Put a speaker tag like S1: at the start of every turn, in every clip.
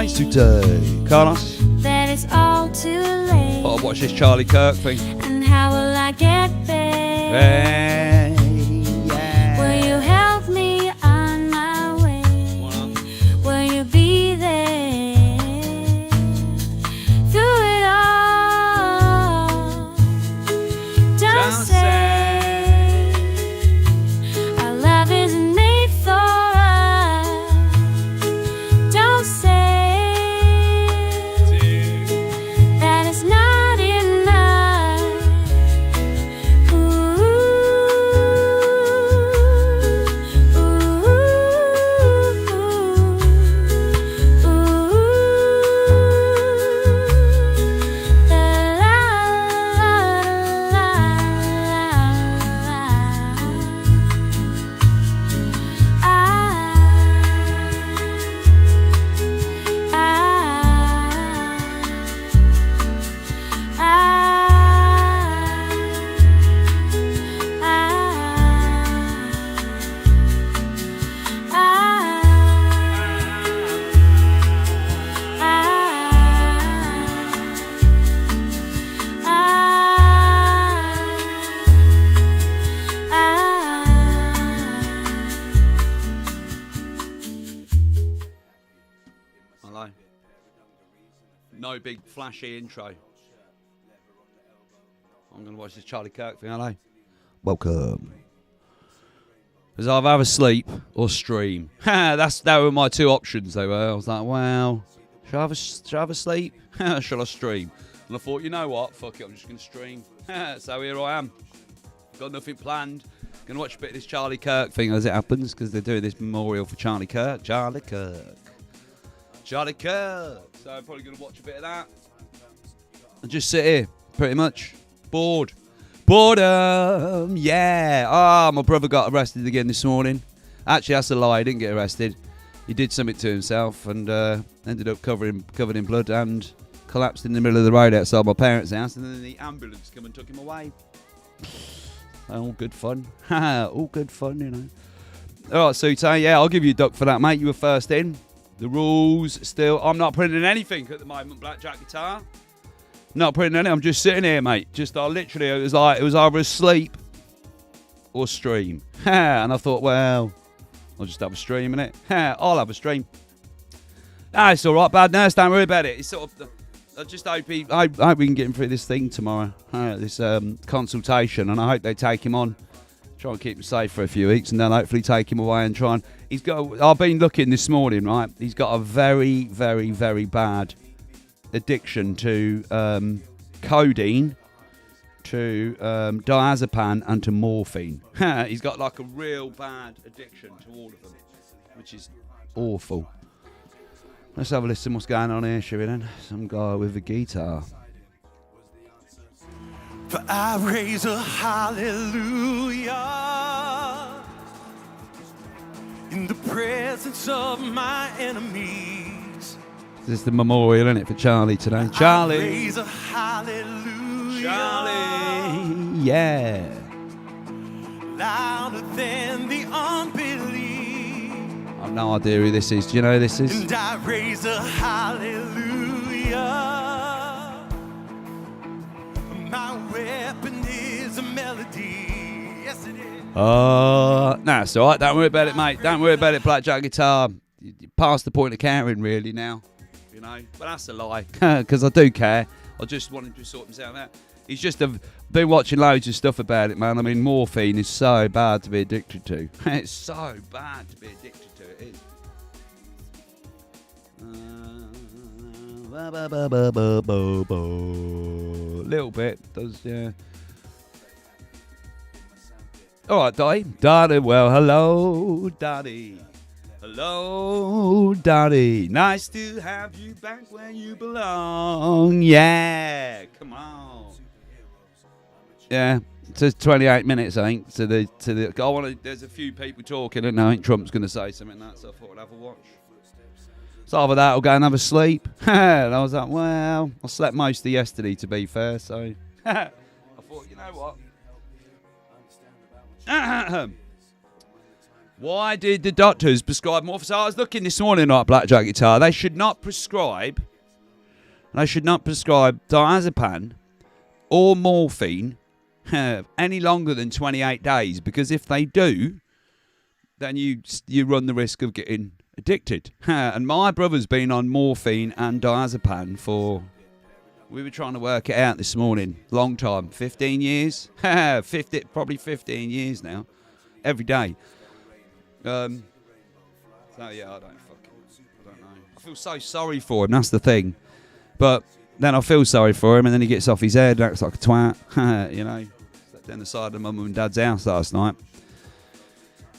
S1: nice today. Carlos?
S2: That it's all too late.
S1: Oh, watch this Charlie Kirk thing.
S2: And how will I get there?
S1: Hey, yeah.
S2: Will you help me on my way? Will you be there through it all? Don't say our love isn't made for us. Don't say that it's not enough. Ooh,
S1: Hello. No big flashy intro. I'm going to watch this Charlie Kirk thing. Hello. Welcome. Because I'll either sleep or stream. That were my two options. They were. I was like, well, should I have a sleep? Should I stream? And I thought, you know what? Fuck it. I'm just going to stream. So here I am. Got nothing planned. Going to watch a bit of this Charlie Kirk thing as it happens because they're doing this memorial for Charlie Kirk. Charlie Kirk. Charlie Kirk. So I'm probably going to watch a bit of that. And just sit here, pretty much. Bored. Boredom. Yeah. My brother got arrested again this morning. Actually, that's a lie. He didn't get arrested. He did something to himself and ended up covered in blood and collapsed in the middle of the road outside my parents' house. And then the ambulance came and took him away. All good fun. All good fun, you know. All right, Sute. Yeah, I'll give you a duck for that, mate. You were first in. The rules still. I'm not putting in anything at the moment, Blackjack Guitar. Not putting in it. I'm just sitting here, mate. It was either asleep or stream. And I thought, well, I'll just have a stream in it. I'll have a stream. It's all right, bad nurse. Don't worry about it. It's sort of. I just hope we can get him through this thing tomorrow. This consultation, and I hope they take him on. Try and keep him safe for a few weeks, and then hopefully take him away and try and. I've been looking this morning, right? He's got a very, very, very bad addiction to codeine, to diazepam, and to morphine. He's got like a real bad addiction to all of them, which is awful. Let's have a listen what's going on here, shall we then? Some guy with a guitar.
S3: For I raise a hallelujah in the presence of my enemies.
S1: This is the memorial, isn't it, for Charlie today? Charlie!
S3: I raise a hallelujah.
S1: Charlie! Yeah.
S3: Louder than the unbelief.
S1: I've no idea who this is. Do you know who this is?
S3: And I raise a hallelujah. My weapon is a melody. Yes, it is.
S1: Nah, it's all right. Don't worry about it, mate. Don't worry about it, Blackjack Guitar. You're past the point of caring, really, now. You know? But that's a lie. Because I do care. I just wanted to sort himself out. He's just been watching loads of stuff about it, man. I mean, morphine is so bad to be addicted to. It's so bad to be addicted to. It is. Little bit does, yeah. All right, Daddy. Daddy, well, hello, Daddy. Hello, Daddy. Nice to have you back where you belong. Yeah, come on. Yeah, it says 28 minutes, I think. There's a few people talking, and I think Trump's going to say something like that, so I thought I'd have a watch. So either that or go and have a sleep. And I was like, well, I slept most of yesterday, to be fair, so I thought, you know what? Why did the doctors prescribe morphine? So I was looking this morning at Blackjack Guitar. They should not prescribe diazepam or morphine any longer than 28 days, because if they do, then you run the risk of getting addicted. And my brother's been on morphine and diazepam for, we were trying to work it out this morning, long time, 15 years, probably 15 years now, every day. So yeah, I don't know. I feel so sorry for him, that's the thing. But then I feel sorry for him, and then he gets off his head, acts like a twat, you know. Slept down the side of mum and dad's house last night.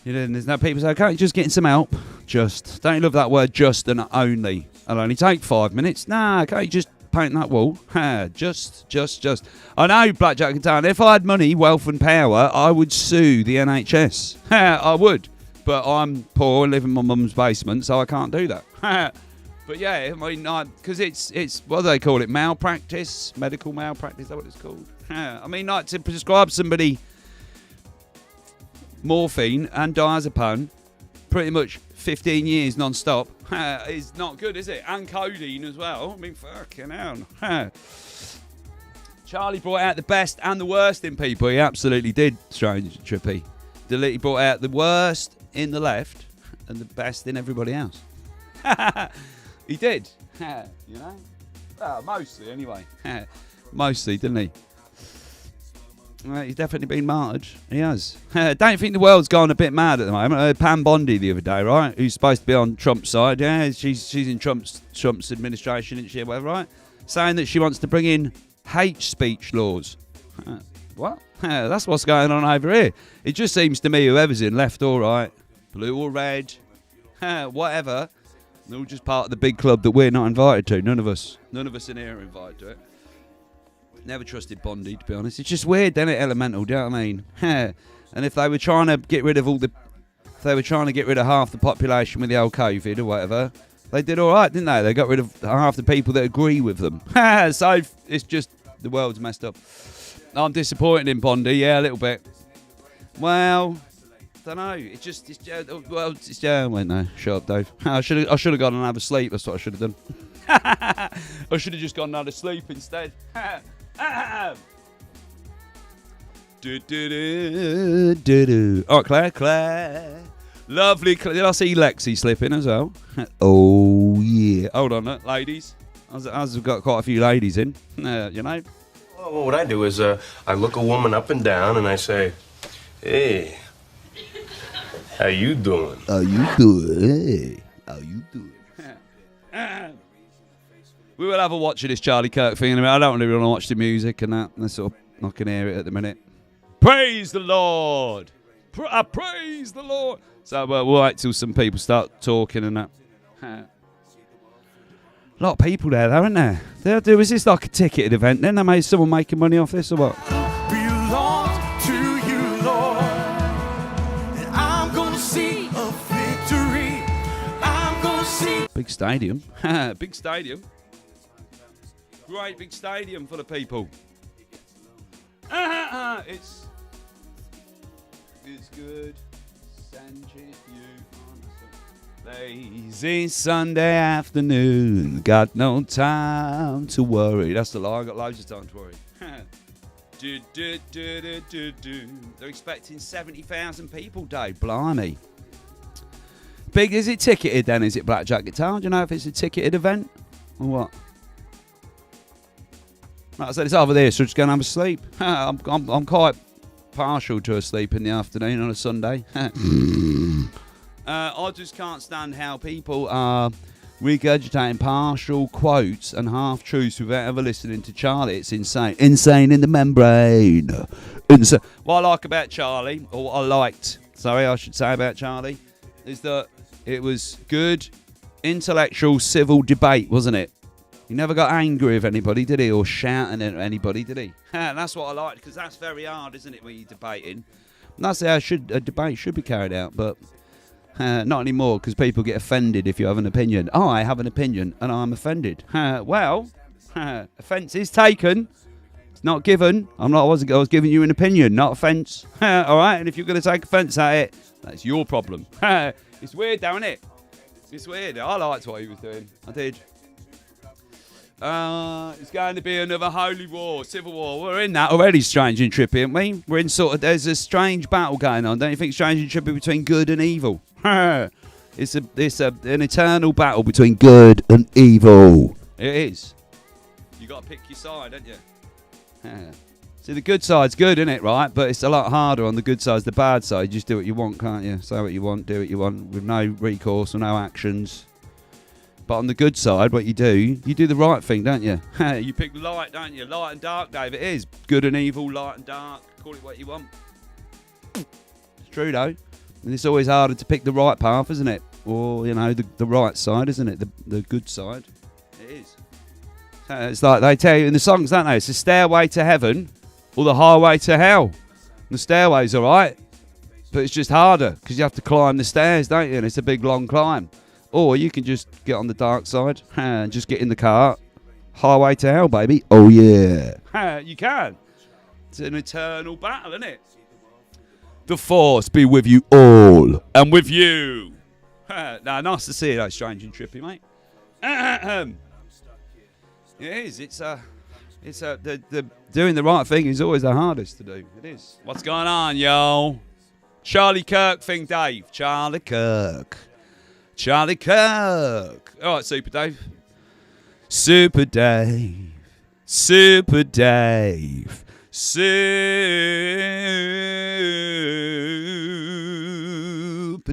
S1: You know, and there's no people say, can't you just get some help? Just. Don't you love that word, just and only? I'll only take 5 minutes. Nah, can't you just paint that wall? Just. I know, Blackjack and Town, if I had money, wealth and power, I would sue the NHS. I would. But I'm poor and live in my mum's basement, so I can't do that. But yeah, I mean, because it's what do they call it? Malpractice? Medical malpractice, is that what it's called? I mean, like, to prescribe somebody morphine and diazepam pretty much 15 years non-stop is not good, is it? And codeine as well. I mean, fucking hell. Charlie brought out the best and the worst in people. He absolutely did, Strange Trippy. He brought out the worst in the left and the best in everybody else. He did, you know? Well, mostly, anyway. Mostly, didn't he? Well, he's definitely been martyred. He has. Don't think the world's gone a bit mad at the moment. Pam Bondi the other day, right? Who's supposed to be on Trump's side. Yeah, she's in Trump's administration, isn't she? Whatever, right? Saying that she wants to bring in hate speech laws. What? That's what's going on over here. It just seems to me whoever's in, left or right, blue or red, whatever, they're all just part of the big club that we're not invited to. None of us in here are invited to it. Never trusted Bondi, to be honest. It's just weird, isn't it? Elemental, do you know what I mean? And if they were trying to get rid of half the population with the old COVID or whatever, they did all right, didn't they? They got rid of half the people that agree with them. So it's just the world's messed up. I'm disappointed in Bondi, yeah, a little bit. Well, don't know. Wait, no, shut up, Dave. I should have gone and have a sleep. That's what I should have done. I should have just gone and had a sleep instead. All right, Claire. Lovely. Did I see Lexi slipping as well? Oh, yeah. Hold on, ladies. As we've got quite a few ladies in, you know.
S4: Well, what I do is I look a woman up and down and I say, hey, how you doing?
S1: How you doing? Hey, how you doing? We will have a watch of this Charlie Kirk thing in a minute. I don't really want to watch the music and that. That's sort of, I can hear it at the minute. Praise the Lord. Praise the Lord. So we'll wait till some people start talking and that. A lot of people there, though, aren't there? Is this like a ticketed event then? They made someone making money off this or what?
S3: Belongs to you, Lord. And I'm gonna see a victory. I'm gonna see.
S1: Big stadium. Big stadium. Great big stadium full of people. It's good. Send you on lazy Sunday afternoon. Got no time to worry. That's the lie. I got loads of time to worry. They're expecting 70,000 people, Dave. Blimey. Big, is it ticketed then? Is it Blackjack Guitar? Do you know if it's a ticketed event or what? Like I said, it's over there, so just go and have a sleep. I'm quite partial to a sleep in the afternoon on a Sunday. I just can't stand how people are regurgitating partial quotes and half-truths without ever listening to Charlie. It's insane. Insane in the membrane. What I like about Charlie, or what I liked, I should say about Charlie, is that it was good, intellectual, civil debate, wasn't it? He never got angry with anybody, did he? Or shouting at anybody, did he? That's what I liked, because that's very hard, isn't it, when you're debating? And that's how a debate should be carried out, but not anymore, because people get offended if you have an opinion. I have an opinion, and I'm offended. Well, offence is taken. It's not given. I was giving you an opinion, not offence. All right, and if you're going to take offence at it, that's your problem. It's weird, though, isn't it? It's weird. I liked what he was doing. I did. It's going to be another holy war, civil war. We're in that already, Strange and Trippy, aren't we? We're in there's a strange battle going on. Don't you think, Strange and Trippy, between good and evil? It's an eternal battle between good and evil. It is. You got to pick your side, don't you? See, the good side's good, isn't it, right? But it's a lot harder on the good side. The bad side, you just do what you want, can't you? Say what you want, do what you want, with no recourse or no actions. But on the good side, what you do the right thing, don't you? You pick light, don't you? Light and dark, Dave, it is. Good and evil, light and dark. Call it what you want. It's true, though. And it's always harder to pick the right path, isn't it? Or, the right side, isn't it? The good side. It is. It's like they tell you in the songs, don't they? It's the stairway to heaven or the highway to hell. The stairway's all right, but it's just harder because you have to climb the stairs, don't you? And it's a big, long climb. Or you can just get on the dark side and just get in the car. Highway to hell, baby. Oh, yeah. You can. It's an eternal battle, isn't it? The force be with you all and with you. Now, nice to see you, though, Strange and Trippy, mate. It is. The doing the right thing is always the hardest to do. It is. What's going on, yo? Charlie Kirk thing, Dave. Charlie Kirk. All right, Super Dave. Super Dave. Super Dave. Super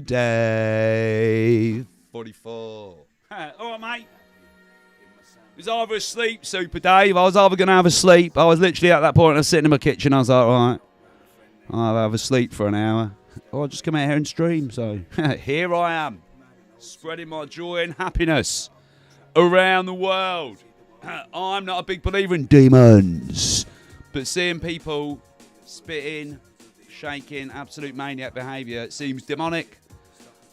S1: Dave. 44. All right, mate. It was either asleep, Super Dave. I was either going to have a sleep. I was literally at that point. I was sitting in my kitchen. I was like, all right, I'll have a sleep for an hour. Or I'll just come out here and stream. So here I am, spreading my joy and happiness around the world. I'm not a big believer in demons, but seeing people spitting, shaking, absolute maniac behaviour, it seems demonic.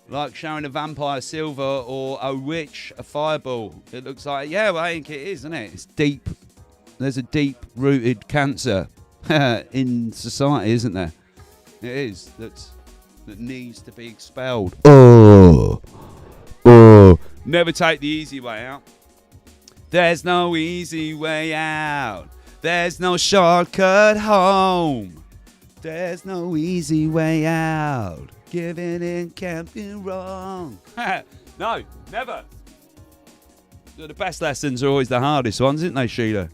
S1: Like showing a vampire silver or a witch a fireball. It looks like, yeah, well, I think it is, isn't it? It's deep. There's a deep-rooted cancer in society, isn't there? It is. That needs to be expelled. Oh. Never take the easy way out. There's no easy way out. There's no shortcut home. There's no easy way out. Giving in can't be wrong. No, never. The best lessons are always the hardest ones, isn't they, Sheila?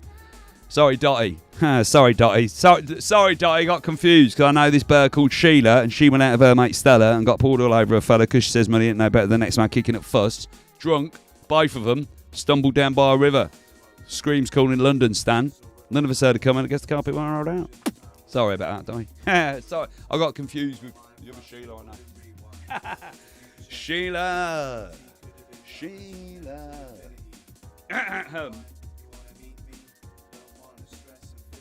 S1: Sorry, Dottie. Sorry, Dottie. Sorry, Dottie. Got confused because I know this bird called Sheila, and she went out of her mate Stella and got pulled all over a fella because she says money ain't no better than the next man kicking up fuss. Drunk, both of them, stumbled down by a river. Screams calling London, Stan. None of us heard her coming. I guess the carpet went rolled out. Sorry about that, Dottie. Sorry, I got confused with the other Sheila I know. Sheila.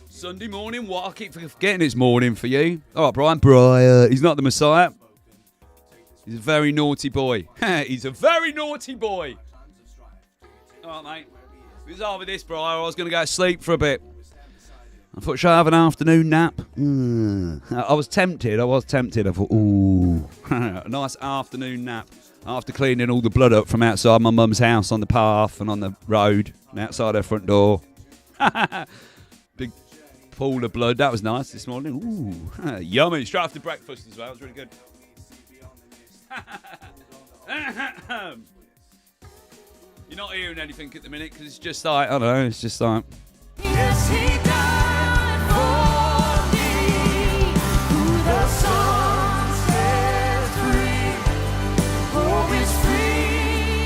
S1: Sunday morning, what? I keep forgetting it's morning for you. All right, Brian. He's not the Messiah. He's a very naughty boy. He's a very naughty boy. All right, mate. It was either this, Brian, or I was going to go to sleep for a bit. I thought, should I have an afternoon nap? I was tempted. I thought, ooh, a nice afternoon nap after cleaning all the blood up from outside my mum's house on the path and on the road and outside her front door. Big pool of blood. That was nice this morning. Ooh, yummy. Straight after breakfast as well. It was really good. You're not hearing anything at the minute because it's just like, I don't know, it's just like...
S3: Yes, he died for me. Who the Son sets free, oh, is free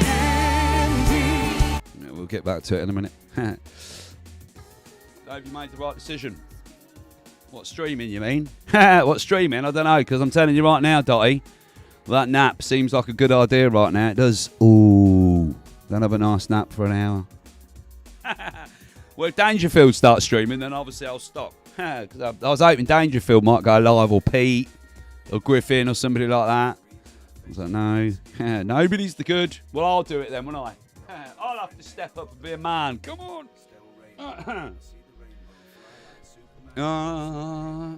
S3: indeed.
S1: Yeah, we'll get back to it in a minute. Dave, you made the right decision. What, streaming, you mean? What, streaming? I don't know, because I'm telling you right now, Dottie, that nap seems like a good idea right now. It does. Ooh, then have a nice nap for an hour. Well, if Dangerfield starts streaming, then obviously I'll stop. Because I was hoping Dangerfield might go live, or Pete, or Griffin, or somebody like that. I was like, no. Nobody's the good. Well, I'll do it then, won't I? I'll have to step up and be a man. Come on. I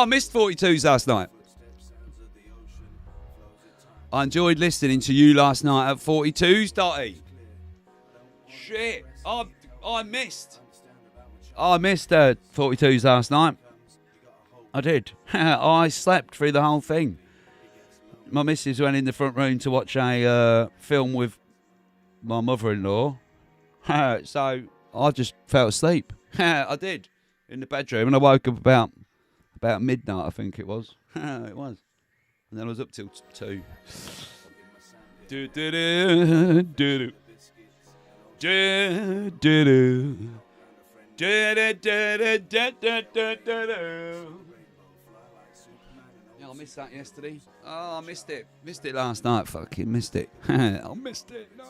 S1: missed 42s last night. I enjoyed listening to you last night at 42s, Dotty. Shit, I missed 42s last night. I did. I slept through the whole thing. My missus went in the front room to watch a film with my mother-in-law. So I just fell asleep. I did. In the bedroom. And I woke up about midnight, I think it was. It was. And then I was up till 2. Do do do do do do do. I missed that yesterday. Oh, I missed it. Missed it last night. Fucking missed it. I missed it. No.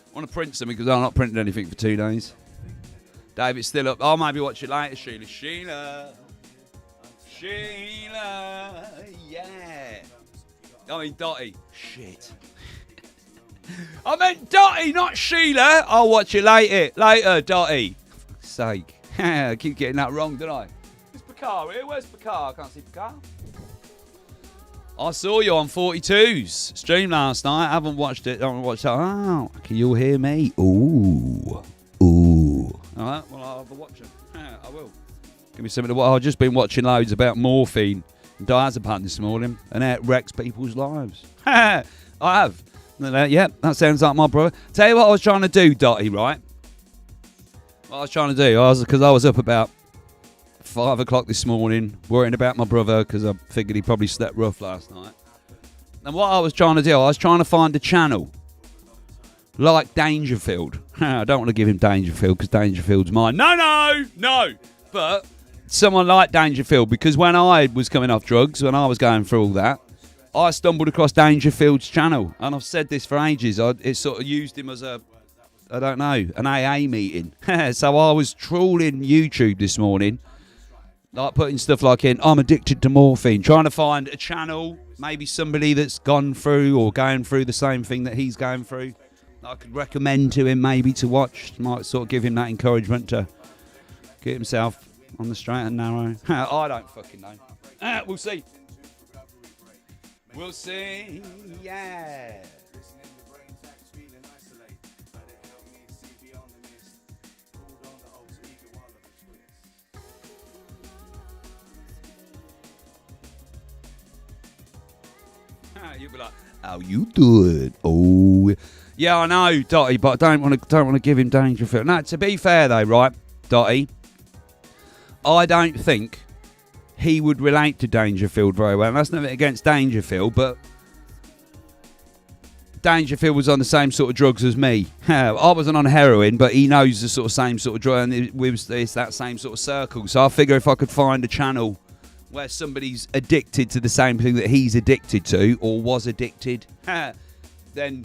S1: I want to print something because I'm not printing anything for 2 days. Dave, it's still up. I'll maybe watch it later, Sheila. Yeah. I mean, Dotty. Shit. I meant Dotty, not Sheila. I'll watch it later, Dotty. For fuck's sake. I keep getting that wrong, don't I? Is Picard here? Where's Picard? I can't see Picard. I saw you on 42's stream last night. I haven't watched it. I haven't watched it. Oh, can you hear me? Ooh. All right, well, I'll have a watch it. I will. Give me something to watch. I've just been watching loads about morphine and diazepam this morning, and how it wrecks people's lives. I have. Yeah, that sounds like my brother. Tell you what I was trying to do, Dotty, right? What I was trying to do, because I was up about 5 o'clock this morning, worrying about my brother, because I figured he probably slept rough last night. And what I was trying to do, I was trying to find a channel like Dangerfield. I don't want to give him Dangerfield, because Dangerfield's mine. No! But someone like Dangerfield, because when I was coming off drugs, when I was going through all that, I stumbled across Dangerfield's channel, and I've said this for ages. It sort of used him as an AA meeting. So I was trawling YouTube this morning, like putting stuff like in, I'm addicted to morphine, trying to find a channel, maybe somebody that's gone through or going through the same thing that he's going through, that I could recommend to him maybe to watch. Might sort of give him that encouragement to get himself on the straight and narrow. I don't fucking know. We'll see. We'll see. Yeah. You'll be like, how you doing? Oh, yeah, I know, Dotty, but I don't want to give him Dangerfield. No, to be fair though, right, Dotty, I don't think he would relate to Dangerfield very well. And that's nothing against Dangerfield, but Dangerfield was on the same sort of drugs as me. I wasn't on heroin, but he knows the sort of same sort of drug, and it's that same sort of circle. So I figure if I could find a channel where somebody's addicted to the same thing that he's addicted to, or was addicted, then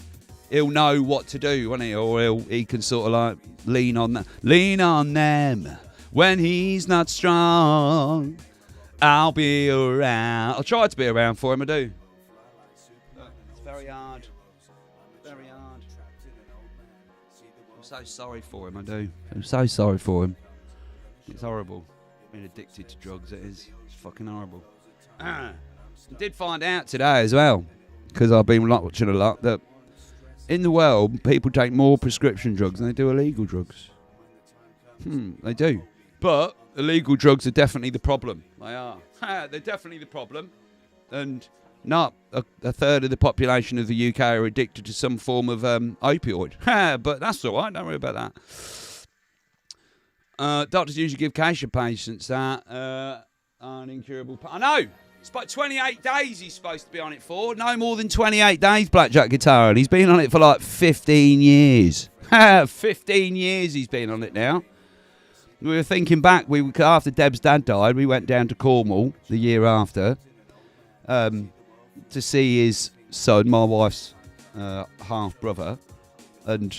S1: he'll know what to do, won't he? Or he can sort of like lean on them when he's not strong. I'll be around. I'll try to be around for him, I do. It's very hard. Very hard. I'm so sorry for him, I do. I'm so sorry for him. It's horrible. Being addicted to drugs, it is. It's fucking horrible. I did find out today as well, because I've been watching a lot, that in the world, people take more prescription drugs than they do illegal drugs. They do. But illegal drugs are definitely the problem. They are. They're definitely the problem. And not a third of the population of the UK are addicted to some form of opioid. But that's all right. Don't worry about that. Doctors usually give cancer patients that an incurable... I know. It's about 28 days he's supposed to be on it for. No more than 28 days, Blackjack Guitar. And he's been on it for like 15 years. 15 years he's been on it now. We were thinking back, after Deb's dad died, we went down to Cornwall the year after to see his son, my wife's half-brother, and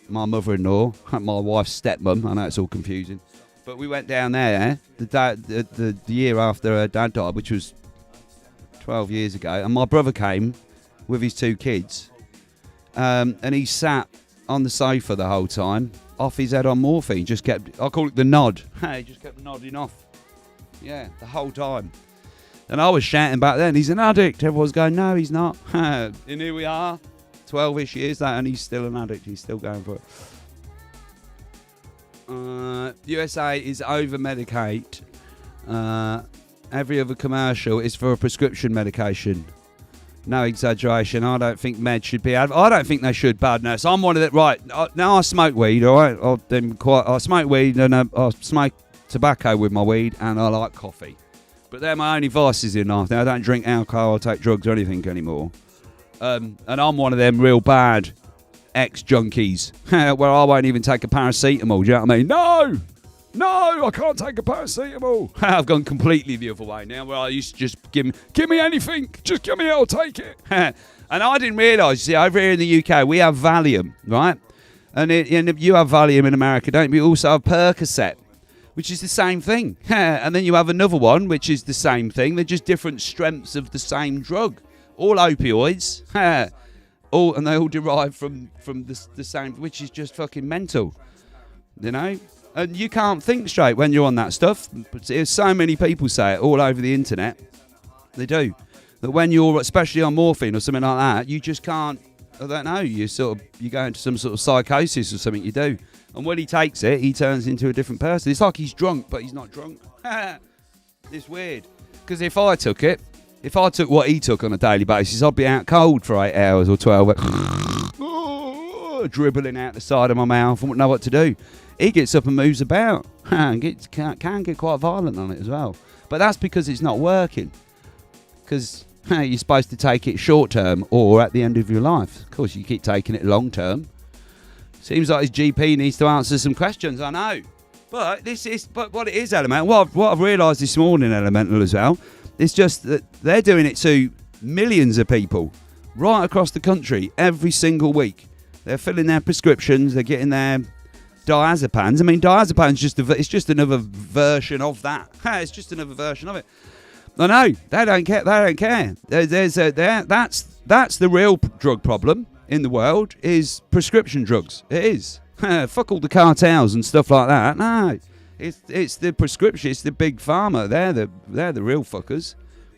S1: my mother-in-law, my wife's stepmum. I know it's all confusing. But we went down there the year after her dad died, which was 12 years ago, and my brother came with his 2 kids, and he sat on the sofa the whole time, off his head on morphine. Just kept, I call it the nod. He just kept nodding off. Yeah, the whole time. And I was shouting back then, he's an addict. Everyone's going, no, he's not. And here we are, 12-ish years later, and he's still an addict. He's still going for it. USA is over-medicate. Every other commercial is for a prescription medication. No exaggeration. I don't think meds should be. I don't think they should. Bad nurse. I'm one of the right. Now I smoke weed. All right. I smoke weed and I smoke tobacco with my weed, and I like coffee. But they're my only vices in life. Now I don't drink alcohol or take drugs or anything anymore. And I'm one of them real bad ex-junkies where I won't even take a paracetamol. Do you know what I mean? No, I can't take a paracetamol. I've gone completely the other way now, where I used to just give me anything. Just give me it, I'll take it. And I didn't realise, see, over here in the UK, we have Valium, right? And you have Valium in America, don't you? We also have Percocet, which is the same thing. And then you have another one, which is the same thing. They're just different strengths of the same drug. All opioids. And they all derive from the same, which is just fucking mental. You know? And you can't think straight when you're on that stuff. So many people say it all over the internet. They do. That when you're, especially on morphine or something like that, you just can't, I don't know, you go into some sort of psychosis or something, you do. And when he takes it, he turns into a different person. It's like he's drunk, but he's not drunk. It's weird. Because if I took what he took on a daily basis, I'd be out cold for 8 hours or 12. Dribbling out the side of my mouth. I wouldn't know what to do. He gets up and moves about. And can get quite violent on it as well. But that's because it's not working. Because you're supposed to take it short term or at the end of your life. Of course, you keep taking it long term. Seems like his GP needs to answer some questions, I know. But what it is, Elemental, what I've realised this morning, Elemental, as well, it's just that they're doing it to millions of people right across the country every single week. They're filling their prescriptions, they're getting their diazepams. I mean, diazepam's just another version of that. It's just another version of it. I know, they don't care. That's the real drug problem in the world, is prescription drugs. It is. Fuck all the cartels and stuff like that. No, it's the prescription. It's the big pharma. They're the real fuckers.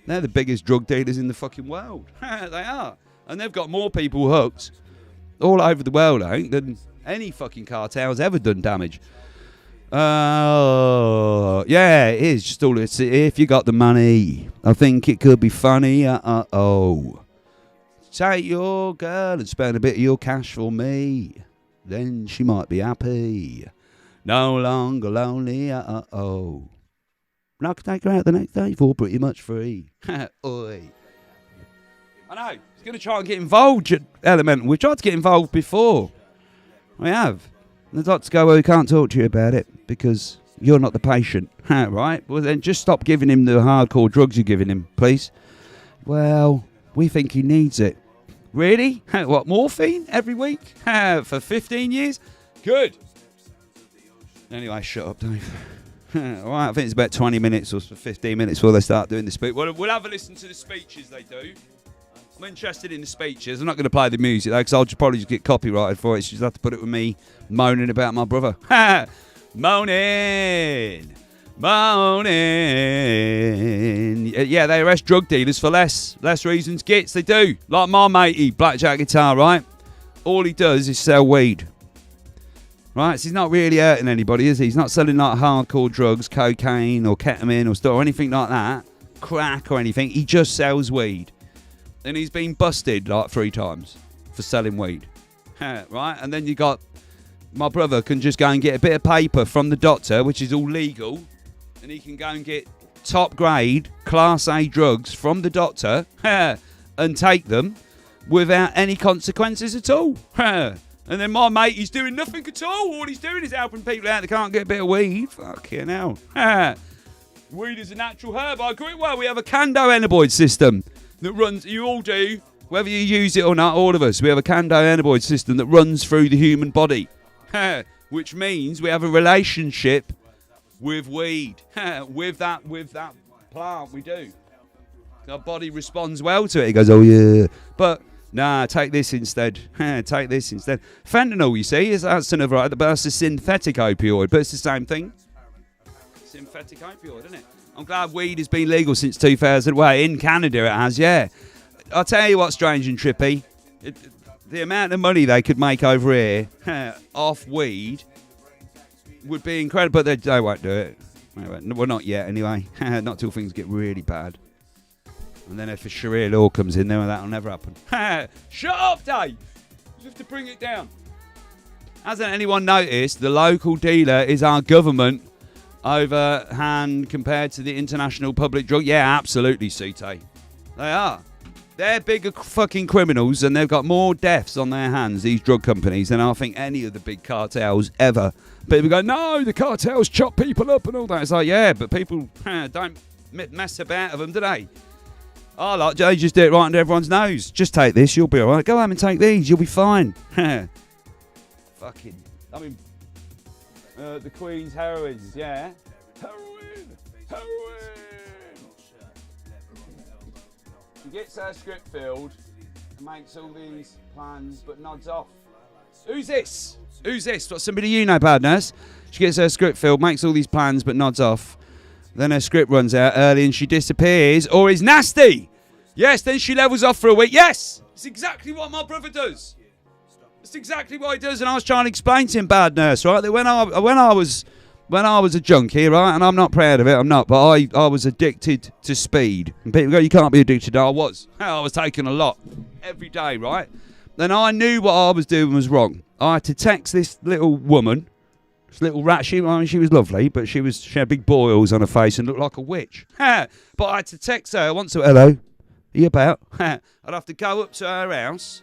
S1: They're the biggest drug dealers in the fucking world. They are, and they've got more people hooked all over the world, I think, than any fucking cartel's ever done damage. Yeah, it is. Just all it's if you got the money. I think it could be funny. Take your girl and spend a bit of your cash for me. Then she might be happy. No longer lonely. And I could take her out the next day for pretty much free. Oi. I know. He's going to try and get involved, Elemental. We've tried to get involved before. We have. And the doctors go, well, we can't talk to you about it because you're not the patient. Right? Well, then just stop giving him the hardcore drugs you're giving him, please. Well, we think he needs it. Really? What, morphine every week? For 15 years? Good. Anyway, shut up, Dave. All right, I think it's about 20 minutes or 15 minutes before they start doing the speech. We'll have a listen to the speeches they do. I'm interested in the speeches. I'm not going to play the music, though, because I'll probably just get copyrighted for it. So you just have to put it with me moaning about my brother. Moaning. Yeah, they arrest drug dealers for less reasons. Gits, they do. Like my matey, Blackjack Guitar, right? All he does is sell weed. Right? So he's not really hurting anybody, is he? He's not selling like hardcore drugs, cocaine or ketamine or stuff or anything like that. Crack or anything. He just sells weed. And he's been busted like 3 times for selling weed. Right? And then you got my brother can just go and get a bit of paper from the doctor, which is all legal. And he can go and get top grade, class A drugs from the doctor and take them without any consequences at all. And then my mate, he's doing nothing at all. All he's doing is helping people out that can't get a bit of weed. Fucking hell. Weed is a natural herb. I agree. Well, we have a cannabinoid system that runs, you all do, whether you use it or not, all of us. We have a cannabinoid system that runs through the human body. Which means we have a relationship with weed, with that plant, we do. Our body responds well to it. He goes, oh yeah. But nah, take this instead. Take this instead. Fentanyl, you see, that's another, but that's a synthetic opioid, but it's the same thing. Synthetic opioid, isn't it? I'm glad weed has been legal since 2000. Well, in Canada it has, yeah. I'll tell you what's strange and trippy. The amount of money they could make over here off weed would be incredible, but they won't do it. Well, not yet anyway. Not till things get really bad. And then if a Sharia law comes in, then that'll never happen. Shut up, Dave! You have to bring it down. Hasn't anyone noticed the local dealer is our government overhand compared to the international public drug? Yeah, absolutely, CT. They are. They're bigger fucking criminals and they've got more deaths on their hands, these drug companies, than I think any of the big cartels ever. People go, no, the cartels chop people up and all that. It's like, yeah, but people don't mess about with them, do they? Oh, like, they just do it right under everyone's nose. Just take this, you'll be all right. Go home and take these, you'll be fine. Fucking, I mean, the Queen's heroines, yeah. Heroin. She gets her script filled and makes all these plans, but nods off. Who's this? What, somebody you know, bad nurse? She gets her script filled, makes all these plans, but nods off. Then her script runs out early and she disappears, or is nasty. Yes, then she levels off for a week. Yes, it's exactly what my brother does. It's exactly what he does, and I was trying to explain to him, bad nurse, right, that when I was a junkie, right, and I'm not proud of it, I'm not, but I was addicted to speed. And people go, you can't be addicted. I was taking a lot every day, right? Then I knew what I was doing was wrong. I had to text this little woman, this little rat. She was lovely, but she had big boils on her face and looked like a witch. But I had to text her once. Hello, are you about? I'd have to go up to her house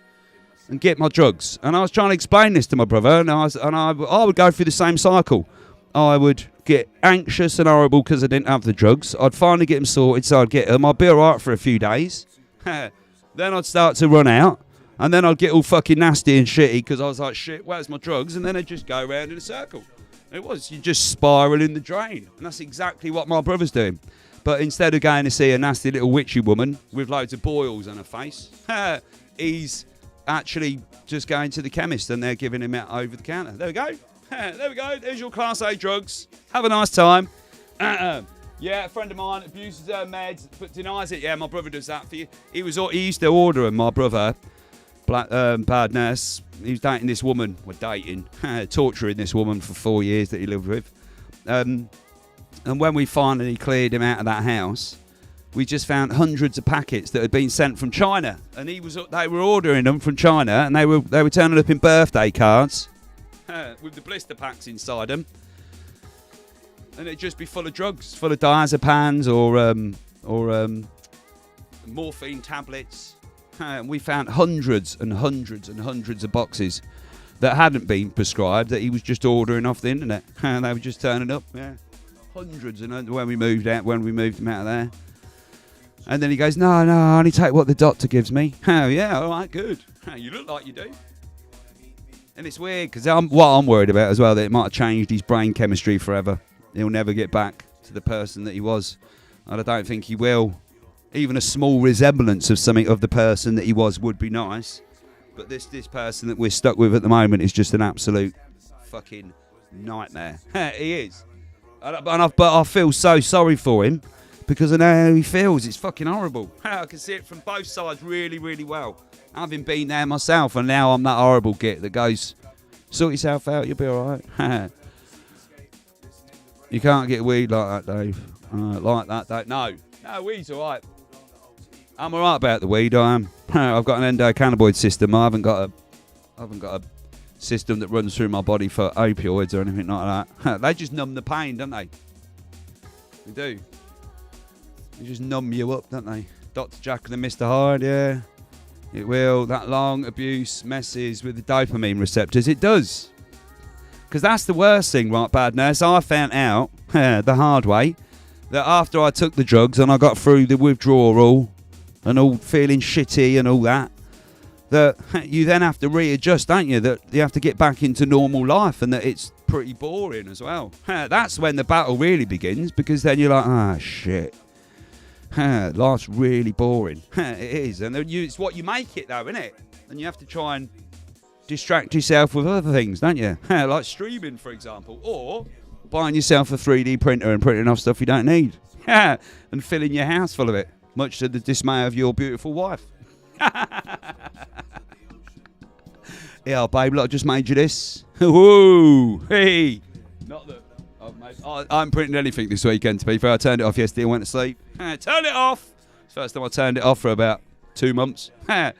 S1: and get my drugs. And I was trying to explain this to my brother, and I would go through the same cycle. I would get anxious and horrible because I didn't have the drugs. I'd finally get them sorted, so I'd get them. I'd be all right for a few days. Then I'd start to run out. And then I'd get all fucking nasty and shitty because I was like, shit, where's my drugs? And then I'd just go around in a circle. You just spiral in the drain. And that's exactly what my brother's doing. But instead of going to see a nasty little witchy woman with loads of boils on her face, he's actually just going to the chemist and they're giving him out over the counter. There we go. There we go. There's your Class A drugs. Have a nice time. Yeah, a friend of mine abuses her meds but denies it. Yeah, my brother does that for you. He used to order them, my brother. Bad nurse. He was dating this woman. Torturing this woman for 4 years that he lived with. And when we finally cleared him out of that house, we just found hundreds of packets that had been sent from China. And they were ordering them from China, and they were turning up in birthday cards with the blister packs inside them. And it'd just be full of drugs, full of diazepams or morphine tablets. And we found hundreds and hundreds and hundreds of boxes that hadn't been prescribed, that he was just ordering off the internet. And they were just turning up, yeah. Hundreds. And when we moved him out of there. And then he goes, no, I only take what the doctor gives me. Oh, yeah, all right, good. You look like you do. And it's weird, because what I'm worried about as well, that it might have changed his brain chemistry forever. He'll never get back to the person that he was. And I don't think he will. Even a small resemblance of something of the person that he was would be nice. But this person that we're stuck with at the moment is just an absolute fucking nightmare. He is. But I feel so sorry for him because I know how he feels. It's fucking horrible. I can see it from both sides really, really well. Having been there myself, and now I'm that horrible git that goes, sort yourself out, you'll be all right. You can't get weed like that, Dave. Like that, Dave. No, weed's all right. I'm all right about the weed. I am. I've got an endocannabinoid system. I haven't got a system that runs through my body for opioids or anything like that. They just numb the pain, don't they? They do. They just numb you up, don't they? Dr. Jekyll and Mr. Hyde, yeah. It will. That long abuse messes with the dopamine receptors. It does. Because that's the worst thing, right, bad nurse? I found out the hard way that after I took the drugs and I got through the withdrawal and all feeling shitty and all that you then have to readjust, don't you? That you have to get back into normal life and that it's pretty boring as well. That's when the battle really begins, because then you're like, shit. Life's really boring. It is. And then it's what you make it, though, isn't it? And you have to try and distract yourself with other things, don't you? Like streaming, for example. Or buying yourself a 3D printer and printing off stuff you don't need. And filling your house full of it. Much to the dismay of your beautiful wife. Yeah, babe, look, I just made you this. Woo! Hey! Not that I haven't printed anything this weekend, to be fair. I turned it off yesterday and went to sleep. Turn it off! It's the first time I turned it off for about 2 months. I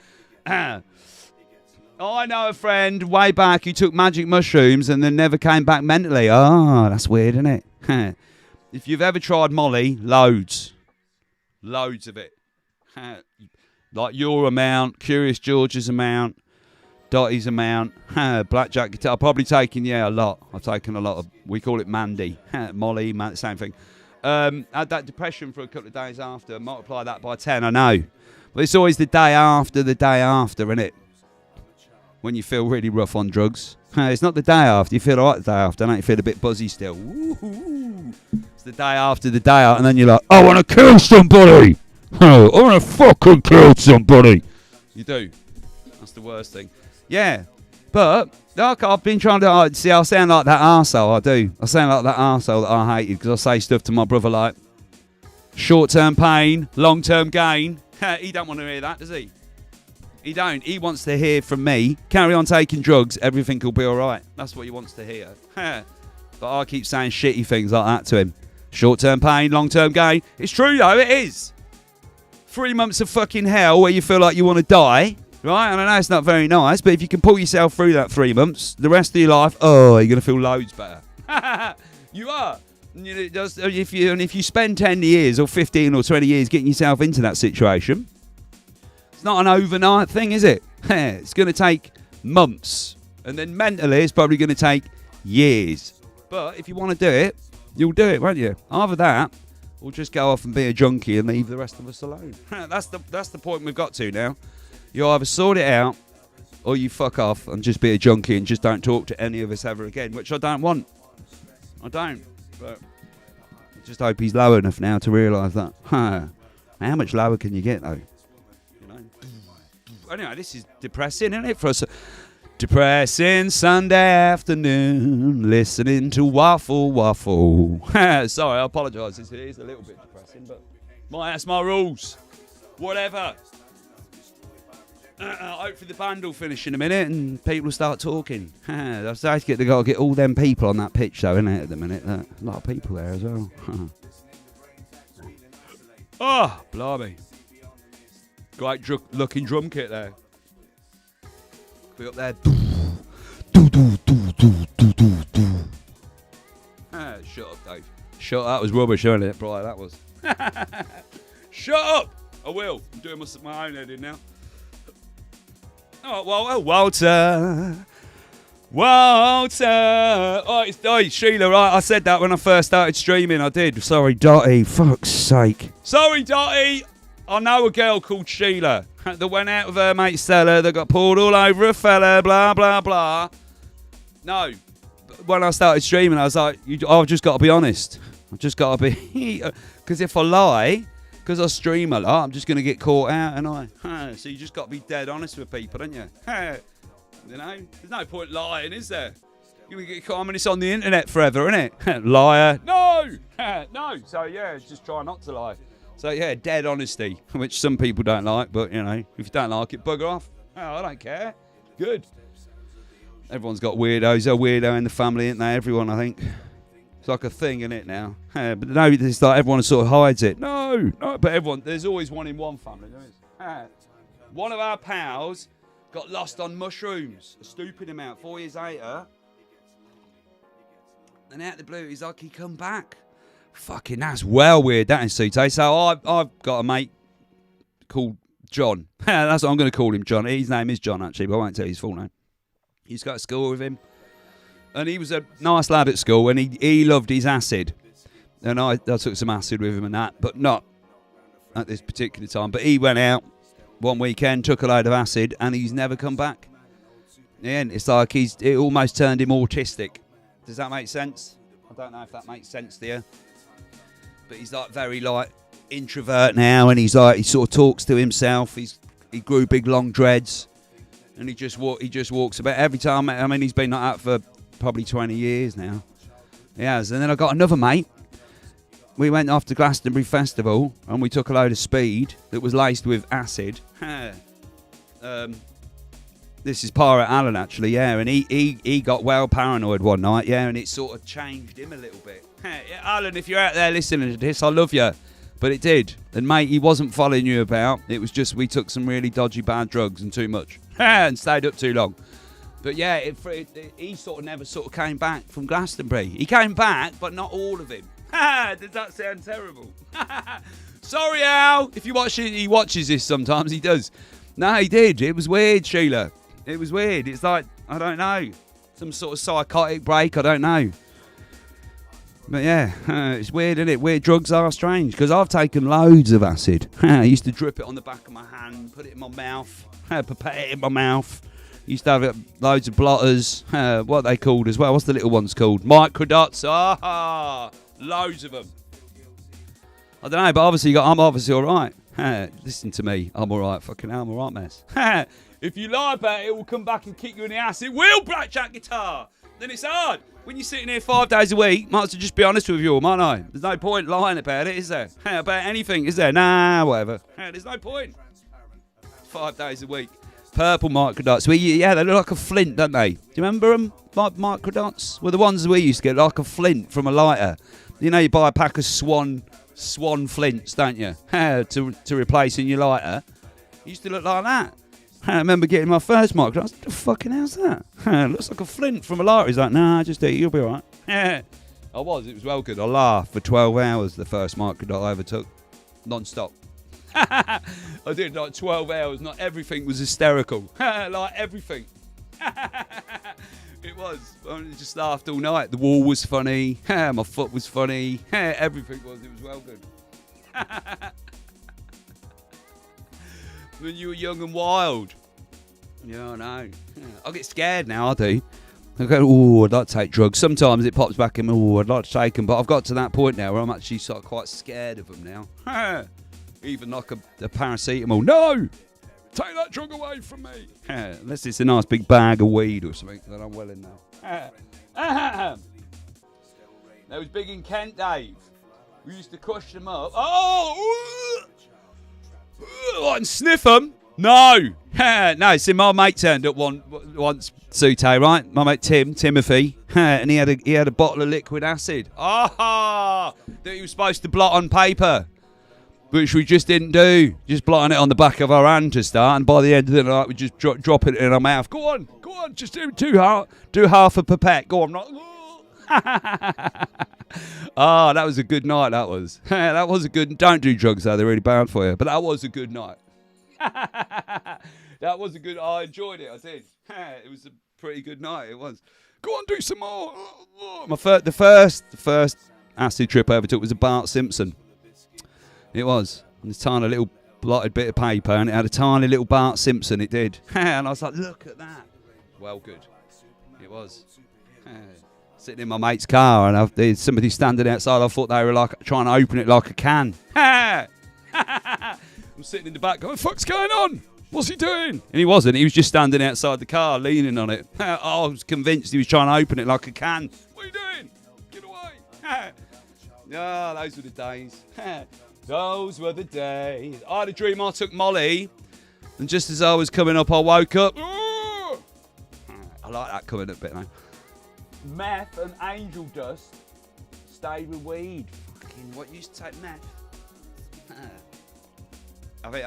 S1: know a friend way back who took magic mushrooms and then never came back mentally. Oh, that's weird, isn't it? If you've ever tried Molly, loads of it. Like your amount, Curious George's amount, Dottie's amount, blackjack guitar. I've probably taken, a lot. I've taken a lot of, we call it Mandy. Molly, same thing. Had that depression for a couple of days after. Multiply that by 10, I know. But it's always the day after, isn't it? When you feel really rough on drugs. It's not the day after. You feel all right the day after, don't you? Feel a bit buzzy still. Woo-hoo. It's the day after, and then you're like, I want to kill somebody. I want to fucking kill somebody. You do. That's the worst thing. Yeah. But, like, I've been trying to, I sound like that arsehole, I do. I sound like that arsehole that I hated, because I say stuff to my brother like, short-term pain, long-term gain. He don't want to hear that, does he? He don't. He wants to hear from me, carry on taking drugs, everything will be all right. That's what he wants to hear. But I keep saying shitty things like that to him. Short-term pain, long-term gain. It's true, though. It is. 3 months of fucking hell where you feel like you want to die, right? And I know it's not very nice, but if you can pull yourself through that 3 months, the rest of your life, you're going to feel loads better. You are. And if you spend 10 years or 15 or 20 years getting yourself into that situation, it's not an overnight thing, is it? It's going to take months. And then mentally, it's probably going to take years. But if you want to do it, you'll do it, won't you? Either that, or just go off and be a junkie and leave the rest of us alone. That's the point we've got to now. You either sort it out, or you fuck off and just be a junkie and just don't talk to any of us ever again, which I don't want. I don't. But I just hope he's low enough now to realise that. How much lower can you get, though? Anyway, this is depressing, isn't it, for us? Depressing Sunday afternoon, listening to Waffle. Sorry, I apologise. It is a little bit depressing, but that's my rules. Whatever. Hopefully the band will finish in a minute and people will start talking. I've got to get all them people on that pitch, though, isn't it, at the minute? A lot of people there as well. Oh, blimey. Great looking drum kit there. Be up there. Shut up, Dave. Shut up. That was rubbish, wasn't it? Probably that was. Shut up. I will. I'm doing my own editing now. Oh, well, Walter. Oh, it's Sheila, right? I said that when I first started streaming. I did. Sorry, Dottie. Fuck's sake. Sorry, Dottie. I know a girl called Sheila that went out with her mate Stella, that got pulled all over a fella, blah, blah, blah. No. When I started streaming, I was like, I've just got to be honest. I've just got to be... Because if I lie, because I stream a lot, I'm just going to get caught out, and so you just got to be dead honest with people, don't you? You know? There's no point lying, is there? You're going to get caught. I mean, it's on the internet forever, isn't it? Liar. No! No. So, yeah, just try not to lie. So, yeah, dead honesty, which some people don't like, but, you know, if you don't like it, bugger off. Oh, I don't care. Good. Everyone's got weirdos. A weirdo in the family, isn't they? Everyone, I think. It's like a thing, isn't it, now? But no, it's like everyone sort of hides it. No, but everyone, there's always one in one family, there is. One of our pals got lost on mushrooms, a stupid amount, 4 years later. And out of the blue, he's like, he come back. Fucking, that's well weird, that is, Sute. So I've got a mate called John. That's what I'm going to call him, John. His name is John, actually, but I won't tell you his full name. He's got to school with him. And he was a nice lad at school, and he loved his acid. And I took some acid with him and that, but not at this particular time. But he went out one weekend, took a load of acid, and he's never come back. Yeah, it's like it almost turned him autistic. Does that make sense? I don't know if that makes sense to you. But he's like very like introvert now, and he's like, he sort of talks to himself. He grew big long dreads, and he just walks about every time. I mean, he's been like that for probably 20 years now. He has. And then I got another mate. We went off to Glastonbury Festival, and we took a load of speed that was laced with acid. This is Pirate Alan, actually, yeah, and he got well paranoid one night, yeah, and it sort of changed him a little bit. Alan, if you're out there listening to this, I love you. But it did. And, mate, he wasn't following you about. It was just we took some really dodgy bad drugs and too much. And stayed up too long. But, yeah, he sort of never sort of came back from Glastonbury. He came back, but not all of him. Does that sound terrible? Sorry, Al. If you watch it, he watches this sometimes. He does. No, he did. It was weird, Sheila. It was weird. It's like, I don't know. Some sort of psychotic break. I don't know. But yeah, it's weird, isn't it? Weird drugs are strange, because I've taken loads of acid. I used to drip it on the back of my hand, put it in my mouth, pipette it in my mouth. Used to have loads of blotters. What are they called as well? What's the little ones called? Microdots. Loads of them. I don't know, but obviously I'm obviously all right. Listen to me. I'm all right. Fucking hell, I'm all right, mess. If you lie about it, it will come back and kick you in the ass. It will, Blackjack Guitar. Then it's hard. When you're sitting here 5 days a week, might as well just be honest with you all, might I? There's no point lying about it, is there? About anything, is there? Nah, whatever. There's no point. 5 days a week. Purple microdots. Yeah, they look like a flint, don't they? Do you remember them? Like microdots? Well, the ones we used to get, like a flint from a lighter. You know, you buy a pack of Swan flints, don't you? To replace in your lighter. It used to look like that. I remember getting my first microdot. What the fucking hell's that? It looks like a flint from a lighter. He's like, nah, just eat it, you'll be alright. It was well good. I laughed for 12 hours, the first microdot I ever took. Non-stop. I did like 12 hours, not everything was hysterical. Like everything. It was. I just laughed all night. The wall was funny. My foot was funny. Everything was. It was well good. When you were young and wild. Yeah, I know. I get scared now, I do. I go, oh, I'd like to take drugs. Sometimes it pops back in me, oh, I'd like to take them. But I've got to that point now where I'm actually sort of quite scared of them now. Even like a paracetamol. No! Take that drug away from me. Unless it's a nice big bag of weed or something, then I'm well in now. That was big in Kent, Dave. We used to crush them up. Oh! And sniff them? No. No, see, my mate turned up once, Sute, right? My mate Timothy, and he had a bottle of liquid acid. That he was supposed to blot on paper, which we just didn't do. Just blotting it on the back of our hand to start, and by the end of the night, we just drop it in our mouth. Go on, just do half a pipette. Go on, that was a good night, that was. That was a good... Don't do drugs, though. They're really bad for you. But that was a good night. That was a good... I enjoyed it, I did. It was a pretty good night, it was. Go on, do some more. The first acid trip I ever took was a Bart Simpson. It was. On this tiny little blotted bit of paper, and it had a tiny little Bart Simpson, it did. And I was like, look at that. Well good. It was. Sitting in my mate's car, and there's somebody standing outside. I thought they were like trying to open it like a can. I'm sitting in the back going, fuck's going on? What's he doing? And he wasn't. He was just standing outside the car, leaning on it. I was convinced he was trying to open it like a can. What are you doing? Get away. Those were the days. Those were the days. I had a dream I took Molly, and just as I was coming up, I woke up. I like that coming up bit now. Meth and angel dust stayed with weed. Fucking what used to take meth? I mean,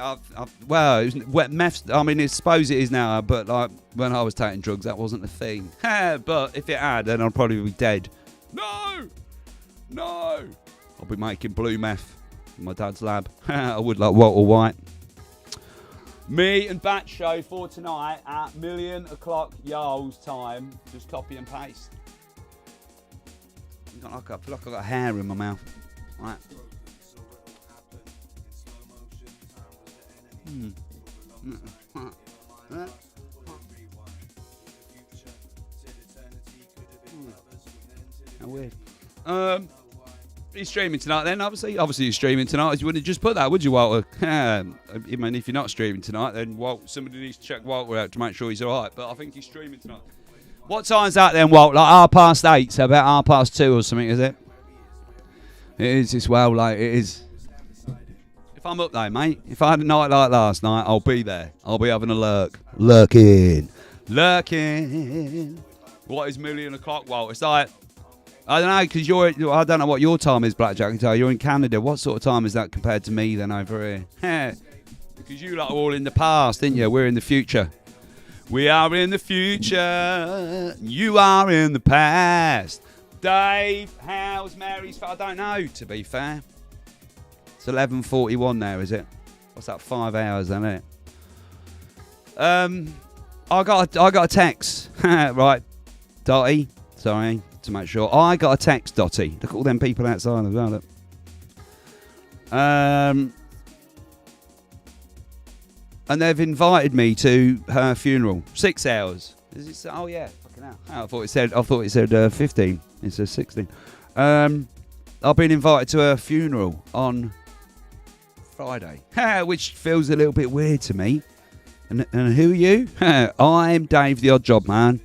S1: well, it was meth. I mean, I suppose it is now, but like when I was taking drugs, that wasn't a thing. But if it had, then I'd probably be dead. No, I'll be making blue meth in my dad's lab. I would like Walter White. Me and Bat Show for tonight at 1:00 Yarl's time. Just copy and paste. I feel like I've got hair in my mouth. Right. How weird. He's streaming tonight then, obviously he's streaming tonight. You wouldn't just put that, would you, Walter? I mean, if you're not streaming tonight, then somebody needs to check Walter out to make sure he's alright, but I think he's streaming tonight. What time's that then, Walt? Like 8:30, so about 2:30 or something, is it? It is, it's well late, it is. If I'm up though, mate, if I had a night like last night, I'll be there. I'll be having a lurk. Lurking. What is 1,000,000 Walt? It's like, I don't know, because I don't know what your time is, Blackjack. You're in Canada. What sort of time is that compared to me then over here? Because you lot are all in the past, didn't you? We're in the future. We are in the future. You are in the past. Dave, how's Mary's? I don't know, to be fair. It's 11:41 now, is it? What's that, 5 hours, isn't it? I got a text. Right, Dotty, sorry. To make sure. I got a text, Dotty. Look at all them people outside as well. Look. And they've invited me to her funeral. 6 hours. Is it? Oh yeah, fucking hell. Oh, I thought it said 15. It says 16. I've been invited to her funeral on Friday, which feels a little bit weird to me. And who are you? I'm Dave the Odd Job Man.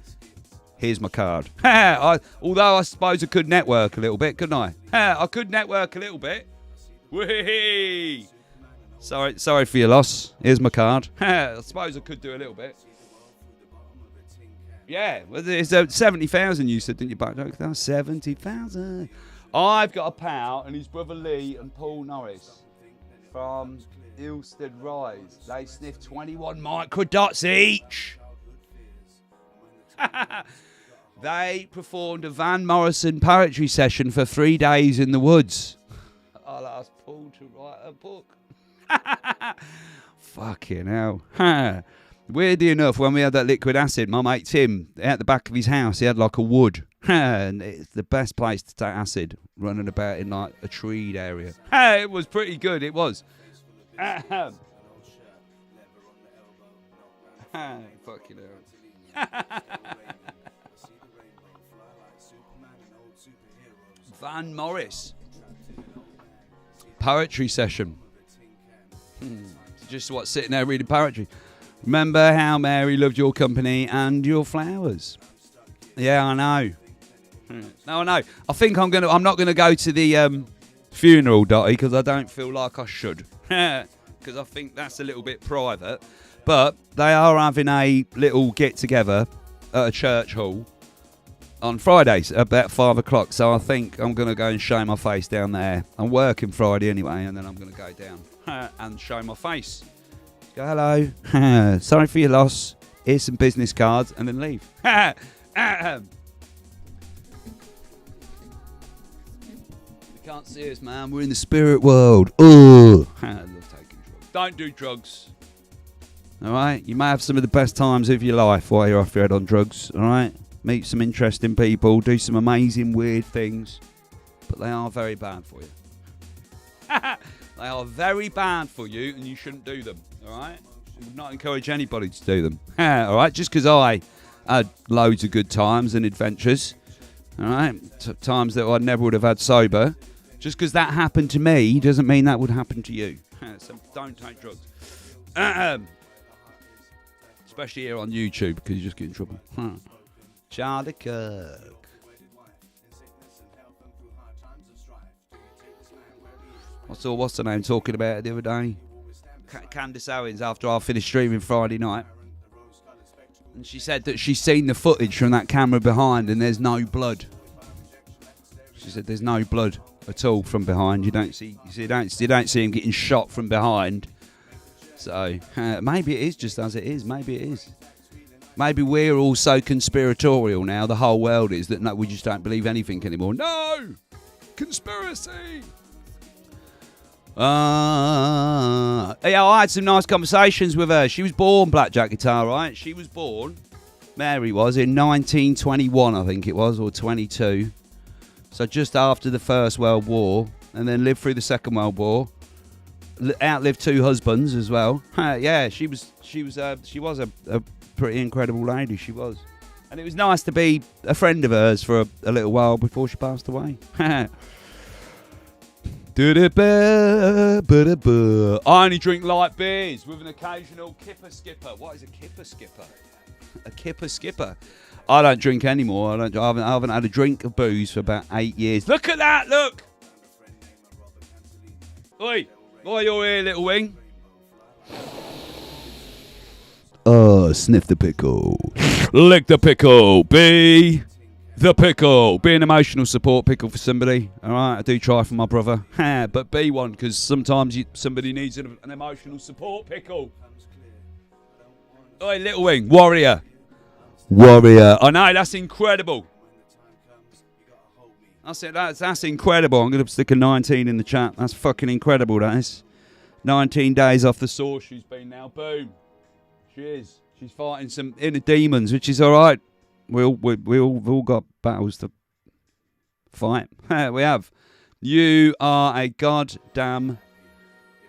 S1: Here's my card. Although I suppose I could network a little bit, couldn't I? I could network a little bit. Whee! Sorry for your loss. Here's my card. I suppose I could do a little bit. Yeah, well, it's 70,000 you said, didn't you, Blackjack? That's 70,000. I've got a pal and his brother Lee and Paul Norris from Ilstead Rise. They sniffed 21 microdots each. They performed a Van Morrison poetry session for 3 days in the woods. I'll ask Paul to write a book. Fucking hell. Weirdly enough, when we had that liquid acid, my mate Tim, at the back of his house, he had like a wood. And it's the best place to take acid, running about in like a treed area. It was pretty good, it was. Fucking hell. Van Morris. Poetry session. Just sitting there reading poetry. Remember how Mary loved your company and your flowers. Yeah, I know. No, I know. I think I'm not gonna go to the funeral, Dotty, because I don't feel like I should. Because I think that's a little bit private. But they are having a little get together at a church hall on Fridays about 5 o'clock. So I think I'm going to go and show my face down there. I'm working Friday anyway, and then I'm going to go down and show my face. Go, hello. Sorry for your loss. Here's some business cards, and then leave. You can't see us, man. We're in the spirit world. Ooh. I love taking drugs. Don't do drugs. All right? You may have some of the best times of your life while you're off your head on drugs. All right? Meet some interesting people. Do some amazing, weird things. But they are very bad for you. They are very bad for you, and you shouldn't do them. All right? I would not encourage anybody to do them. All right? Just because I had loads of good times and adventures. All right? Times that I never would have had sober. Just because that happened to me doesn't mean that would happen to you. So don't take drugs. Especially here on YouTube, because you just get in trouble. Charlie Kirk. What's the name talking about it the other day? Candice Owens, after I finished streaming Friday night. And she said that she's seen the footage from that camera behind and there's no blood. She said there's no blood at all from behind. You don't see him getting shot from behind. So maybe it is just as it is. Maybe it is. Maybe we're all so conspiratorial now. The whole world is that no, we just don't believe anything anymore. No, conspiracy. Yeah, I had some nice conversations with her. She was born, Blackjack Guitar, right? She was born. Mary was in 1921, I think it was, or 22. So just after the First World War, and then lived through the Second World War. Outlived 2 husbands as well. Yeah, she was a pretty incredible lady. She was, and it was nice to be a friend of hers for a little while before she passed away. I only drink light beers with an occasional kipper skipper. What is a kipper skipper? A kipper skipper. I don't drink anymore. I haven't had a drink of booze for about 8 years. Look at that, look! Oi, why you're here, little wing? Oh, sniff the pickle. Lick the pickle. Be the pickle. Be an emotional support pickle for somebody. All right, I do try for my brother. But be one, because sometimes somebody needs an emotional support pickle. Oi, little wing. Warrior. I know, that's incredible. I said that's incredible. I'm going to stick a 19 in the chat. That's fucking incredible, that is. 19 days off the sauce she's been now. Boom. She is. She's fighting some inner demons, which is all right. We've all got battles to fight. We have. You are a goddamn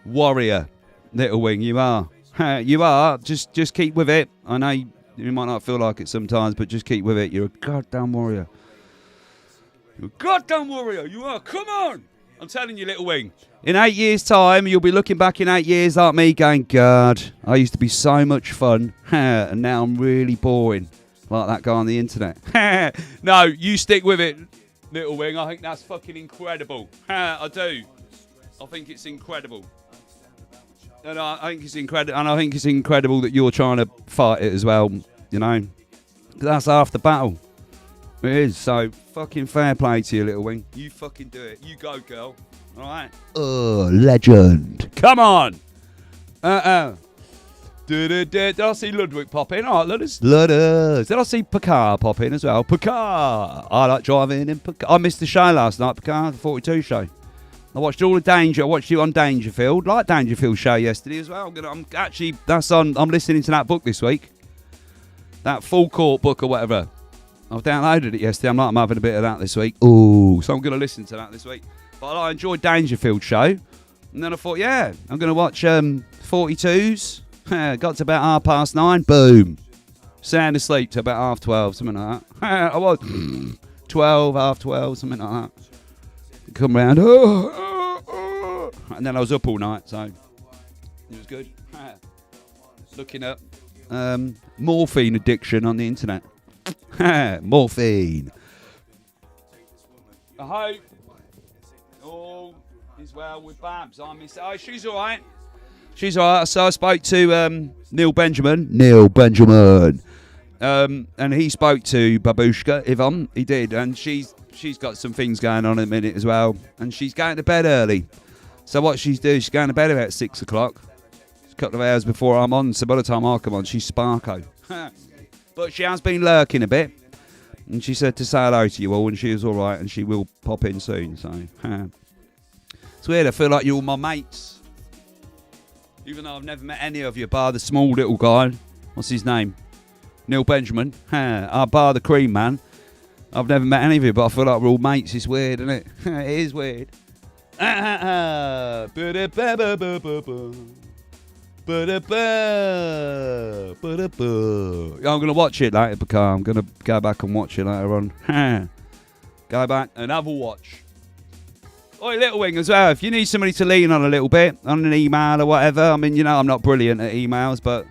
S1: warrior, little wing. You are. You are. Just keep with it. I know you might not feel like it sometimes, but just keep with it. You're a goddamn warrior. You're a goddamn warrior. You are. Come on. I'm telling you, little wing. In 8 years' time, you'll be looking back in 8 years like me going, God, I used to be so much fun, and now I'm really boring, like that guy on the internet. No, you stick with it, little wing. I think that's fucking incredible. I do. I think it's incredible. And I think it's incredible. And I think it's incredible that you're trying to fight it as well, you know. That's half the battle. It is. So, fucking fair play to you, little wing. You fucking do it. You go, girl. All right. Oh, legend. Come on. Did I see Ludwig pop in? All right, Ludders. Did I see Picard pop in as well? Picard. I like driving in Picard. I missed the show last night, Picard, the 42 show. I watched all the Danger. I watched you on Dangerfield. Like Dangerfield show yesterday as well. I'm actually, that's on. I'm listening to that book this week. That Full Court book or whatever. I've downloaded it yesterday. I'm having a bit of that this week. Ooh, so I'm going to listen to that this week. But I enjoyed Dangerfield show. And then I thought, yeah, I'm going to watch 42s. Got to about 9:30. Boom. Sound asleep to about 12:30, something like that. I was 12, 12, something like that. Come round. And then I was up all night, so it was good. Looking up morphine addiction on the internet. Morphine. I hope all is well with Babs. I miss. Oh, she's all right. She's all right. So I spoke to Neil Benjamin, and he spoke to Babushka, Yvonne. He did, and she's got some things going on in a minute as well, and she's going to bed early. So what she's doing, she's going to bed about 6 o'clock. It's a couple of hours before I'm on, so by the time I come on, she's Sparko. But she has been lurking a bit, and she said to say hello to you all, and she is all right, and she will pop in soon. So it's weird. I feel like you're all my mates, even though I've never met any of you, bar the small little guy. What's his name? Neil Benjamin. Bar the cream man. I've never met any of you, but I feel like we're all mates. It's weird, isn't it? It is weird. I'm going to watch it later, because I'm going to go back and watch it later on. Go back and have a watch. Oi, little wing as well. If you need somebody to lean on a little bit, on an email or whatever. I mean, you know, I'm not brilliant at emails, but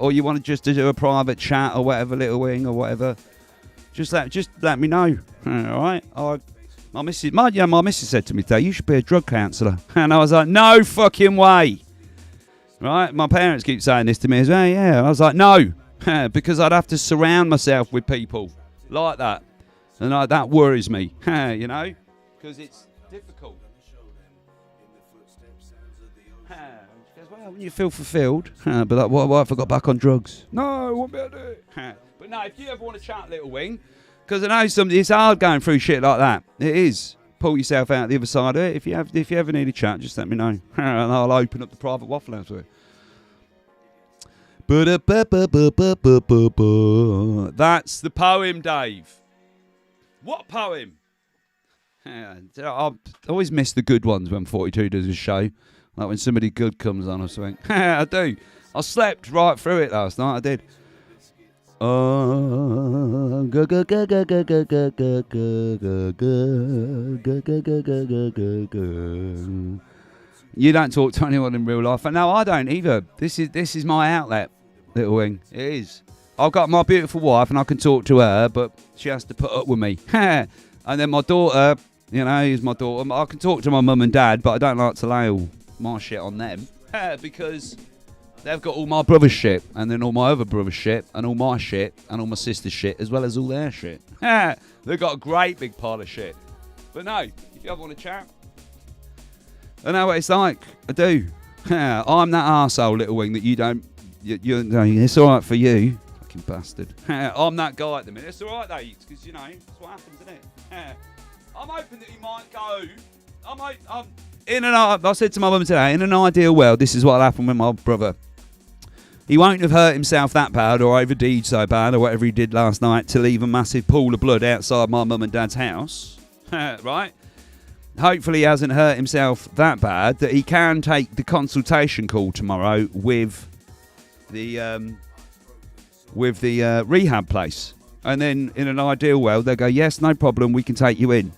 S1: or you want to just do a private chat or whatever, little wing or whatever. Just let me know. All right. My missus said to me today, you should be a drug counsellor. And I was like, no fucking way. Right? My parents keep saying this to me as well. Yeah. I was like, no. Because I'd have to surround myself with people like that. And that worries me. You know? Because it's difficult. She goes, well, when you feel fulfilled. But like, what if I got back on drugs? No, I won't be able to do it. But no, if you ever want to chat, little wing, because I know it's hard going through shit like that. It is. Pull yourself out the other side of it. If you ever need a chat, just let me know. And I'll open up the private Waffle House with you. That's the poem, Dave. What poem? I always miss the good ones when 42 does a show. Like when somebody good comes on or something. I do. I slept right through it last night. I did. Oh, you don't talk to anyone in real life. No, I don't either. This is my outlet, little wing. It is. I've got my beautiful wife and I can talk to her, but she has to put up with me. And then my daughter, you know, is my daughter. I can talk to my mum and dad, but I don't like to lay all my shit on them because they've got all my brother's shit and then all my other brother's shit and all my shit and all my sister's shit as well as all their shit. They've got a great big pile of shit. But no, if you ever want to chat, I know what it's like. I do. I'm that arsehole, little wing, that you don't... it's all right for you. Fucking bastard. I'm that guy at the minute. It's all right, though, because, you know, that's what happens, isn't it? I'm hoping that he might go... I said to my mum today, in an ideal world, this is what'll happen with my brother. He won't have hurt himself that bad or overdeed so bad or whatever he did last night to leave a massive pool of blood outside my mum and dad's house. Right? Hopefully he hasn't hurt himself that bad that he can take the consultation call tomorrow with the rehab place. And then in an ideal world, they'll go, yes, no problem, we can take you in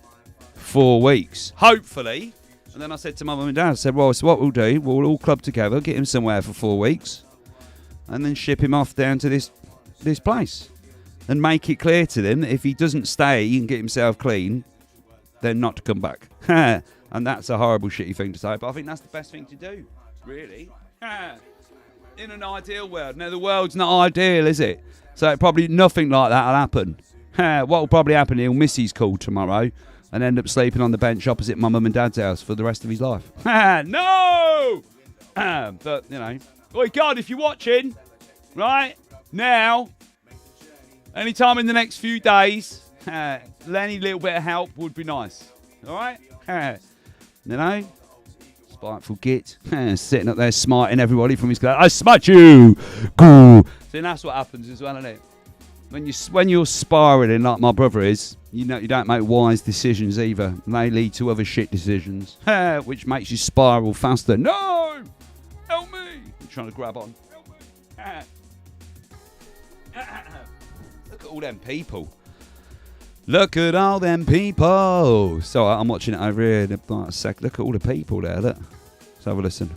S1: 4 weeks. Hopefully. And then I said to my mum and dad, I said, well, so what we'll do, we'll all club together, get him somewhere for 4 weeks, and then ship him off down to this place. And make it clear to them that if he doesn't stay and get himself clean, then not to come back. And that's a horrible, shitty thing to say, but I think that's the best thing to do, really. In an ideal world. Now, the world's not ideal, is it? So probably nothing like that will happen. What will probably happen, he'll miss his call tomorrow and end up sleeping on the bench opposite my mum and dad's house for the rest of his life. No! But, you know. Oh, God, if you're watching, right, now, anytime in the next few days, any little bit of help would be nice. All right? You know? Spiteful git. Sitting up there smiting everybody from his class. I smite you! Goo! See, that's what happens as well, isn't it? When you're spiraling like my brother is, you know you don't make wise decisions either. And they lead to other shit decisions, which makes you spiral faster. No! Help me! I'm trying to grab on. Help me! Look at all them people. Look at all them people. So I'm watching it over here in like a sec. Look at all the people there. Look. Let's have a listen.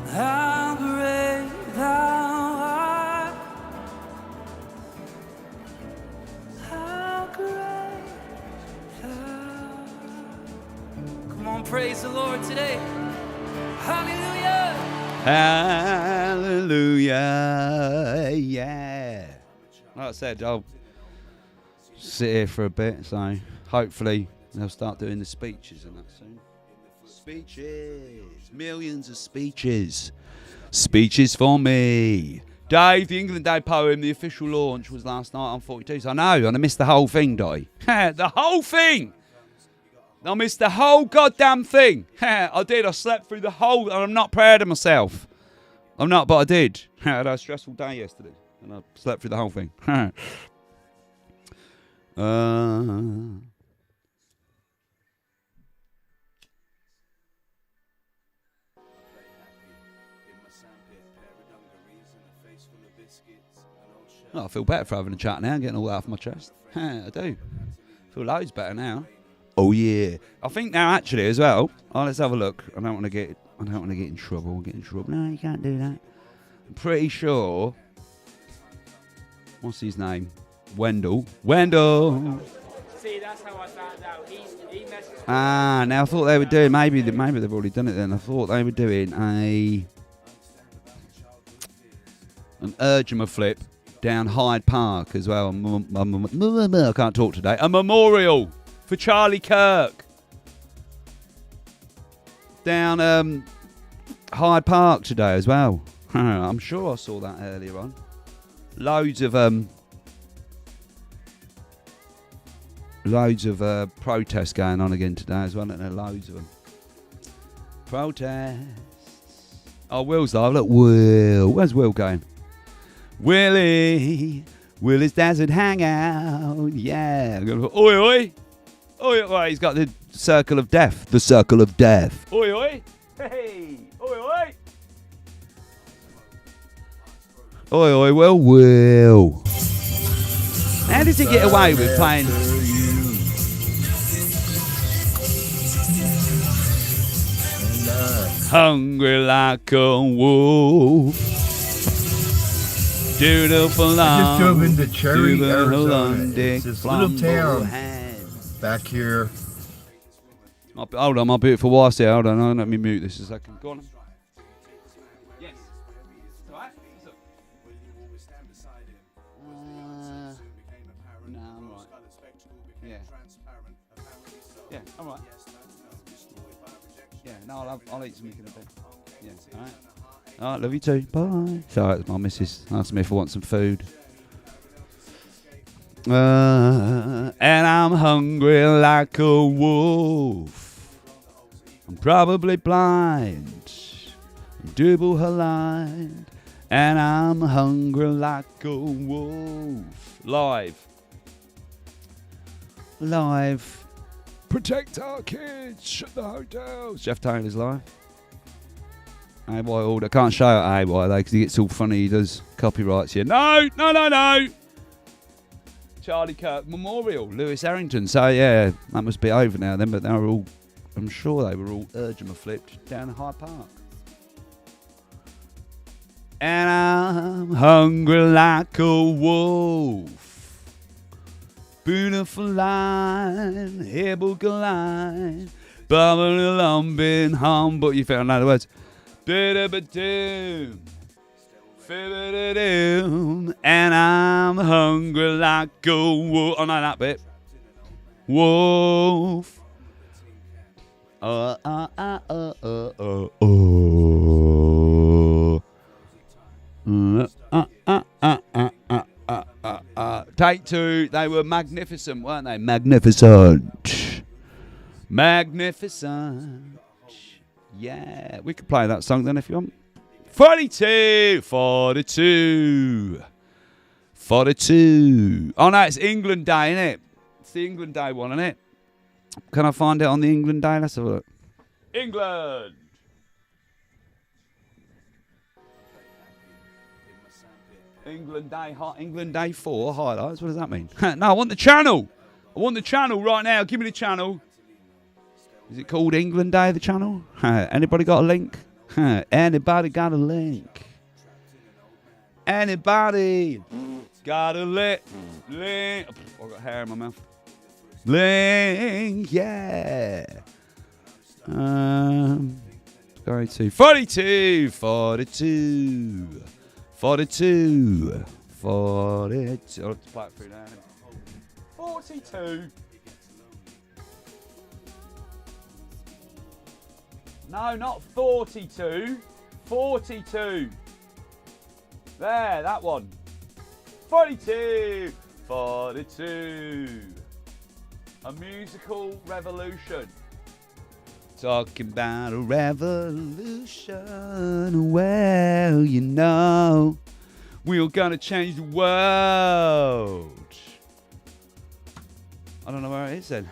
S3: How great thou art. How great thou art. Come on, praise the Lord today. Hallelujah.
S1: Hallelujah. Yeah. Like I said, I'll sit here for a bit, so hopefully they'll start doing the speeches and that soon. Speeches. Millions of speeches. Speeches for me. Dave, the England Day poem, the official launch was last night on 42. So I know, and I missed the whole thing, Di. The whole thing. I missed the whole goddamn thing. I did. I slept through the whole, and I'm not proud of myself. I'm not, but I did. I had a stressful day yesterday. And I slept through the whole thing. Oh, I feel better for having a chat now, getting all that off my chest. I do. I feel loads better now. Oh yeah. I think now actually as well. Oh, let's have a look. I don't want to get in trouble. No, you can't do that. I'm pretty sure. What's his name? Wendell.
S5: See, that's how I found out. He messaged me.
S1: Now I thought they were doing, maybe they've already done it then. I thought they were doing an Urgema flip down Hyde Park as well. I can't talk today. A memorial for Charlie Kirk down Hyde Park today as well. I'm sure I saw that earlier on. Loads of protests going on again today as well, and there are loads of them. Protests. Oh, Will's live. Look, Will. Where's Will going? Willie's Desert Hangout. Yeah. Oi, oi. Oi, oi. He's got the circle of death. The circle of death. Oi, oi. Hey. Oi, oi. Oi, oi, well. How does he get away with playing? Hungry like a wolf. Beautiful
S6: I just drove
S1: love.
S6: into Cherry,
S1: Beautiful
S6: Arizona. It's this little town back here.
S1: Hold on, my beautiful wife's here. Hold on, let me mute this a second. Go on. Yes. Right. No, I'm right. Yeah. Yeah, all right. Yeah, no, I'll eat something in a bit. Yeah, all right. All right, love you too. Bye. So it's my missus asked me if I want some food. And I'm hungry like a wolf. I'm probably blind, double her line, and I'm hungry like a wolf. Live. Protect our kids. Shut the hotels. Jeff Taylor's live. AY order. Can't show it AY though because he gets all funny. He does copyrights here. No. Charlie Kirk Memorial, Lewis Arrington. So yeah, that must be over now then. But they were all. I'm sure they were all urgent flipped down Hyde Park. And I'm hungry like a wolf. Beautiful line, hebel line, bubbly lumbin hum. But you found out the words. Bida-ba-doom, fibba-da-doom, and I'm hungry like a wolf. Oh no, that bit. Wolf. Take two. They were magnificent, weren't they? Magnificent. Yeah, we could play that song then if you want. 42. Oh no, it's England Day, isn't it? It's the England Day one, isn't it? Can I find it on the England Day? Let's have a look. England. England Day 4 highlights. What does that mean? No, I want the channel. Right now. Give me the channel. Is it called England Day, the channel? Anybody got a link? Anybody got a link? Anybody got a link? I've got hair in my mouth. Link, yeah. Go to 42. I'll have to play it through now. 42. No, not 42. 42. There, that one. 42. A musical revolution. Talking about a revolution. Well, you know, we're gonna change the world. I don't know where it is then.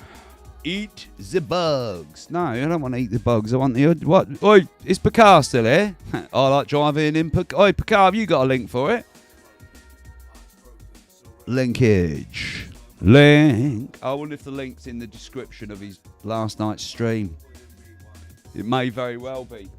S1: Eat the bugs. No, I don't want to eat the bugs. I want the... What? Oi, is Picard still here? I like driving in... Oi, Picard, have you got a link for it? Linkage. Link. I wonder if the link's in the description of his last night's stream. It may very well be.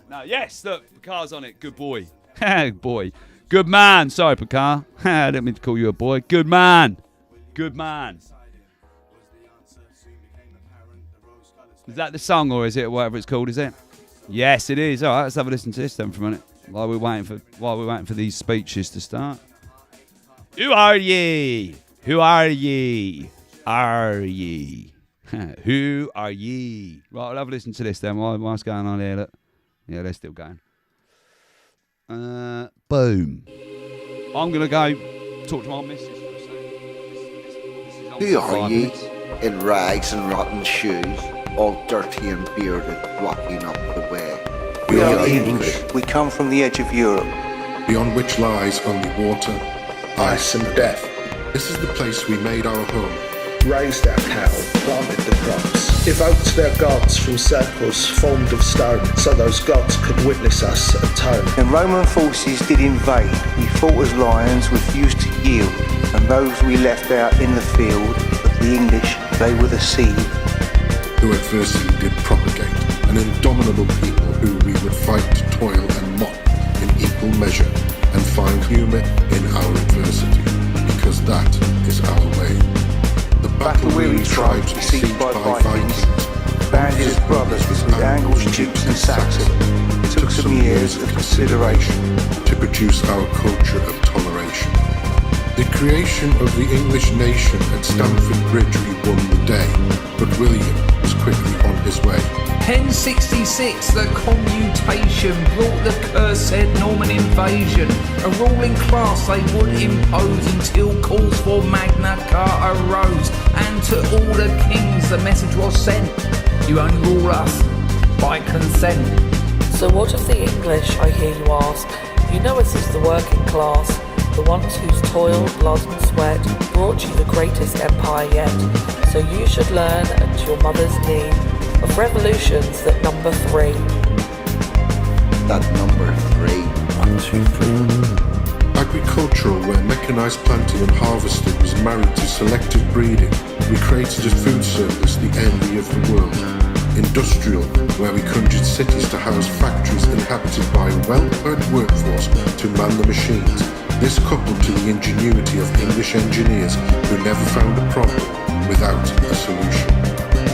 S1: No, yes, look, Picard's on it. Good boy. Boy. Good man. Sorry, Picard. I didn't mean to call you a boy. Good man. Good man. Is that the song or is it whatever it's called, is it? Yes, it is. All right, let's have a listen to this then for a minute. While we're waiting for these speeches to start. Who are ye? Who are ye? Are ye? Who are ye? Right, I'll have a listen to this then. What's going on here? Look. Yeah, they're still going. Boom. I'm going to go talk to my missus for a second.
S7: Who are ye? In rags and rotten shoes, all dirty and bearded, blocking up the way.
S8: We are English,
S9: We come from the edge of Europe.
S8: beyond which lies only water, ice and death. This is the place we made our home.
S9: Raised our cattle, planted the crops, evoked their gods from circles formed of stone, so those gods could witness us atone.
S10: When Roman forces did invade, we fought as lions, refused to yield, and those we left out in the field, of the English, they were the seed.
S8: Who adversity did propagate, an indomitable people who we would fight, toil and mock in equal measure, and find humour in our adversity, because that is our way. The battle-weary tribes besieged by Vikings,
S10: banded as brothers with Angles, Jutes and Saxons, took some years of consideration
S8: to produce our culture of toleration. The creation of the English nation at Stamford Bridge we won the day, but William was quickly on his way.
S11: 1066, the commutation brought the cursed Norman invasion. A ruling class they would impose until calls for Magna Carta arose. And to all the kings the message was sent: you only rule us by consent.
S12: So what of the English, I hear you ask? You know us as the working class, the ones whose toil, blood and sweat brought you the greatest empire yet. So you should learn at your mother's knee of revolutions that number 3.
S7: That number 3.
S8: 1, 2, 3. Agricultural, where mechanised planting and harvesting was married to selective breeding, we created a food service, the envy of the world. Industrial, where we conjured cities to house factories inhabited by a well-earned workforce to man the machines. This coupled to the ingenuity of English engineers who never found a problem without a solution.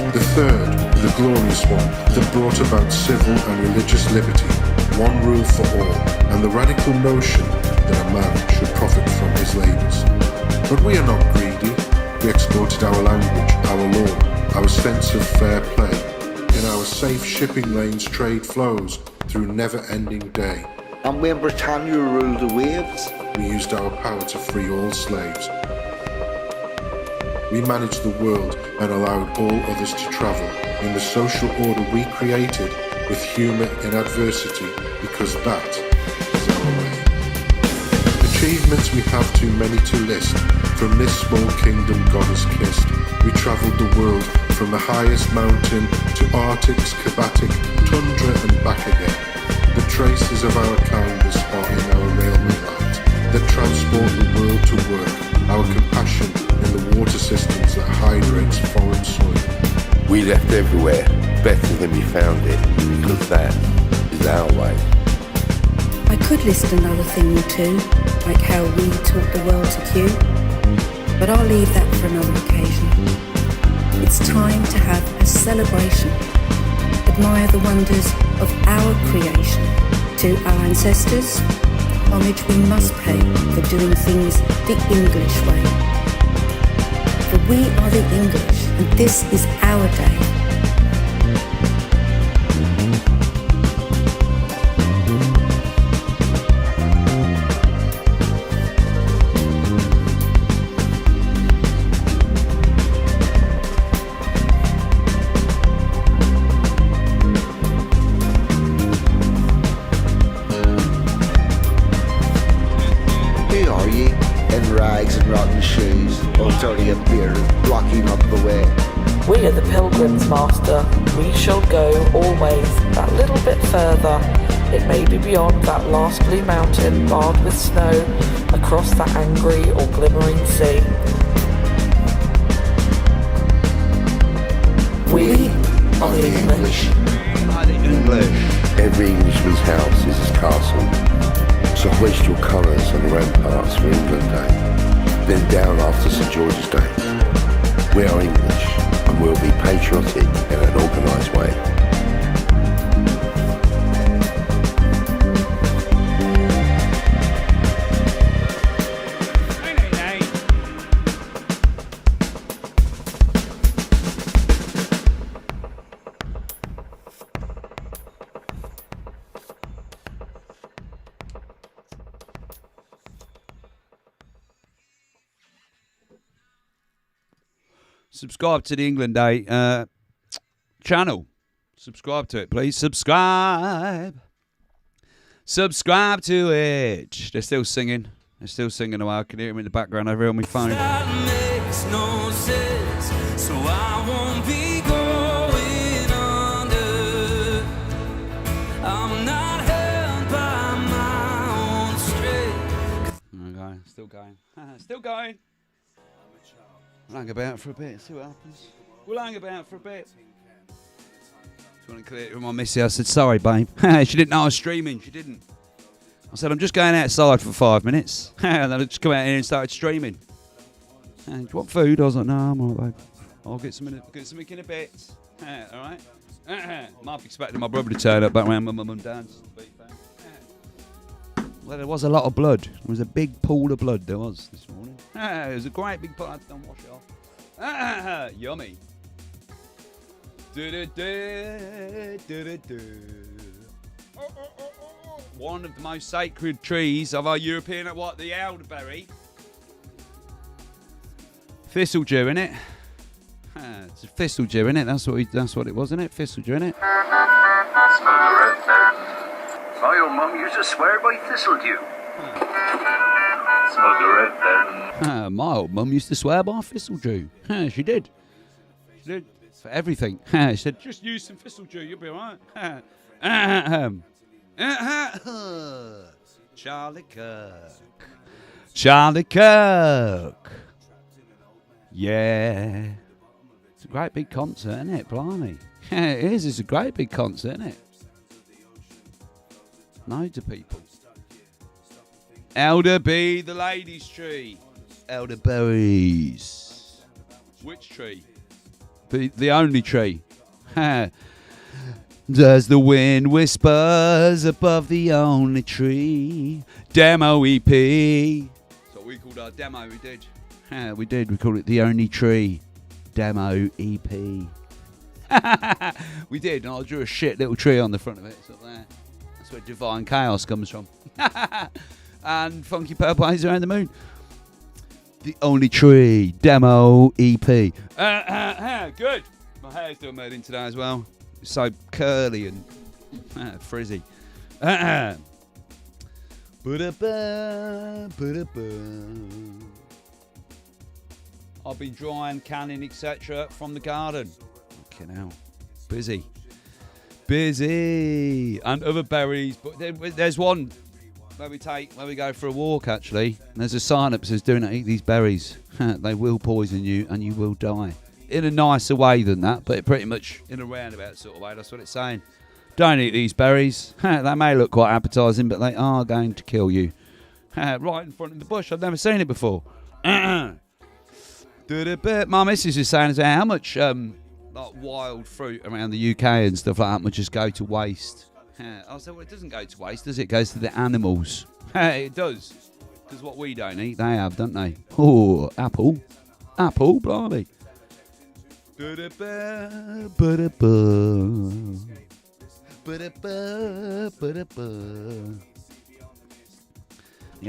S8: The third, the glorious one, that brought about civil and religious liberty, one rule for all, and the radical notion that a man should profit from his labours. But we are not greedy. We exported our language, our law, our sense of fair play. In our safe shipping lanes trade flows through never-ending day.
S7: And when Britannia ruled the waves,
S8: we used our power to free all slaves. We managed the world and allowed all others to travel in the social order we created with humour in adversity, because that is our way. Achievements we have too many to list. From this small kingdom God has kissed, we travelled the world from the highest mountain to Arctics, Kabatic, tundra and back again. The traces of our kindness are in our railway lines that transport the world to work, our compassion in the water systems that hydrates foreign soil.
S13: We left everywhere better than we found it, because that is our way.
S14: I could list another thing or two, like how we taught the world to queue, but I'll leave that for another occasion. It's time to have a celebration. Admire the wonders of our creation. To our ancestors, homage we must pay for doing things the English way. For we are the English, and this is our day.
S7: Dirty and bearded, blocking up the way.
S12: We are the pilgrims, master. We shall go always that little bit further. It may be beyond that last blue mountain barred with snow, across that angry or glimmering sea. We are the English.
S13: Every Englishman's house is his castle. So hoist your colours on the ramparts for England Day. Then down after St George's Day. We are English, and we'll be patriotic in an organised way.
S1: Subscribe to the England Day channel. Subscribe to it, please. Subscribe. Subscribe to it. They're still singing. They're still singing away. I can hear him in the background over here on my phone.
S3: That makes no sense, so I won't be going under. I'm not held by my own strength.
S1: Okay, still going. Still going. We'll hang about for a bit, see what happens. We'll hang about for a bit. Just want to clear it with my missy. I said, sorry, babe. She didn't know I was streaming. She didn't. I said, I'm just going outside for 5 minutes. And then I just come out here and started streaming. Do you want food? I was like, no, I'm all right, babe. I'll get something in a bit. All right? Might be expecting my brother to turn up back around my mum and dad's. Well, there was a lot of blood. There was a big pool of blood there was this morning. It was a great big pool. I had to go and wash it off. Yummy. One of the most sacred trees of our European, what, the elderberry. Thistledew, innit? It's a thistledew, innit? That's what it was, innit? Thistledew, innit?
S15: My old mum used to swear by thistledew. Smell the red then.
S1: My old mum used to swear by thistledew. She did. She did. For everything. She said, just use some thistledew, you'll be alright. Charlie Kirk. Charlie Kirk. Yeah. It's a great big concert, isn't it? Blimey. It is. It's a great big concert, isn't it? Loads of people. Elder be the ladies' tree. Elderberries. Which tree? The only tree. Does the wind whispers above the only tree? Demo EP. That's what we called our demo, we did. We did. We called it the only tree. Demo EP. We did, and I drew a shit little tree on the front of it. It's up there. That's where Divine Chaos comes from. And Funky Purple Haze Around the Moon. The only tree. Demo EP. Good. My hair's doing murder today as well. It's so curly and frizzy. I've been drying, canning, etc. from the garden. Fucking hell. Busy. And other berries. But there's one where we go for a walk, actually. And there's a sign up that says, do not eat these berries. They will poison you and you will die. In a nicer way than that, but pretty much in a roundabout sort of way. That's what it's saying. Don't eat these berries. They may look quite appetising, but they are going to kill you. Right in front of the bush. I've never seen it before. My missus is saying how much like wild fruit around the UK and stuff like that would just go to waste. I said, well, it doesn't go to waste, does it? It goes to the animals. It does. Because what we don't eat, they have, don't they? Oh, apple, blimey. You had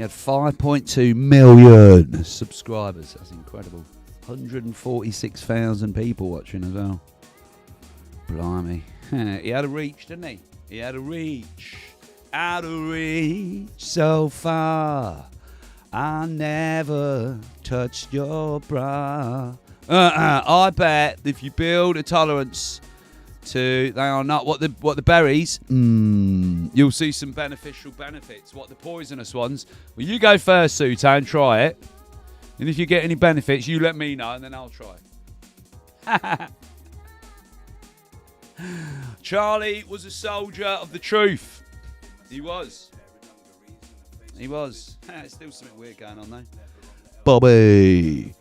S1: 5.2 million subscribers. That's incredible. 146,000 people watching as well. Blimey. He had a reach, didn't he? He had a reach. Out of reach so far. I never touched your bra. I bet if you build a tolerance to they are not what the berries, you'll see some beneficial benefits. What the poisonous ones? Well, you go first, Sute, and try it. And if you get any benefits, you let me know, and then I'll try it. Charlie was a soldier of the truth. He was. It's still something weird going on though. Bobby.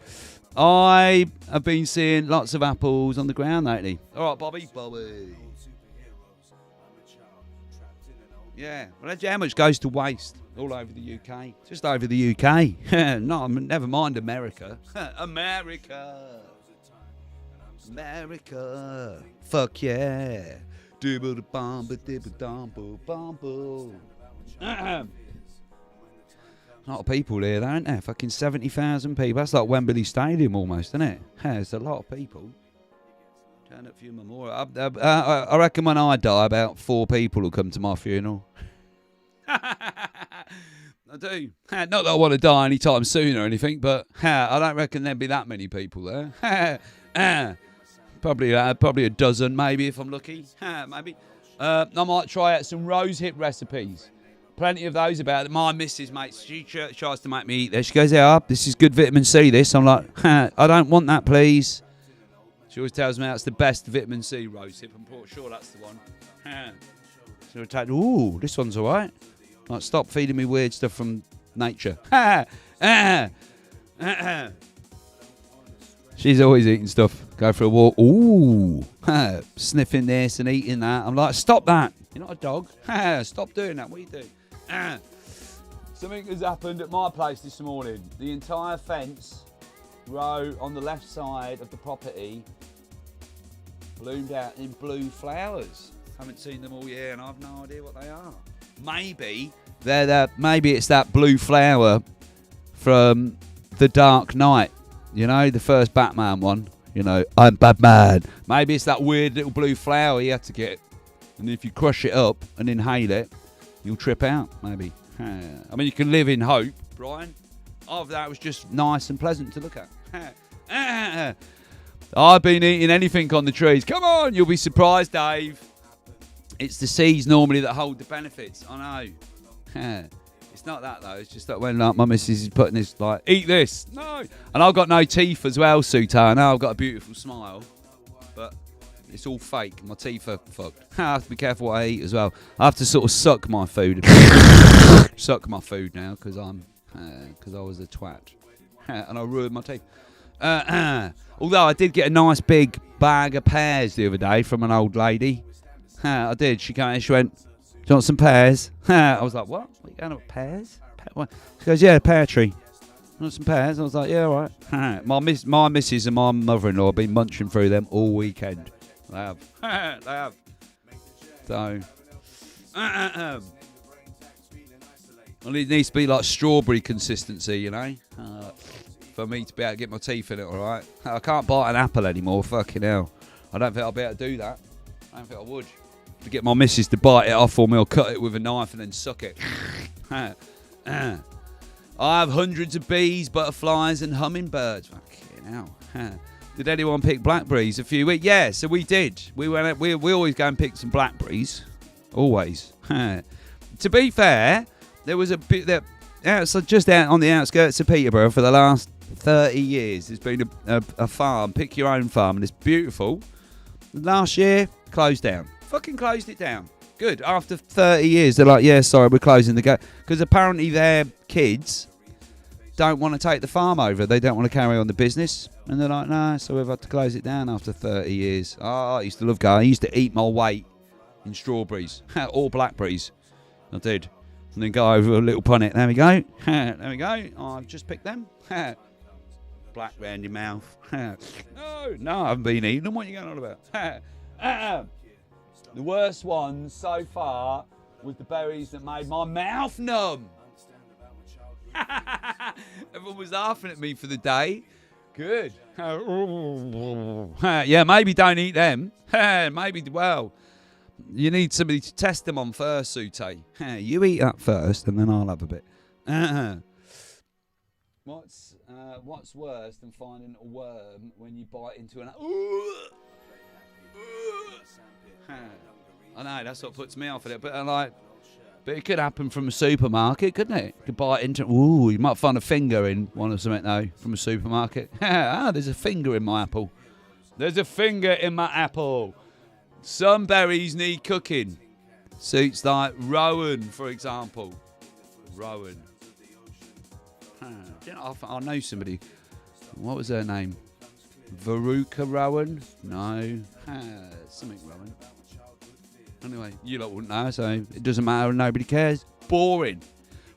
S1: I have been seeing lots of apples on the ground lately. All right, Bobby. Yeah. Well, how much goes to waste all over the UK? Just over the UK. No, never mind America. America. Fuck yeah. A lot of people here, aren't there? Fucking 70,000 people. That's like Wembley Stadium almost, isn't it? Yeah, it's a lot of people. Turn up for your memorial. I reckon when I die, about 4 people will come to my funeral. I do. Not that I want to die anytime soon or anything, but I don't reckon there'd be that many people there. Probably a dozen, maybe, if I'm lucky. Maybe. I might try out some rosehip recipes. Plenty of those about. My missus, mate, she tries to make me eat this. She goes, yeah, this is good vitamin C, this. I'm like, I don't want that, please. She always tells me that's the best vitamin C rosehip. I'm pretty sure that's the one. She'll take, ooh, this one's all right. Like, stop feeding me weird stuff from nature. She's always eating stuff. Go for a walk. Ooh. Sniffing this and eating that. I'm like, stop that. You're not a dog. Stop doing that. What are you doing? Something has happened at my place this morning. The entire fence row on the left side of the property bloomed out in blue flowers. Haven't seen them all year and I've no idea what they are. Maybe maybe it's that blue flower from The Dark Knight. You know, the first Batman one. You know, I'm Batman. Maybe it's that weird little blue flower you had to get. And if you crush it up and inhale it, you'll trip out, maybe. I mean, you can live in hope, Brian. After that, it was just nice and pleasant to look at. I've been eating anything on the trees. Come on, you'll be surprised, Dave. It's the seeds normally that hold the benefits. I know. It's not that, though. It's just that when my missus is putting this, like, eat this. No. And I've got no teeth as well, Suta. I know I've got a beautiful smile, but it's all fake. My teeth are fucked. I have to be careful what I eat as well. I have to sort of suck my food. Suck my food now because I was a twat. And I ruined my teeth. Although I did get a nice big bag of pears the other day from an old lady. I did. She came in, she went, do you want some pears? I was like, what? What are you going on with pears? She goes, yeah, pear tree. You want some pears? I was like, yeah, all right. My missus and my mother-in-law have been munching through them all weekend. They have. They have. So, well, it needs to be like strawberry consistency, you know, for me to be able to get my teeth in it, all right? I can't bite an apple anymore, fucking hell. I don't think I'll be able to do that. I don't think I would. To get my missus to bite it off for me or cut it with a knife and then suck it. I have hundreds of bees, butterflies and hummingbirds. Fucking hell. Did anyone pick blackberries a few weeks? Yeah, so we did. We always go and pick some blackberries. Always. To be fair, there was a bit that so just out on the outskirts of Peterborough for the last 30 years. There's been a farm, pick your own farm, and it's beautiful. Last year, closed down. Fucking closed it down. Good. After 30 years, they're like, yeah, sorry, we're closing the gate. Because apparently their kids don't want to take the farm over. They don't want to carry on the business. And they're like, no, so we've had to close it down after 30 years. Oh, I used to love going. I used to eat my weight in strawberries or blackberries. I did. And then go over a little punnet. There we go. There we go. Oh, I've just picked them. Black round your mouth. No, I haven't been eating them. What are you going on about? The worst one so far was the berries that made my mouth numb. Everyone was laughing at me for the day. Good. Yeah, maybe don't eat them. Maybe, well, you need somebody to test them on first, Sute. You eat that first and then I'll have a bit. What's worse than finding a worm when you bite into an... I know, that's what puts me off at it. But it could happen from a supermarket, couldn't it? You could bite into... Ooh, you might find a finger in one of something, though, from a supermarket. There's a finger in my apple. There's a finger in my apple. Some berries need cooking. Suits like Rowan, for example. Rowan. I know somebody. What was her name? Veruca Rowan? No. Something Rowan. Anyway, you lot wouldn't know, so it doesn't matter. Nobody cares. Boring.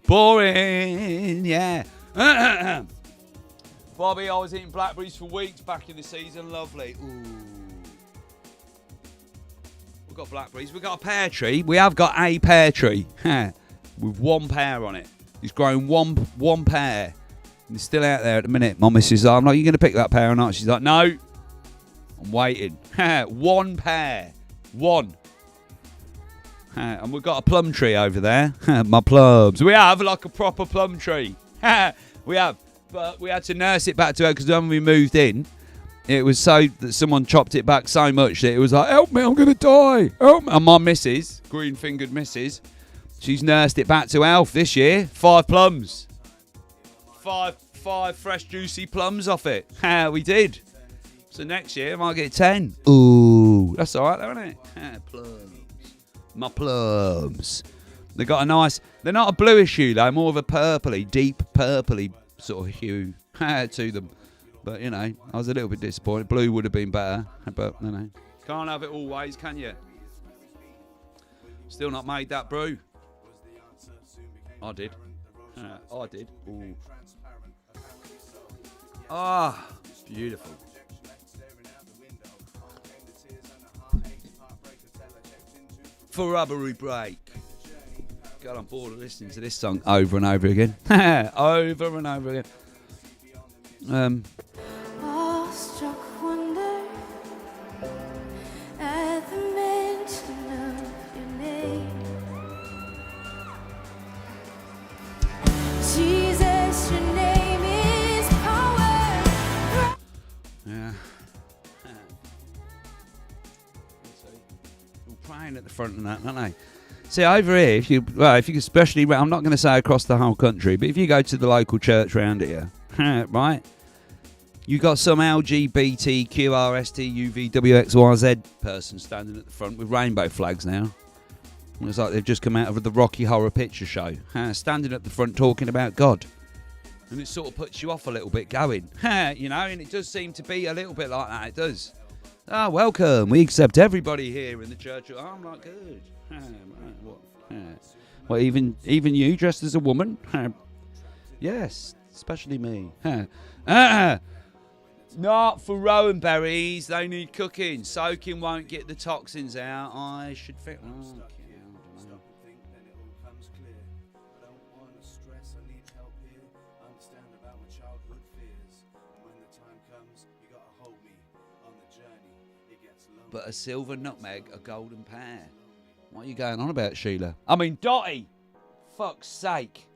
S1: Boring, yeah. Bobby, I was eating blackberries for weeks back in the season. Lovely. Ooh. We've got blackberries. We've got a pear tree. We have got a pear tree with one pear on it. It's grown one pear. And it's still out there at the minute. My missus is like, I'm like, you going to pick that pear or not? She's like, no. I'm waiting. One pear. One. And we've got a plum tree over there. My plums. We have like a proper plum tree. We have. But we had to nurse it back to her because when we moved in, it was so that someone chopped it back so much that it was like, help me, I'm going to die. Help me. And my missus, green-fingered missus, she's nursed it back to health this year. 5 plums. Five fresh, juicy plums off it. We did. So next year, I might get 10. Ooh, that's all right, though, isn't it? Plums. My plums. They got a nice... They're not a bluish hue, though. More of a purpley, deep purpley sort of hue to them. But, you know, I was a little bit disappointed. Blue would have been better. But, you know, can't have it always, can you? Still not made that brew. I did. I did. Ooh. Ah, beautiful. For rubbery break. God, I'm bored of listening to this song over and over again. Over and over again.
S2: Awestruck wonder at the mention of your name. Jesus, your name is power.
S1: Yeah. All praying at the front of that, aren't they? See, over here, if you especially, I'm not going to say across the whole country, but if you go to the local church around here, right, you got some LGBT, QRST, UV, WXYZ person standing at the front with rainbow flags now. It's like they've just come out of the Rocky Horror Picture Show, standing at the front talking about God. And it sort of puts you off a little bit going, you know, and it does seem to be a little bit like that, it does. Ah, welcome, we accept everybody here in the church. Oh, I'm like, good. What, even you dressed as a woman? Yes, especially me. Not for rowan berries, they need cooking. Soaking won't get the toxins out. I should think. But a silver nutmeg, a golden pear. What are you going on about, Sheila? I mean, Dottie! Fuck's sake.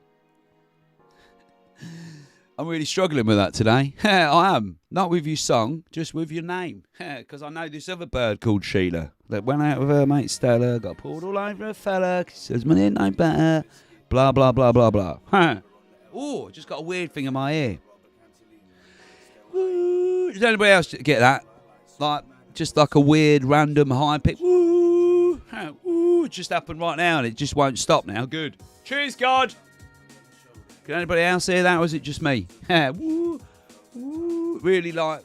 S1: I'm really struggling with that today. I am. Not with your song, just with your name. Because I know this other bird called Sheila that went out with her mate Stella, got pulled all over a fella, says my name ain't better, blah, blah, blah, blah, blah. Oh, just got a weird thing in my ear. Woo. Does anybody else get that? Like, just like a weird, random, high-pitched woo. Woo. It just happened right now and it just won't stop now. Good. Cheers, God. Can anybody else hear that, or is it just me? Woo, woo, really like.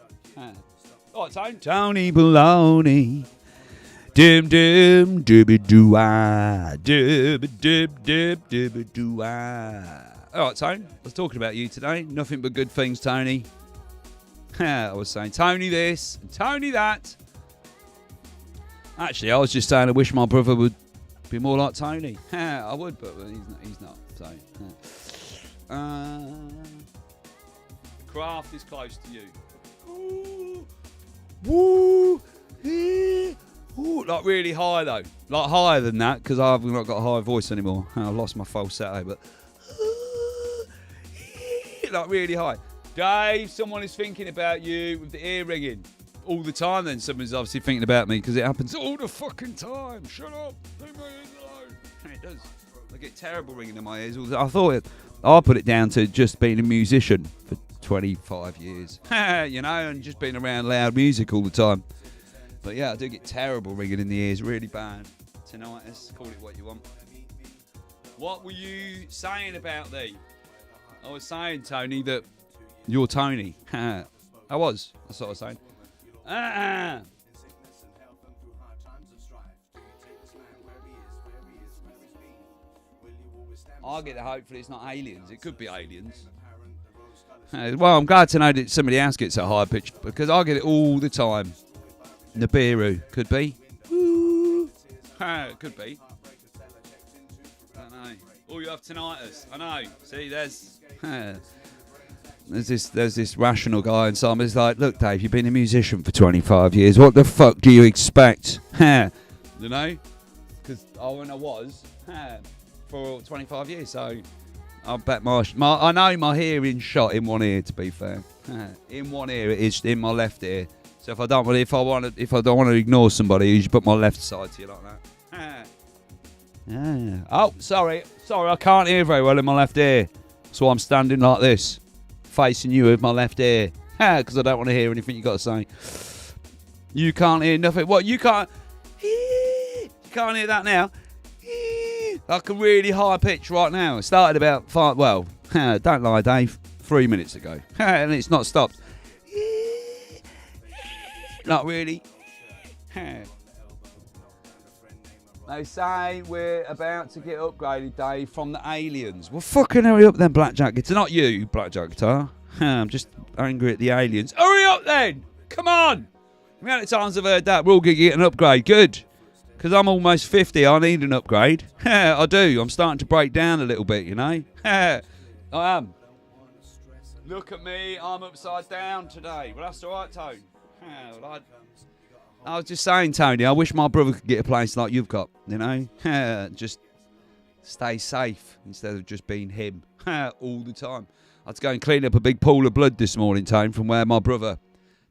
S1: Oh, it's Tony Baloney. Dim dim dibby doo ah, dib dib dib dibby doo ah. All right, Tony. I was talking about you today. Nothing but good things, Tony. I was saying Tony this and Tony that. Actually, I was just saying I wish my brother would be more like Tony. I would, but he's not. So. Craft is close to you. Ooh, ooh, like really high though, like higher than that because I've not got a high voice anymore. I've lost my falsetto, but like really high. Dave, someone is thinking about you with the ear ringing all the time. Then someone's obviously thinking about me because it happens all the fucking time. Shut up, leave my ears alone. It does. I get terrible ringing in my ears all the time. I thought I put it down to just being a musician for 25 years, you know, and just being around loud music all the time. But yeah, I do get terrible ringing in the ears, really bad. Tinnitus, call it what you want. What were you saying about thee? I was saying, Tony, that you're Tony. I was. That's what I was saying. I get that hopefully it's not aliens. It could be aliens. Well, I'm glad to know that somebody else gets a higher pitch because I get it all the time. Nibiru. Could be. Could be. I don't know. Oh, you have tinnitus. I know. See, there's this rational guy inside me. He's like, look, Dave, you've been a musician for 25 years. What the fuck do you expect? You know? Because when I was for 25 years. So I bet I know my hearing's shot in one ear. To be fair, in one ear it is in my left ear. So if I don't want to ignore somebody, you just put my left side to you like that. Yeah. Oh, sorry, I can't hear very well in my left ear. So I'm standing like this, facing you with my left ear, because I don't want to hear anything you got to say. You can't hear nothing. What? You can't hear that now? Like a really high pitch right now. It started about don't lie, Dave, 3 minutes ago. And it's not stopped. Not really. They say we're about to get upgraded, Dave, from the aliens. Well, fucking hurry up then, Blackjack Guitar. Not you, Blackjack Guitar. I'm just angry at the aliens. Hurry up then! Come on! The amount of times I've heard that, we're all going to get an upgrade. Good. Because I'm almost 50, I need an upgrade. I do. I'm starting to break down a little bit, you know. I am. Look at me, I'm upside down today. Well, that's all right, Tone. I was just saying, Tony, I wish my brother could get a place like you've got, you know. Just stay safe instead of just being him all the time. I had to go and clean up a big pool of blood this morning, Tone, from where my brother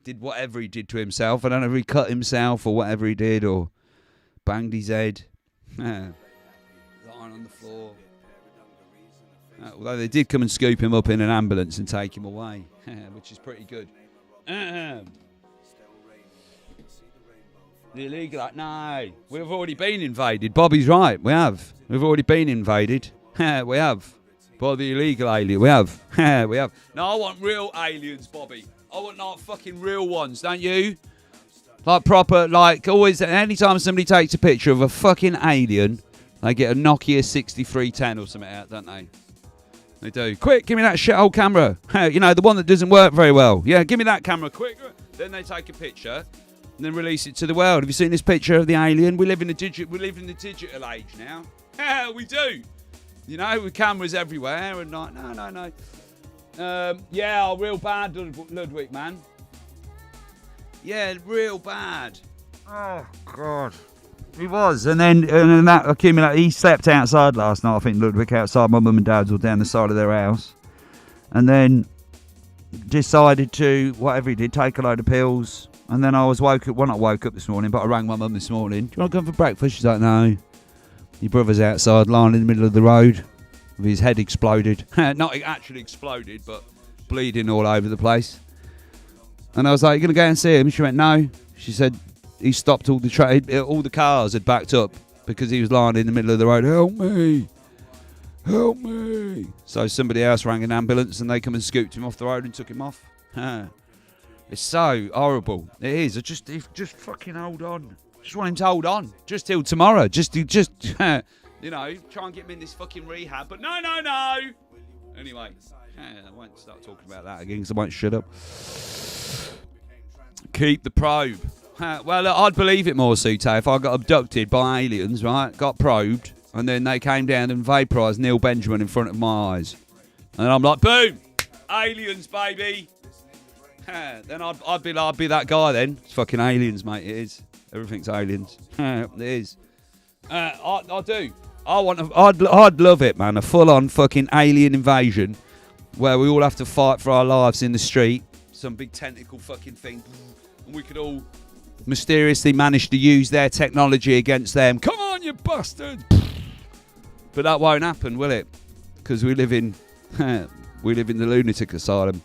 S1: did whatever he did to himself. I don't know if he cut himself or whatever he did or banged his head. Lying on the floor. Although they did come and scoop him up in an ambulance and take him away, which is pretty good. The illegal act? No, we've already been invaded. Bobby's right, we have. We've already been invaded. We have. By the illegal alien, we have. We have. No, I want real aliens, Bobby. I want like fucking real ones, don't you? Like proper, like always, anytime somebody takes a picture of a fucking alien, they get a Nokia 6310 or something out, don't they? They do. Quick, give me that shit old camera. You know, the one that doesn't work very well. Yeah, give me that camera, quick. Then they take a picture and then release it to the world. Have you seen this picture of the alien? We live in the digital age now. Yeah, we do. You know, with cameras everywhere and like, no. Yeah, real bad, Ludwig, man. Yeah, real bad. Oh, God. He was. And then that accumulated. He slept outside last night, I think, Ludwig, outside my mum and dad's or down the side of their house. And then decided to, whatever he did, take a load of pills. And then I was not woke up this morning, but I rang my mum this morning. Do you want to come for breakfast? She's like, no. Your brother's outside, lying in the middle of the road with his head exploded. Not actually exploded, but bleeding all over the place. And I was like, you going to go and see him? She went, no. She said, he stopped all the cars had backed up because he was lying in the middle of the road. Help me. Help me. So somebody else rang an ambulance and they come and scooped him off the road and took him off. It's so horrible. It is. Just fucking hold on. Just want him to hold on. Just till tomorrow. Just you know, try and get him in this fucking rehab. But no. Anyway, I won't start talking about that again because I won't shut up. Keep the probe. Well, I'd believe it more, Sute, if I got abducted by aliens, right? Got probed, and then they came down and vaporised Neil Benjamin in front of my eyes. And I'm like, boom! Aliens, baby! Then I'd be that guy then. It's fucking aliens, mate, it is. Everything's aliens. It is. I do. I'd love it, man. A full-on fucking alien invasion where we all have to fight for our lives in the street. Some big tentacle fucking thing. And we could all mysteriously manage to use their technology against them. Come on, you bastards! But that won't happen, will it? Because we live in the lunatic asylum.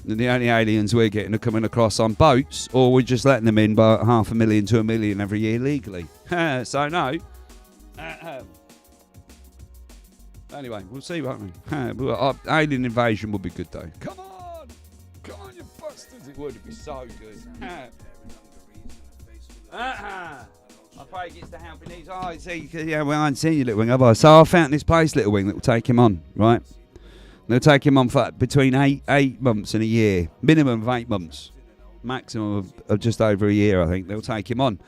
S1: And the only aliens we're getting are coming across on boats, or we're just letting them in by 500,000 to 1 million every year legally. So no. Anyway, we'll see, won't we? Alien invasion would be good though. Come on, you bastards! It would. It'd be so good. I pray it gets to helping these. Oh, see, yeah, well, I haven't seen you, Little Wing, have I? So I found this place, Little Wing, that will take him on, right? They'll take him on for between 8 months and a year. Minimum of 8 months. Maximum of just over a year, I think. They'll take him on.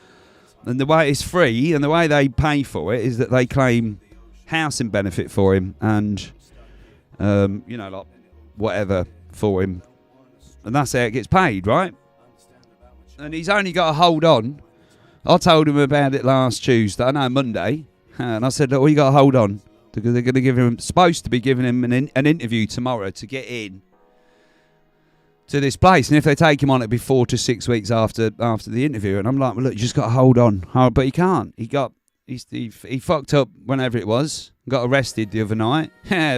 S1: And the way it's free and the way they pay for it is that they claim housing benefit for him and, like whatever for him. And that's how it gets paid, right? And he's only got to hold on. I told him about it last Tuesday. No, Monday. And I said, look, well, you got to hold on. Because they're going to give him, supposed to be giving him an interview tomorrow to get in to this place. And if they take him on, it'll be 4 to 6 weeks after the interview. And I'm like, well, look, you just got to hold on. But he can't. He fucked up whenever it was. Got arrested the other night.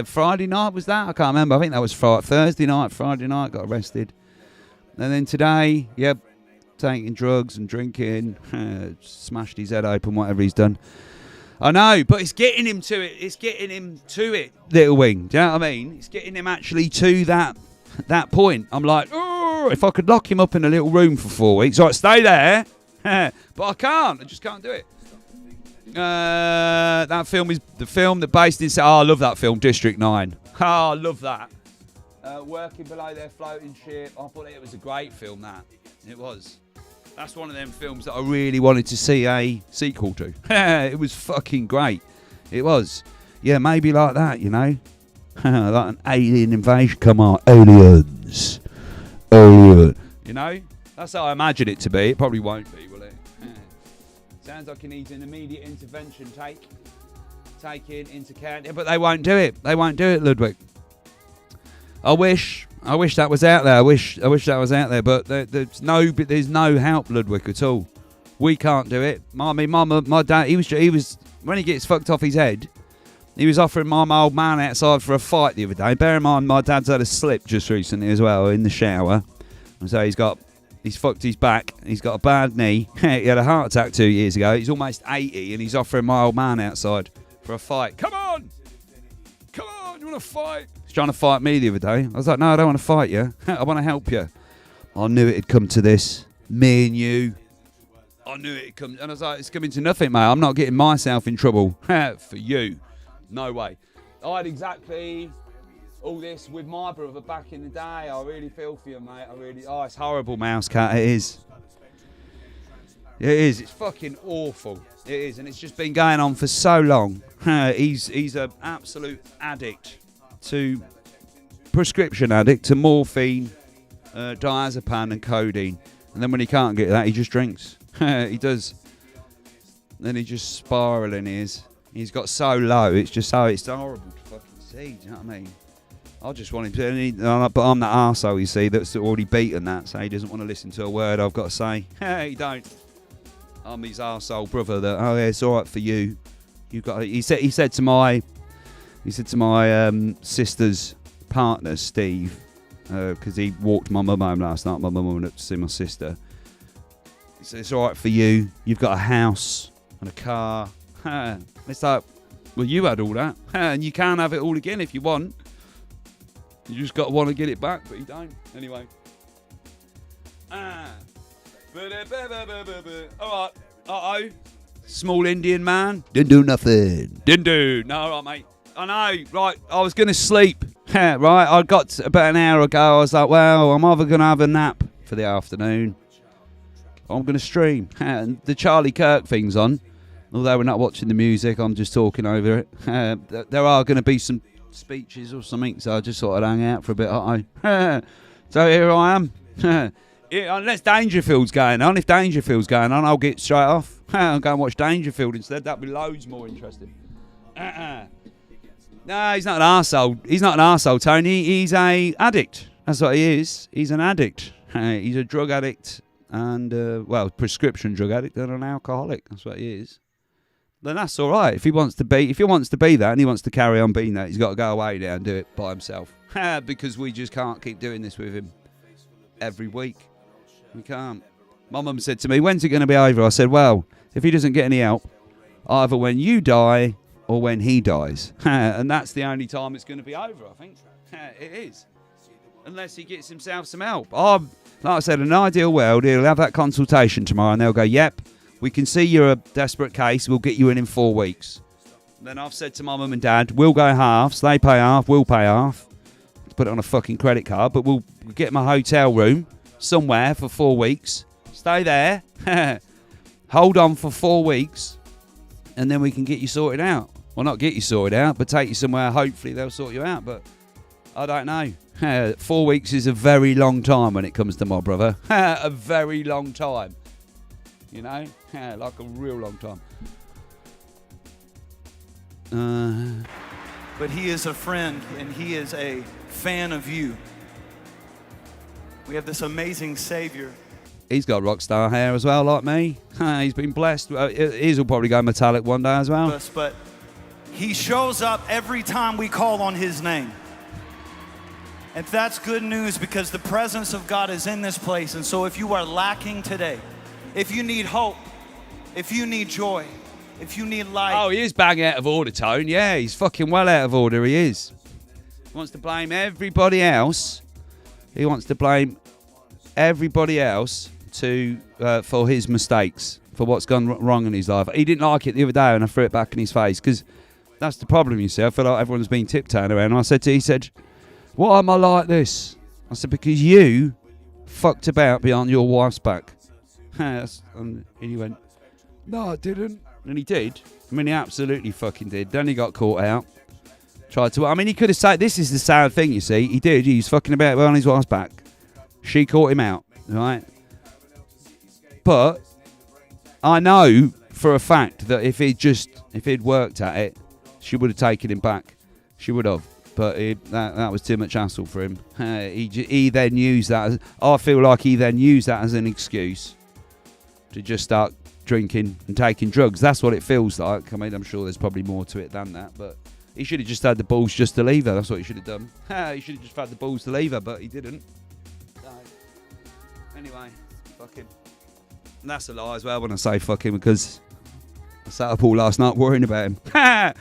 S1: Friday night was that? I can't remember. I think that was Thursday night, Friday night, got arrested. And then today, taking drugs and drinking, smashed his head open, whatever he's done. I know, but it's getting him to it. It's getting him to it, Little Wing. Do you know what I mean? It's getting him actually to that point. I'm like, oh, if I could lock him up in a little room for 4 weeks, all right, stay there. But I can't. I just can't do it. That film is the film that based in... I love that film, District 9. I love that. Working below their floating ship. I thought it was a great film, that. It was. That's one of them films that I really wanted to see a sequel to. It was fucking great. It was. Yeah, maybe like that, you know. Like an alien invasion. Come on, aliens. Alien. You know? That's how I imagine it to be. It probably won't be, will it? Sounds like it needs an immediate intervention taken into account. Yeah, but they won't do it. They won't do it, Ludwig. I wish that was out there. I wish that was out there, but there's no help, Ludwig, at all. We can't do it. My dad, he was when he gets fucked off his head, he was offering my old man outside for a fight the other day. Bear in mind, my dad's had a slip just recently as well in the shower, and so he's fucked his back. He's got a bad knee. He had a heart attack 2 years ago. He's almost 80, and he's offering my old man outside for a fight. Come on, you want to fight? Trying to fight me the other day. I was like, no, I don't want to fight you. I want to help you. I knew it'd come to this. Me and you. I knew it'd come. And I was like, it's coming to nothing, mate. I'm not getting myself in trouble for you. No way. I had exactly all this with my brother back in the day. I really feel for you, mate. It's horrible, Mouse Cat. It is. It is. It's fucking awful. It is. And it's just been going on for so long. He's an absolute addict. Prescription addict to morphine, diazepam and codeine. And then when he can't get that, he just drinks. He does. Then he just spiralling He's got so low, it's horrible to fucking see, do you know what I mean? I just want him to, but I'm that arsehole, you see, that's already beaten that, so he doesn't want to listen to a word I've got to say. He don't. I'm his arsehole brother that, oh yeah, it's alright for you. You've got. He said to my sister's partner, Steve, because he walked my mum home last night. My mum went up to see my sister. He said, it's all right for you. You've got a house and a car. It's like, well, you had all that. And you can have it all again if you want. You just got to want to get it back, but you don't. Anyway. All right. Uh-oh. Small Indian man. Didn't do nothing. No, all right, mate. I know, right, I was going to sleep, right, I got about an hour ago, I was like, well, I'm either going to have a nap for the afternoon, or I'm going to stream, and the Charlie Kirk thing's on, although we're not watching the music, I'm just talking over it. There are going to be some speeches or something, so I just thought I'd hang out for a bit, so here I am. Unless Dangerfield's going on, if Dangerfield's going on, I'll get straight off. I'll go and watch Dangerfield instead, that'd be loads more interesting. No, he's not an arsehole. He's not an arsehole, Tony. He's a addict. That's what he is. He's an addict. He's a drug addict and, prescription drug addict and an alcoholic. That's what he is. Then that's all right. If he wants to be that and he wants to carry on being that, he's got to go away now and do it by himself. Because we just can't keep doing this with him every week. We can't. My mum said to me, when's it going to be over? I said, well, if he doesn't get any help, either when you die or when he dies. And that's the only time it's going to be over, I think. It is. Unless he gets himself some help. Like I said, in an ideal world, he'll have that consultation tomorrow and they'll go, yep, we can see you're a desperate case, we'll get you in 4 weeks. Then I've said to my mum and dad, we'll go halves, they pay half, we'll pay half. Let's put it on a fucking credit card, but we'll get him a hotel room somewhere for 4 weeks. Stay there. Hold on for 4 weeks. And then we can get you sorted out. Well, not get you sorted out, but take you somewhere. Hopefully they'll sort you out. But I don't know. 4 weeks is a very long time when it comes to my brother. A very long time. You know? Like a real long time.
S3: But he is a friend, and he is a fan of you. We have this amazing Savior.
S1: He's got rock star hair as well, like me. He's been blessed. His will probably go metallic one day as well.
S3: But he shows up every time we call on his name. And that's good news because the presence of God is in this place. And so if you are lacking today, if you need hope, if you need joy, if you need light.
S1: Oh, he is bang out of order, Tone. Yeah, he's fucking well out of order. He is. He wants to blame everybody else. He wants to blame everybody else for his mistakes, for what's gone wrong in his life. He didn't like it the other day, and I threw it back in his face because that's the problem. You see, I feel like everyone's been tiptoeing around. And he said, "Why am I like this?" I said, "Because you fucked about behind your wife's back." And he went, "No, I didn't." And he did. I mean, he absolutely fucking did. Then he got caught out. He could have said, this is the sad thing, you see. He did. He was fucking about behind his wife's back. She caught him out, right? But I know for a fact that if he'd worked at it, she would have taken him back. She would have. But that was too much hassle for him. He then used that. I feel like he then used that as an excuse to just start drinking and taking drugs. That's what it feels like. I mean, I'm sure there's probably more to it than that, but he should have just had the balls just to leave her. That's what he should have done. He should have just had the balls to leave her, but he didn't. Anyway, fuck him. And that's a lie as well when I say fuck him, because I sat up all last night worrying about him. But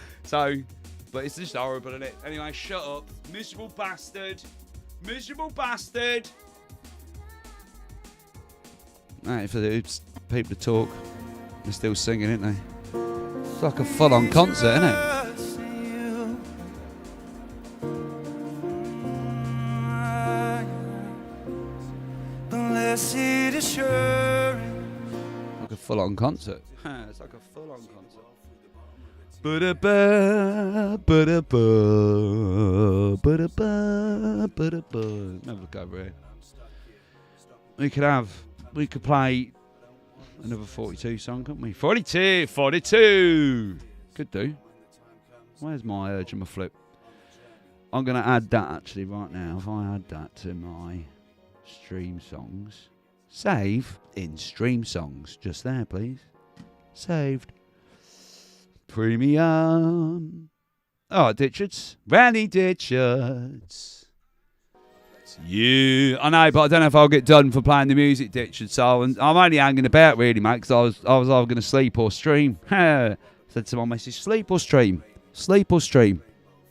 S1: it's just horrible, isn't it? Anyway, shut up. Miserable bastard. Miserable bastard. Right, for the people to talk, they're still singing, aren't they? It's like a full-on concert, isn't it? Like a full-on concert. It's like a full-on concert. Ba-da-ba, ba-da-ba, ba-da-ba, ba-da-ba. Have a look over here. We could play another 42 song, couldn't we? 42! Could do. Where's my urge and my flip? I'm going to add that actually right now. If I add that to my stream songs. Save in stream songs. Just there, please. Saved. Premium. Oh, Ditchards. Randy Ditchards. It's you. I know, but I don't know if I'll get done for playing the music, Ditchards. So I'm only hanging about, really, mate, because I was either going to sleep or stream. Said to my message, sleep or stream? Sleep or stream?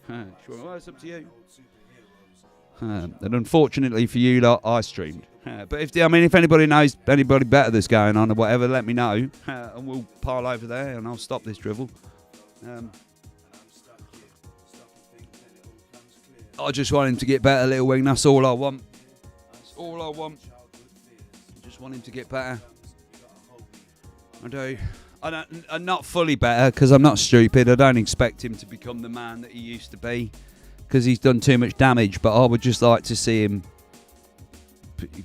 S1: Sure, well, it's up to you. And unfortunately for you lot, I streamed. But if anybody knows anybody better that's going on or whatever, let me know, and we'll pile over there and I'll stop this drivel. I just want him to get better, Little Wing. That's all I want. That's all I want. I just want him to get better. I do. I'm not fully better because I'm not stupid. I don't expect him to become the man that he used to be because he's done too much damage. But I would just like to see him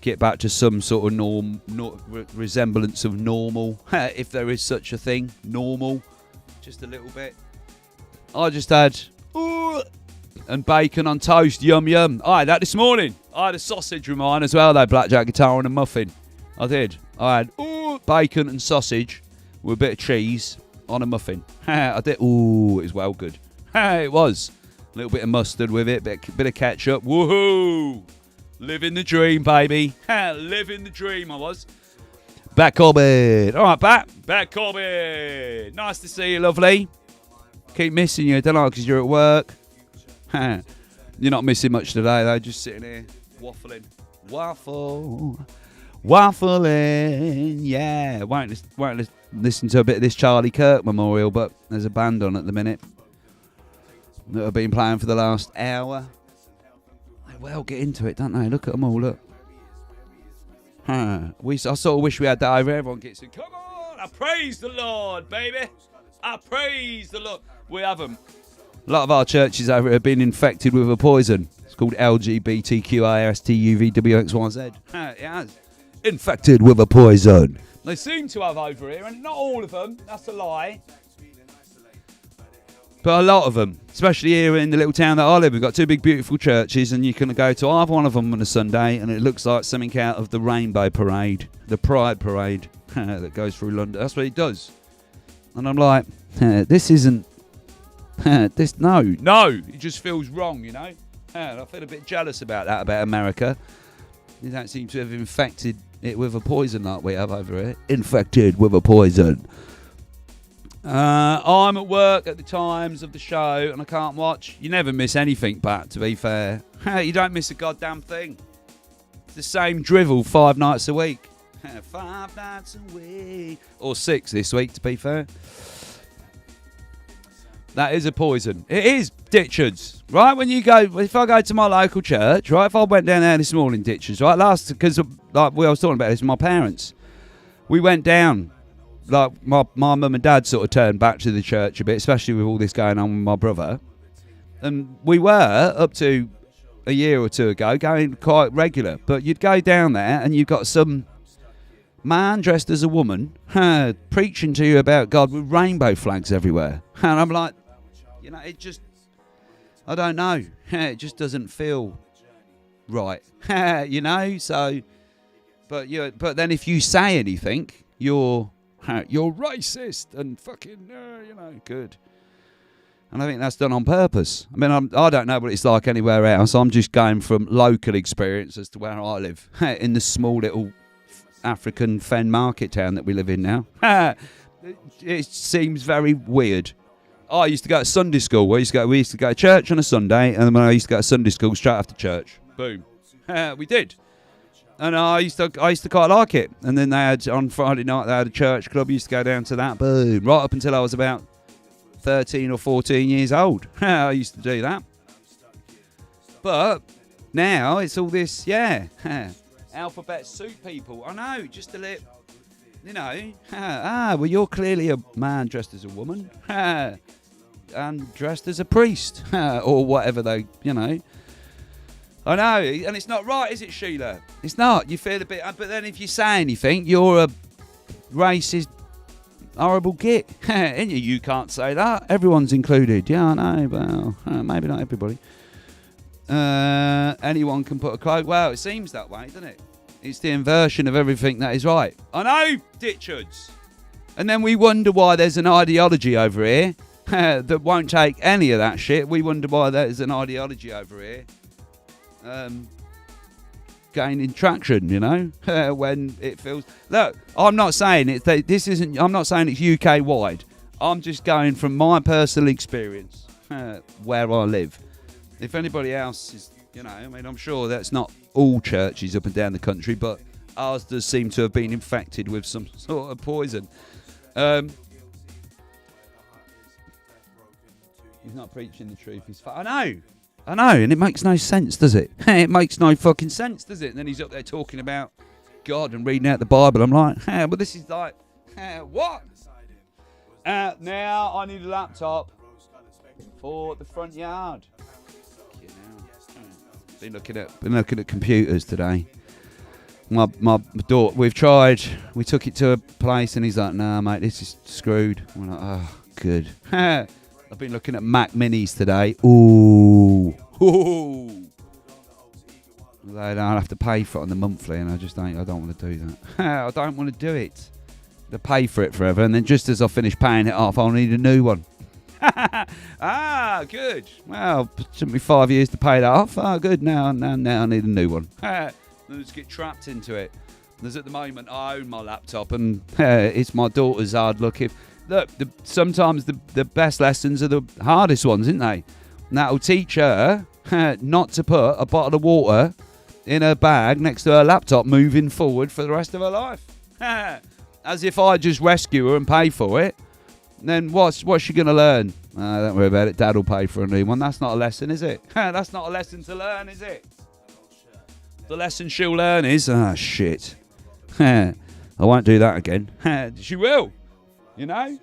S1: get back to some sort of resemblance of normal, if there is such a thing. Normal, just a little bit. I just had and bacon on toast, yum yum. I had that this morning. I had a sausage with mine as well, though, blackjack guitar and a muffin. I did. I had bacon and sausage with a bit of cheese on a muffin. I did. Ooh, it was well good. It was. A little bit of mustard with it, bit of ketchup. Woohoo! Living the dream, baby. Living the dream, I was. Back Corbett. All right, Back Corbett. Nice to see you, lovely. Keep missing you, don't I, because you're at work. You're not missing much today, though. Just sitting here, waffling. Waffling, yeah. Won't listen to a bit of this Charlie Kirk memorial, but there's a band on at the minute that have been playing for the last hour. They well get into it, don't they? Look at them all, look. I sort of wish we had that over. Everyone gets it. Come on, I praise the Lord, baby. I praise the Lord. We haven't. A lot of our churches over have been infected with a poison. It's called LGBTQISTUVWXYZ. It has. Infected with a poison. They seem to have over here, and not all of them. That's a lie. But a lot of them, especially here in the little town that I live, we've got 2 big beautiful churches, and you can go to either one of them on a Sunday, and it looks like something out of the Rainbow Parade, the Pride Parade that goes through London. That's what it does. And I'm like, this isn't, no, it just feels wrong, you know. And I feel a bit jealous about that, about America. They don't seem to have infected it with a poison like we have over here. Infected with a poison. I'm at work at the times of the show and I can't watch. You never miss anything, Pat, to be fair. You don't miss a goddamn thing. It's the same drivel 5 nights a week. 5 nights a week. Or 6 this week, to be fair. That is a poison. It is, Ditchards. Right, when you go, if I go to my local church, right, if I went down there this morning, Ditchards, right, because like I was talking about this with my parents. We went down. Like, my mum and dad sort of turned back to the church a bit, especially with all this going on with my brother. And we were, up to a year or 2 ago, going quite regular. But you'd go down there and you've got some man dressed as a woman preaching to you about God with rainbow flags everywhere. And I'm like, you know, it just, I don't know. It just doesn't feel right. You know, so, but then if you say anything, you're racist and fucking, you know, good. And I think that's done on purpose. I mean, I don't know what it's like anywhere else. I'm just going from local experience as to where I live, in the small little African fen market town that we live in now. It seems very weird. I used to go to Sunday school. We used to go to church on a Sunday, and then I used to go to Sunday school straight after church. Boom. We did. And I used to quite like it. And then they had, on Friday night, they had a church club. I used to go down to that. Boom. Right up until I was about 13 or 14 years old. I used to do that. But now it's all this, alphabet soup people. I know, just a little, you know. Well, you're clearly a man dressed as a woman. And dressed as a priest. Or whatever they, you know. I know, and it's not right, is it, Sheila? It's not. You feel a bit, but then if you say anything, you're a racist, horrible git. And you can't say that. Everyone's included. Yeah, I know. Well, maybe not everybody. Anyone can put a cloak. Well, it seems that way, doesn't it? It's the inversion of everything that is right. I know, Ditchards. And then we wonder why there's an ideology over here that won't take any of that shit. We wonder why there's an ideology over here. Gaining traction, you know, when it feels. Look, I'm not saying it. I'm not saying it's UK wide. I'm just going from my personal experience where I live. If anybody else is, you know, I mean, I'm sure that's not all churches up and down the country, but ours does seem to have been infected with some sort of poison. He's not preaching the truth. I know, and it makes no sense, does it? It makes no fucking sense, does it? And then he's up there talking about God and reading out the Bible. I'm like, but this is like, what? Now I need a laptop for the front yard. Been looking at computers today. My daughter, we took it to a place, and he's like, nah, mate, this is screwed. I'm like, oh, good. I've been looking at Mac Minis today. Ooh. I don't have to pay for it on the monthly, and I don't want to do that. I don't want to do it. To pay for it forever, and then just as I finish paying it off, I'll need a new one. Good. Well, it took me 5 years to pay that off. Good. Now I need a new one. I'll just get trapped into it. There's at the moment, I own my laptop, and it's my daughter's hard look. Look, sometimes the best lessons are the hardest ones, isn't they? And that'll teach her not to put a bottle of water in her bag next to her laptop moving forward for the rest of her life. As if I just rescue her and pay for it. Then what's she going to learn? Don't worry about it. Dad will pay for a new one. That's not a lesson, is it? That's not a lesson to learn, is it? The lesson she'll learn is, shit. I won't do that again. She will. You know?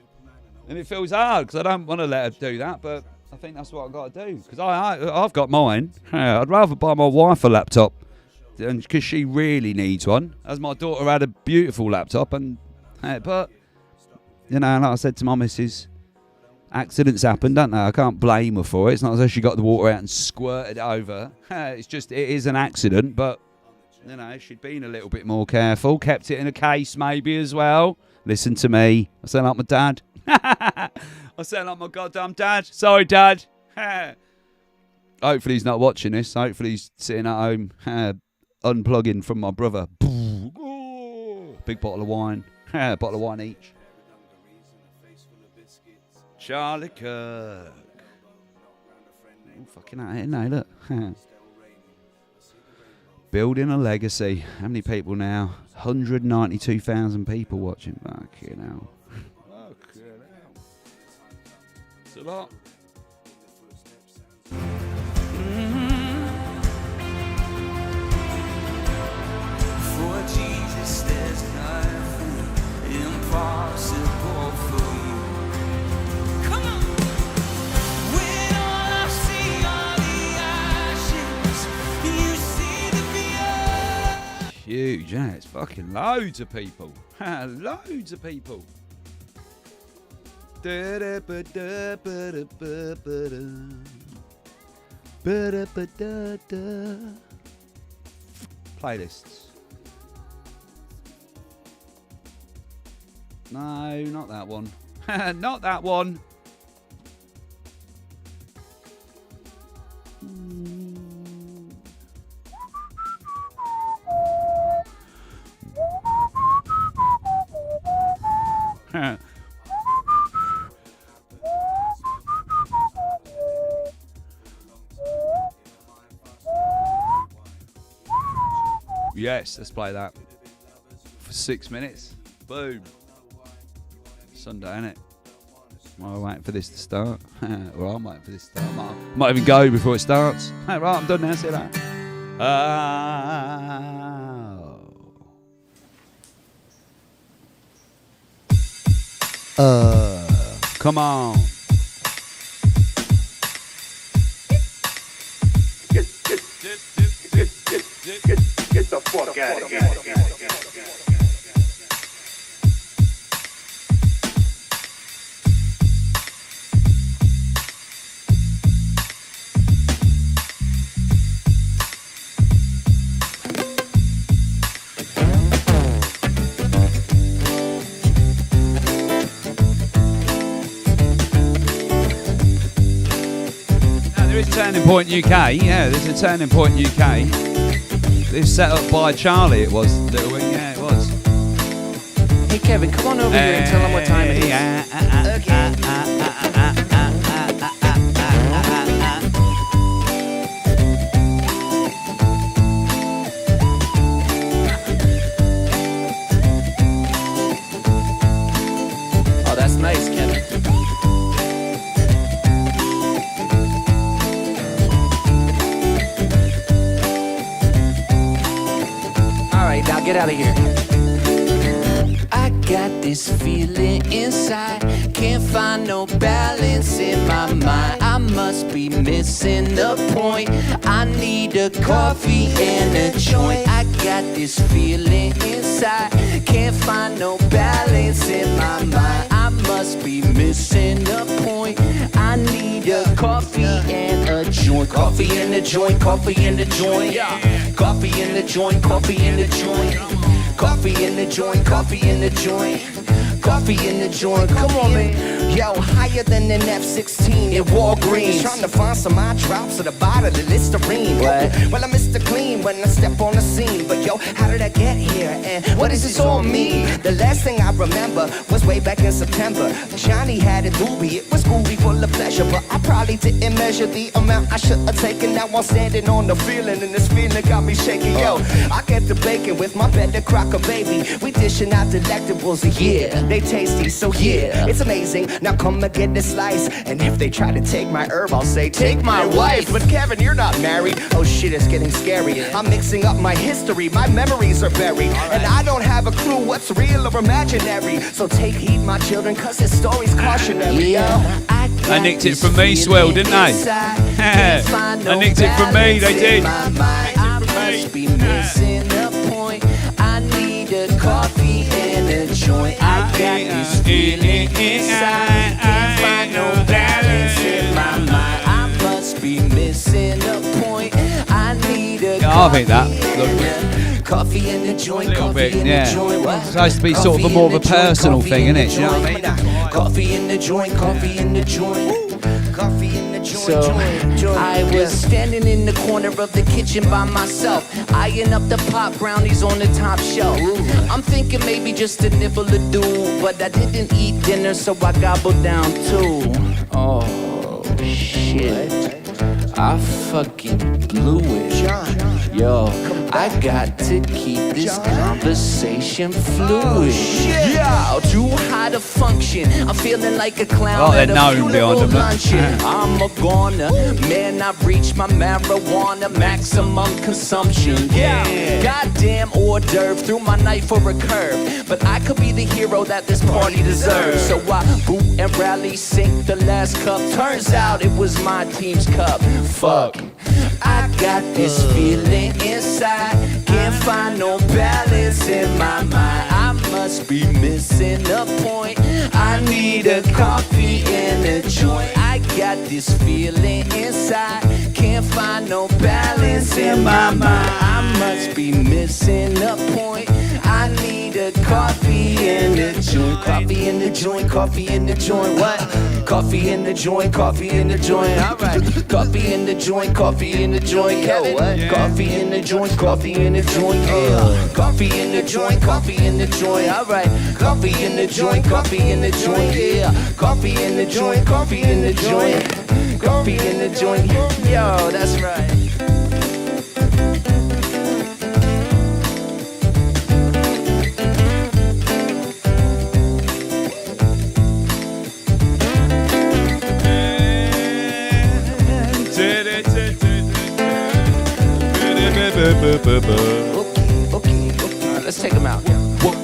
S1: And it feels hard because I don't want to let her do that, but I think that's what I've got to do. Because I've got mine. I'd rather buy my wife a laptop because she really needs one. As my daughter had a beautiful laptop, but, you know, like I said to my missus, Accidents happen, don't they? I can't blame her for it. It's not as though she got the water out and squirted it over. It's just, it is an accident, but, you know, she'd been a little bit more careful. Kept it in a case maybe as well. Listen to me. I sound like my dad. I sound like my goddamn dad. Sorry, Dad. Hopefully he's not watching this. Hopefully he's sitting at home unplugging from my brother. Big bottle of wine. Bottle of wine each. Charlie Kirk. Oh, fucking out here now, look. Building a legacy. How many people now? 192,000 people watching. Fucking hell. It's a lot.
S16: For Jesus, there's nothing impossible for you. Come on. When all I see are the ashes, you see the beauty.
S1: Huge, yeah. It's fucking loads of people. Loads of people. Playlists. No, not that one. Not that one. Yes, let's play that for 6 minutes. Boom. Sunday, innit? Am I waiting for this to start? Well, I'm waiting for this to start. Might even go before it starts. Right, I'm done now. See you later. Come on.
S16: Get the fuck out of here.
S1: There is Turning Point UK. Yeah, there's a Turning Point UK. This set up by Charlie, it was. Little Wing, yeah, it was.
S17: Hey, Kevin, come on over here and tell them what time it is. Okay. Oh, that's nice, Kevin. Now get out of here. I got this feeling inside, can't find no balance in my mind. I must be missing the point. I need a coffee and a joint. I got this feeling inside, can't find no balance in my mind. I must be missing the point. I need a coffee and a joint. Coffee in the joint, coffee in the joint. Coffee in the joint, coffee in the joint. Coffee in the joint, coffee in the joint. Coffee in the joint, come on, man. Yo, higher than an F-16 in Walgreens. Trying to find some eye drops at the bottom of the Listerine. What? Well, I missed the clean when I step on the scene. But yo, how did I get here? And what does this all mean? The last thing I remember was way back in September. Johnny had a doobie, it was groovy, full of pleasure. But I probably didn't measure the amount I should have taken. Now I'm standing on the feeling, and this feeling got me shaking. Yo, I get the bacon with my better crocker, baby. We dishing out delectables, yeah. They tasty, so yeah, it's amazing. Now come and get this slice. And if they try to take my herb, I'll say, take my wife. But Kevin, you're not married. Oh shit, it's getting scary. I'm mixing up my history, my memories are buried. And I don't have a clue what's real or imaginary. So take heed, my children, cause this story's cautionary. Yeah,
S1: I nicked it from me, Swell, didn't they? I nicked it from me, they did.
S16: I must be missing the point. I need a coffee and a joint. I got this feeling inside. Can't find no balance in my mind. I must be missing a point. I need a
S1: I think that.
S16: coffee in the joint,
S1: A little
S16: coffee
S1: bit,
S16: in
S1: yeah.
S16: the joint. What?
S1: It's supposed to be sort of a more of a personal thing, isn't it? You know what I mean?
S16: Coffee in the joint, coffee in the joint. Coffee in the joint. So I was standing in the corner of the kitchen by myself, eyeing up the pop brownies on the top shelf. I'm thinking maybe just a nibble or do, but I didn't eat dinner, so I gobbled down too. Oh shit, I fucking blew it. Yo, I got to keep this conversation fluid. Yo, too high to function. I'm feeling like a clown at a funeral luncheon. I'm a goner, man. I've reached my marijuana maximum consumption. Yeah, goddamn hors d'oeuvre, threw my knife for a curve, but I could be the hero that this party deserves. So I boot and rally, sink the last cup. Turns out it was my team's cup. Fuck. I got this feeling inside, can't find no balance in my mind. I must be missing a point. I need a coffee and a joint. I got this feeling inside, can't find no balance in my mind. I must be missing a point. I need a coffee and a joint. Coffee in the joint, coffee in the joint. What? Coffee in the joint, coffee in the joint. Alright. Coffee in the joint, coffee in the joint. Kevin. Coffee in the joint, coffee in the joint. Yeah. Coffee in the joint, coffee in the joint. Alright. Coffee in the joint, coffee in the joint. Yeah. Coffee in the joint, coffee in the joint. Coffee in the joint. Yo, that's right. Okay. Let's take them out.
S1: What?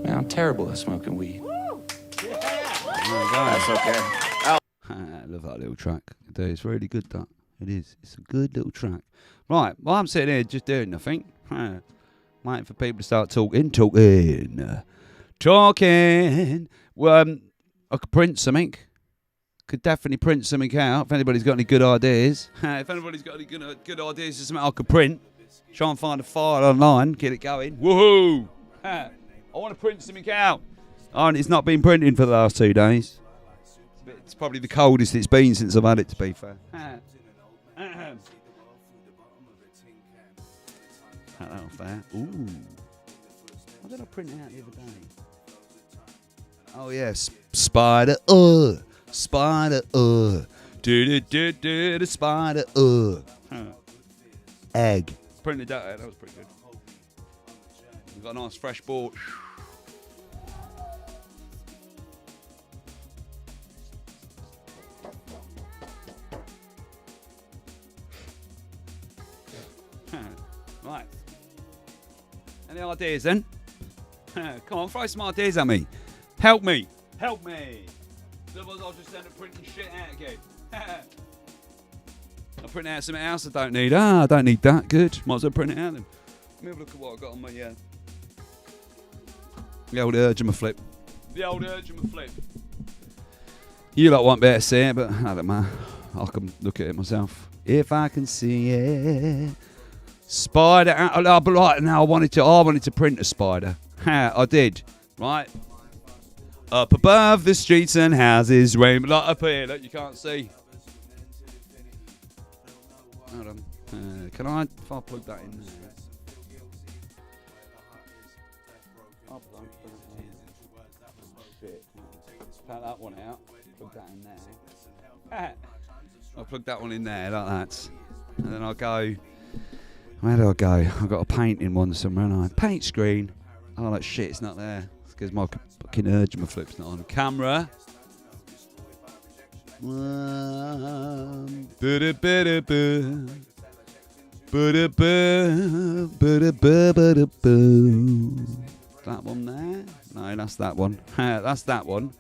S16: Man, I'm terrible at smoking weed.
S1: That's okay. I love that little track. It's really good, that. It is. It's a good little track. Right, well, I'm sitting here just doing nothing. Waiting for people to start talking. Well, I could print something. Could definitely print something out if anybody's got any good ideas. If anybody's got any good ideas for something I could print, try and find a file online, get it going. Woohoo! I want to print something out. Oh, and it's not been printing for the last 2 days. It's probably the coldest it's been since I've had it, to be fair. Cut that off there. Ooh. How did I print it out the other day? Oh, yes. Spider. Spider. Do spider. Egg. Printed that out. That was pretty good. We've got a nice fresh board. Right. Any ideas then? Come on, throw some ideas at me. Help me. Otherwise I'll just end up printing shit out again. I'll print out something else I don't need. I don't need that. Good. Might as well print it out then. Let me have a look at what I've got on my the old urgent flip. You lot won't be able to see it, but I don't matter. I can look at it myself. If I can see it. Spider. But right now I wanted to print a spider. I did. Right. Up above the streets and houses, rainbow. Like up here, look, you can't see. Hold on. Can I? If I plug that in there. Shit. Take that one out. Plug that in there. I'll plug that one in there like that. And then I'll go. Where do I go? I've got a painting one somewhere, and I paint screen. Oh, that shit, it's not there. It's because my fucking urgent flip's not on camera. That one there? No, that's that one. That's that one.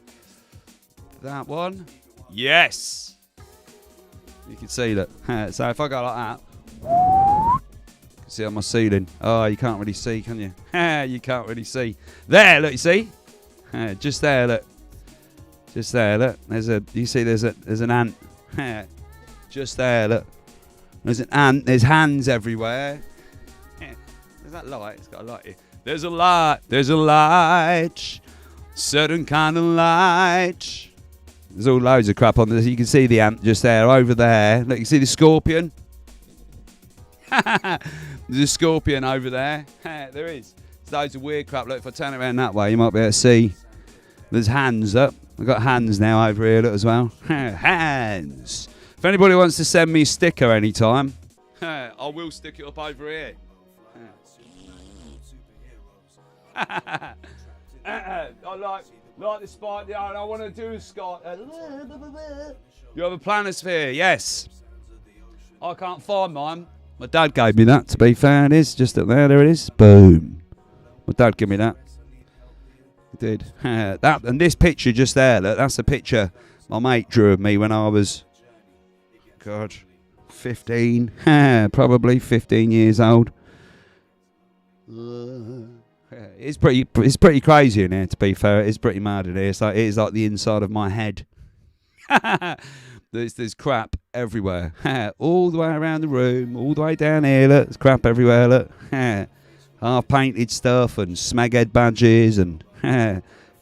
S1: That one? Yes! You can see that. So if I go like that, you can see on my ceiling. Oh, you can't really see, can you? You can't really see. There, look, you see? Just there, look. Just there, look. You see there's an ant. Just there, look. There's an ant. There's hands everywhere. There's that light. It's got a light here. There's a light. There's a light. Certain kind of light. There's all loads of crap on this. You can see the ant just there, over there. Look, you see the scorpion? There's a scorpion over there. There is. There's loads of weird crap. Look, if I turn it around that way, you might be able to see. There's hands up. I've got hands now over here, look, as well. Hands. If anybody wants to send me a sticker anytime, I will stick it up over here. I like the spot. Yeah, I want to do a Scott. You have a planisphere, yes. I can't find mine. My dad gave me that, to be fair. It is just up there. There it is. Boom. My dad gave me that. He did. That and this picture just there. Look, that's a picture my mate drew of me when I was, God, 15. Probably 15 years old. It's pretty crazy in here, to be fair. It's pretty mad in here. It is like the inside of my head. There's crap everywhere. All the way around the room, all the way down here, look, there's crap everywhere, look. Half-painted stuff and smaghead badges and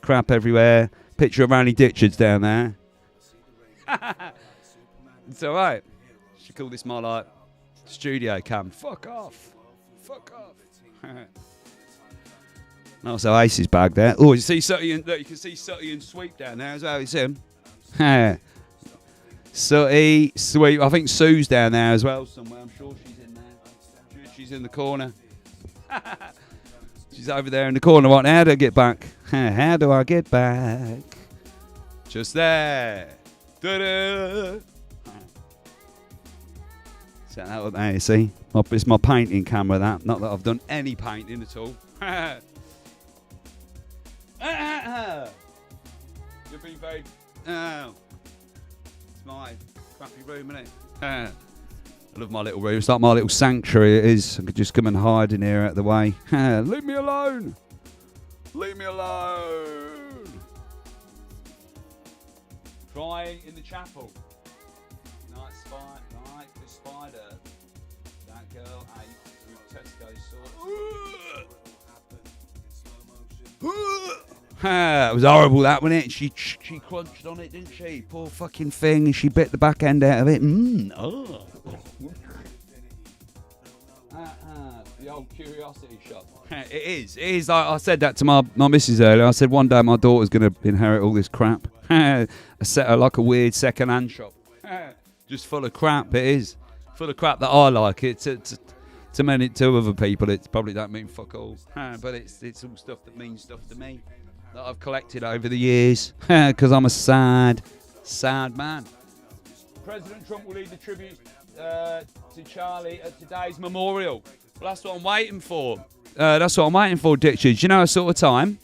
S1: crap everywhere. Picture of Randy Ditchards down there. It's alright. Should call this my, like, studio cam. Fuck off. Fuck off. Also Ace's bag there. Oh, you see Sutty and look, you can see Sutty and Sweep down there as well. You see him? Sutty, Sweep. I think Sue's down there as well somewhere. I'm sure she's in there. She's in the corner. She's over there in the corner. Right now, how do I get back? How do I get back? Just there. Da-da. Set that up there, you see? It's my painting camera, that. Not that I've done any painting at all. You've been very... Oh. It's my crappy room, isn't it? I love my little room. It's like my little sanctuary, it is. I could just come and hide in here out of the way. Leave me alone. Leave me alone. Crying in the chapel. Like the spider. That girl ate with Tesco's sauce. It was horrible, that, wasn't it? She crunched on it, didn't she? Poor fucking thing. She bit the back end out of it. Oh. The old curiosity shop. It is. I said that to my missus earlier. I said one day my daughter's going to inherit all this crap. I set her like a weird second-hand shop. Just full of crap, it is. Full of crap that I like. To other people, it probably don't mean fuck all. But it's all stuff that means stuff to me. That I've collected over the years. Because I'm a sad man. President Trump will lead the tribute to Charlie at today's memorial. Well, that's what I'm waiting for. That's what I'm waiting for, Ditches. You know a sort of time?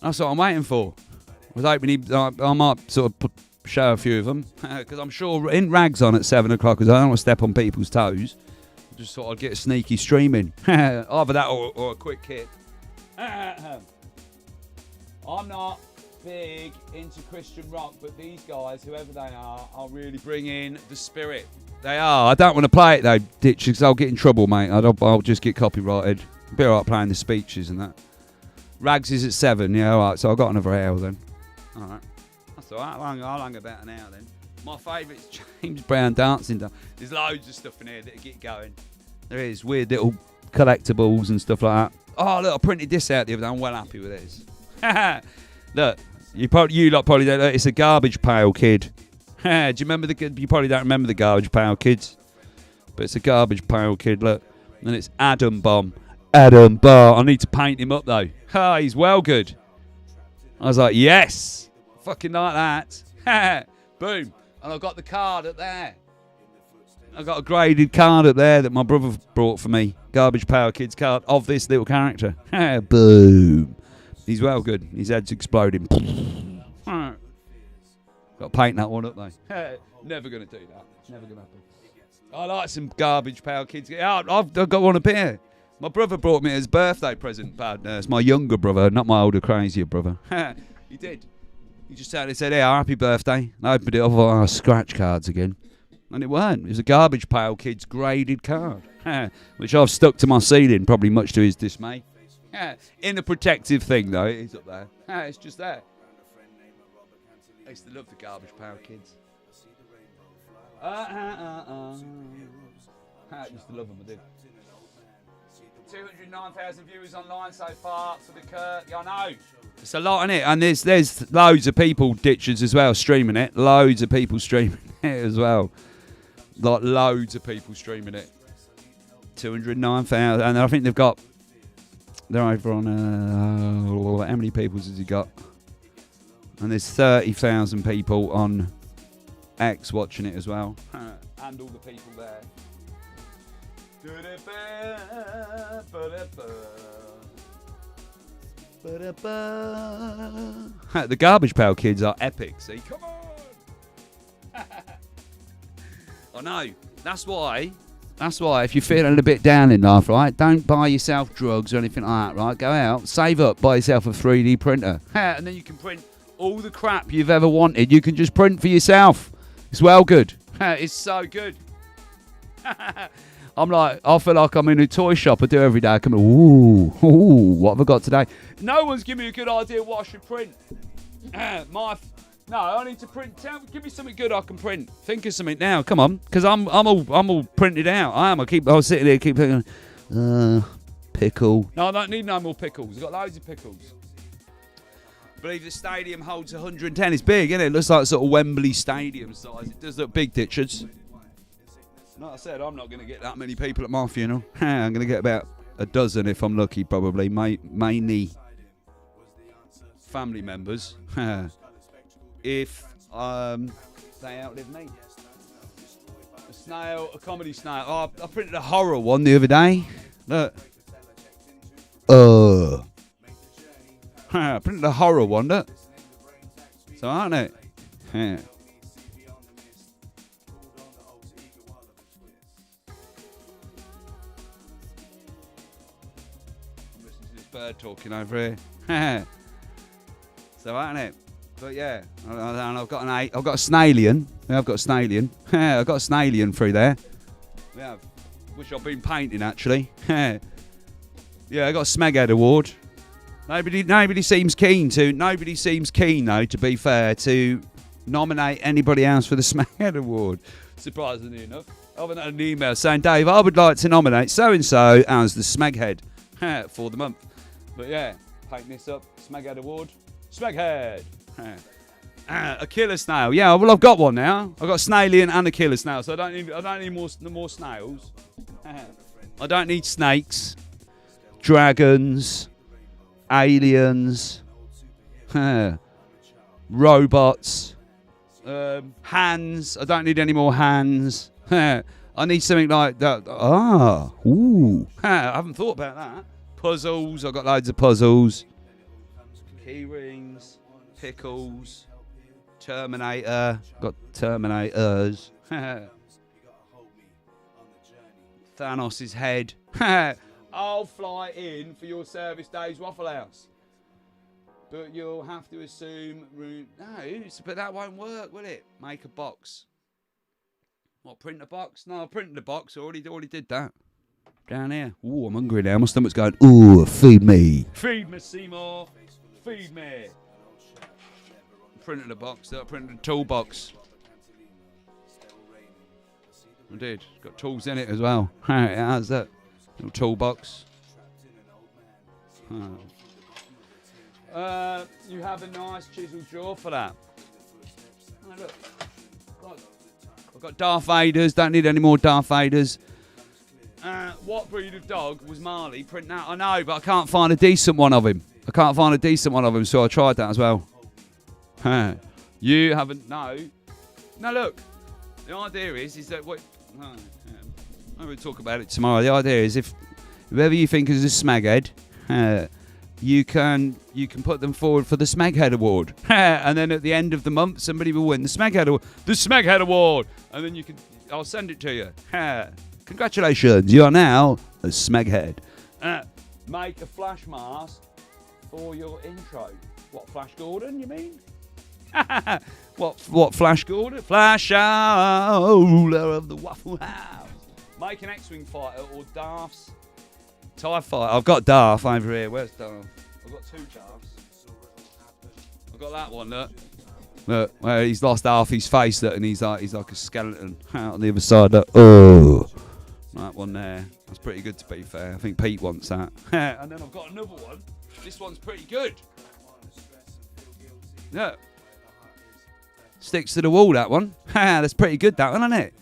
S1: That's what I'm waiting for. I was hoping I might sort of show a few of them. Because I'm sure in rags on at 7 o'clock, because I don't want to step on people's toes. I just thought I'd get a sneaky stream in. Either that or a quick kick. I'm not big into Christian rock, but these guys, whoever they are really bringing the spirit. They are. I don't want to play it though, Ditch, because I'll get in trouble, mate. I'll just get copyrighted. Be alright playing the speeches and that. Rags is at 7, yeah, alright, so I've got another hour then. Alright. That's alright, I'll hang about an hour then. My favourite's James Brown dancing. There's loads of stuff in here that'll get going. There is weird little collectibles and stuff like that. Oh, look, I printed this out the other day. I'm well happy with this. Look, you probably don't. Look, it's a Garbage Pail Kid. Do you remember you probably don't remember the Garbage Pail Kids, but it's a Garbage Pail Kid. Look, and it's Adam Bomb. Adam Bomb. I need to paint him up though. He's well good. I was like, yes, fucking like Boom. And I've got the card up there. I've got a graded card up there that my brother brought for me. Garbage Power Kids card of this little character. Boom. He's well good. His head's exploding. Got to paint that one up though. Never going to do that. Never going to happen. I like some Garbage Power Kids. I've got one up here. My brother brought me his birthday present, bad nurse. My younger brother, not my older, crazier brother. He did. He just said, hey, happy birthday. And I opened it up, scratch cards again. And it weren't. It was a Garbage Pail Kids graded card, which I've stuck to my ceiling, probably much to his dismay. In a protective thing, though. It is up there. It's just there. I used to love the Garbage Pail Kids. I used to love them, I did. 209,000 viewers online so far for the Kurt. Yeah, I know. It's a lot, isn't it? And there's loads of people, ditchers as well, streaming it. Loads of people streaming it as well. Like loads of people streaming it. 209,000. And I think they're over on, how many people has he got? And there's 30,000 people on X watching it as well. And all the people there. The Garbage Pail Kids are epic, see? Come on! I know. That's why if you're feeling a bit down in life, right, don't buy yourself drugs or anything like that, right? Go out, save up, buy yourself a 3D printer. And then you can print all the crap you've ever wanted. You can just print for yourself. It's well good. It's so good. I feel like I'm in a toy shop. I do every day. I come in, ooh, what have I got today? No one's giving me a good idea what I should print. No, I need to print. Give me something good I can print. Think of something now. Come on, because I'm all printed out. I am. I was sitting there, keep thinking, pickle. No, I don't need no more pickles. I've got loads of pickles. I believe the stadium holds 110. It's big, isn't it? It looks like sort of Wembley Stadium size. It does look big, ditchers. Like I said, I'm not going to get that many people at my funeral. I'm going to get about a dozen if I'm lucky, probably. Mainly family members. If they outlive me. A comedy snail. Oh, I printed a horror one the other day. Look. I printed a horror one, look. So, aren't it? Yeah. Bird talking over here. So, aren't it? But yeah, and I've got a snailian. Yeah, I've got a snailian. I've got a snailian through there. Yeah, which I've been painting actually. Yeah, I got a Smeghead award. Nobody seems keen though, to be fair, to nominate anybody else for the Smeghead award. Surprisingly enough, I haven't had an email saying, Dave, I would like to nominate so and so as the Smeghead for the month. But yeah, paint this up. Smeghead award. Smeghead. A killer snail. Yeah, well, I've got one now. I've got a snailian and a killer snail, so I don't need more snails. I don't need snakes, dragons, aliens, robots, hands. I don't need any more hands. I need something like that. I haven't thought about that. Puzzles. I've got loads of puzzles. Key rings. Pickles, Terminator, got Terminators, Thanos' head. I'll fly in for your service days Waffle House, but you'll have to assume but that won't work, will it? Make a box. What, print a box? No, I printed a box. Already did that. Down here. Ooh, I'm hungry now. My stomach's going. Ooh, feed me. Feed me, Seymour. Feed me. Printed a box. I printed a toolbox. I did. Got tools in it as well. How's that? Little toolbox. You have a nice chisel jaw for that. Oh, look. I've got Darth Vaders. Don't need any more Darth Vaders. What breed of dog was Marley? Print that. I know, but I can't find a decent one of him. So I tried that as well. You haven't. No. No, look. The idea is that what. We'll talk about it tomorrow. The idea is if whoever you think is a smaghead, you can put them forward for the Smaghead Award, and then at the end of the month, somebody will win the Smaghead Award. The Smaghead Award, and then I'll send it to you. Congratulations, you are now a Smaghead. Make a flash mask for your intro. What, Flash Gordon? You mean? What Flash Gordon? Flash Howler of the Waffle House. Make an X-Wing fighter or Darth's TIE fighter. I've got Darth over here. Where's Darth? I've got 2 Darths. I've got that one, look, where he's lost half his face, and he's like a skeleton out on the other side. Oh, that one there. That's pretty good, to be fair. I think Pete wants that. And then I've got another one. This one's pretty good. Look. Sticks to the wall, that one. That's pretty good, that one, isn't it?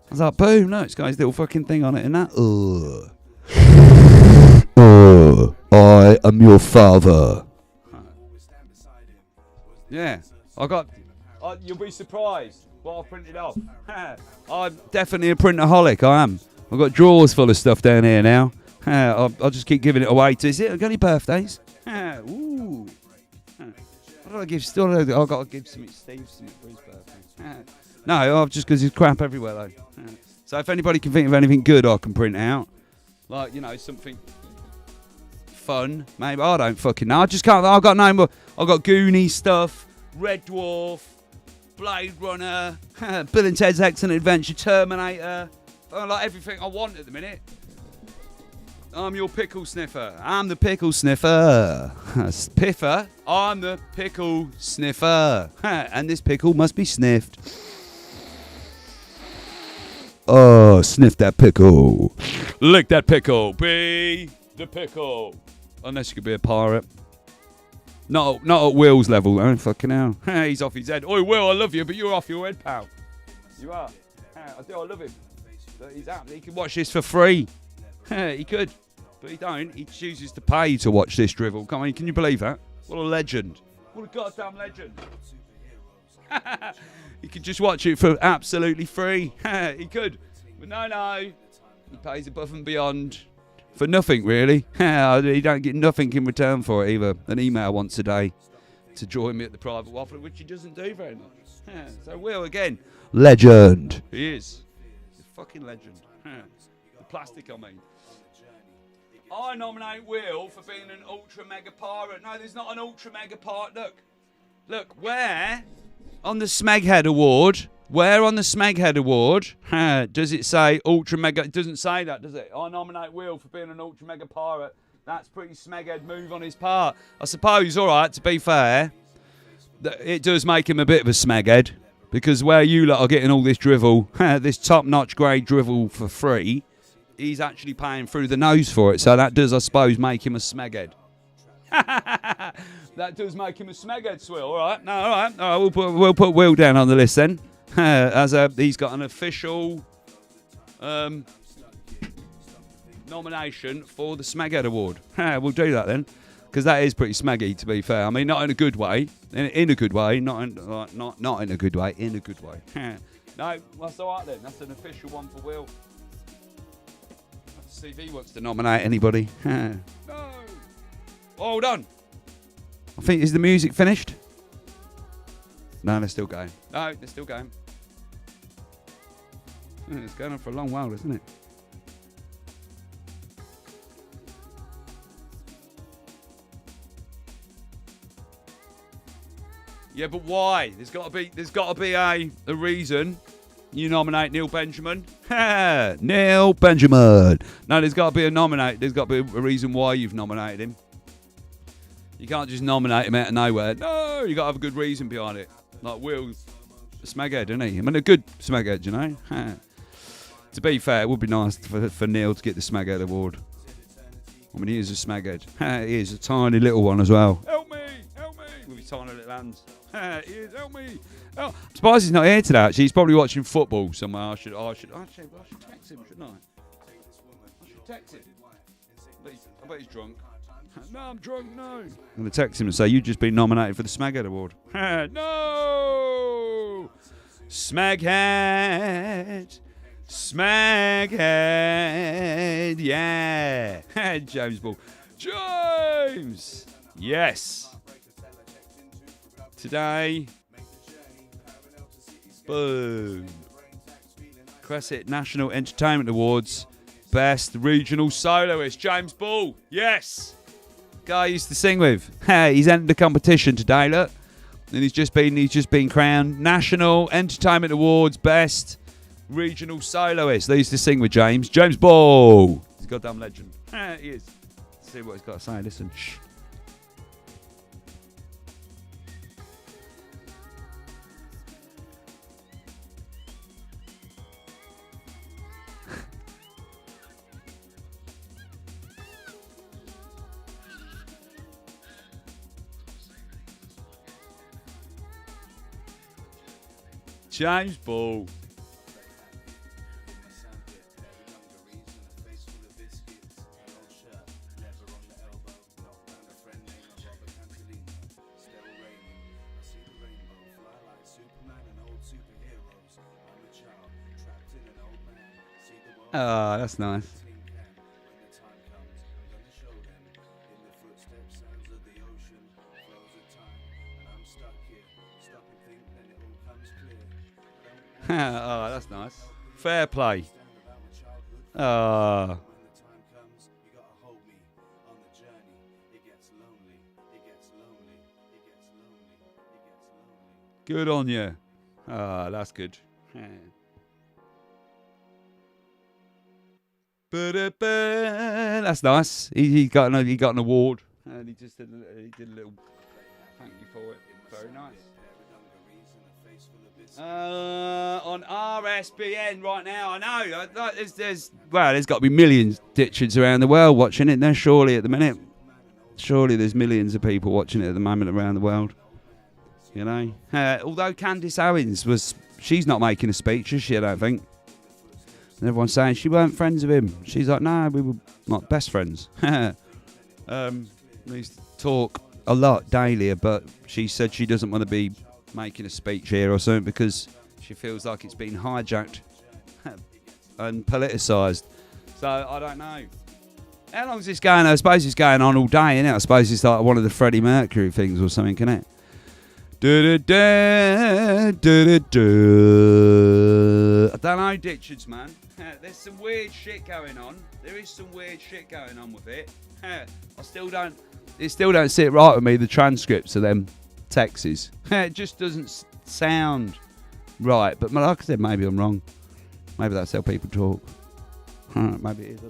S1: I was like, boom, look, it's got his little fucking thing on it and that. I am your father. Yeah, you'll be surprised what I printed off. I'm definitely a printaholic, I am. I've got drawers full of stuff down here now. I'll just keep giving it away to. Is it? I've got any birthdays? Ooh. What do I give? I've got to give Steve something for his birthday. No, just because there's crap everywhere though. So if anybody can think of anything good I can print out, like, something fun, maybe. I don't fucking know. I just can't. I've got no more. I've got Goonies stuff, Red Dwarf, Blade Runner, Bill and Ted's Excellent Adventure, Terminator. Like everything I want at the minute. I'm your pickle sniffer. I'm the pickle sniffer. Piffer. I'm the pickle sniffer. And this pickle must be sniffed. Oh, sniff that pickle. Lick that pickle. Be the pickle. Unless you could be a pirate. Not at Will's level, though. Fucking hell. He's off his head. Oi, Will, I love you, but you're off your head, pal. You are. I do. I love him. But he's out. He can watch this for free. He could. But he don't. He chooses to pay to watch this drivel. Come on, can you believe that? What a legend. What a goddamn legend. He could just watch it for absolutely free. He could. But no. He pays above and beyond for nothing, really. He don't get nothing in return for it either. An email once a day to join me at the private waffle, which he doesn't do very much. So Will, again, legend. He is. He's a fucking legend. The plastic, I mean. I nominate Will for being an ultra mega pirate. No, there's not an ultra mega pirate. Look, where on the Smaghead Award? Where on the Smaghead Award does it say ultra mega? It doesn't say that, does it? I nominate Will for being an ultra mega pirate. That's pretty Smaghead move on his part. I suppose, all right, to be fair, it does make him a bit of a Smaghead, because where you lot are getting all this drivel, this top-notch grade drivel for free, he's actually paying through the nose for it. So that does, I suppose, make him a Smaghead. That does make him a Smaghead, Swill. All right. No, all right. We'll put Will down on the list then. He's got an official nomination for the Smaghead Award. We'll do that then, because that is pretty smaggy, to be fair. I mean, not in a good way. In a good way. Not in a good way. In a good way. No, that's all right then. That's an official one for Will. Let's see if he wants to nominate anybody. No. Hold on. I think, is the music finished? No, they're still going. No, they're still going. It's going on for a long while, isn't it? Yeah, but why? There's got to be a reason. You nominate Neil Benjamin. Neil Benjamin. No, there's got to be There's got to be a reason why you've nominated him. You can't just nominate him out of nowhere. No, you got to have a good reason behind it. Like Will's a smaghead, isn't he? I mean, a good smaghead, you know. To be fair, it would be nice for Neil to get the Smaghead Award. I mean, he is a smaghead. He is a tiny little one as well. Help me! With his tiny little hands. He is, help me! Oh, I'm surprised he's not here today, actually. He's probably watching football somewhere. I should text him, shouldn't I? I should text him. I bet he's drunk. No, I'm drunk, no. I'm going to text him and say, you've just been nominated for the Smaghead Award. No! Smaghead. Smaghead. Yeah. James Ball. James! Yes. Today. Boom. Crescent National Entertainment Awards. Best Regional Soloist. James Ball. Yes. Guy I used to sing with. He's entered the competition today, look. And he's just been crowned National Entertainment Awards Best Regional Soloist. They used to sing with James. James Ball. He's a goddamn legend. He is. Let's see what he's got to say. Listen. Shh. James Ball. Oh, that's nice. Oh, that's nice. Fair play. Oh. Good on you. Ah, that's good. That's nice. He got an award, and he just did a little thank you for it. Very nice. On RSBN right now, I know. There's got to be millions of ditches around the world watching it. There, surely at the minute. Surely there's millions of people watching it at the moment around the world. You know. Although Candice Owens she's not making a speech, is she? I don't think. And everyone's saying she weren't friends with him. She's like, no, we were not best friends. We used to talk a lot daily, but she said she doesn't want to be making a speech here or something because she feels like it's been hijacked and politicised. So I don't know. How long is this going? I suppose it's going on all day, innit? I suppose it's like one of the Freddie Mercury things or something, isn't it? I don't know, Ditchards, man. There's some weird shit going on. There is some weird shit going on with it. It still don't sit right with me, the transcripts of them texts. It just doesn't sound right. But like I said, maybe I'm wrong. Maybe that's how people talk. Maybe it is. I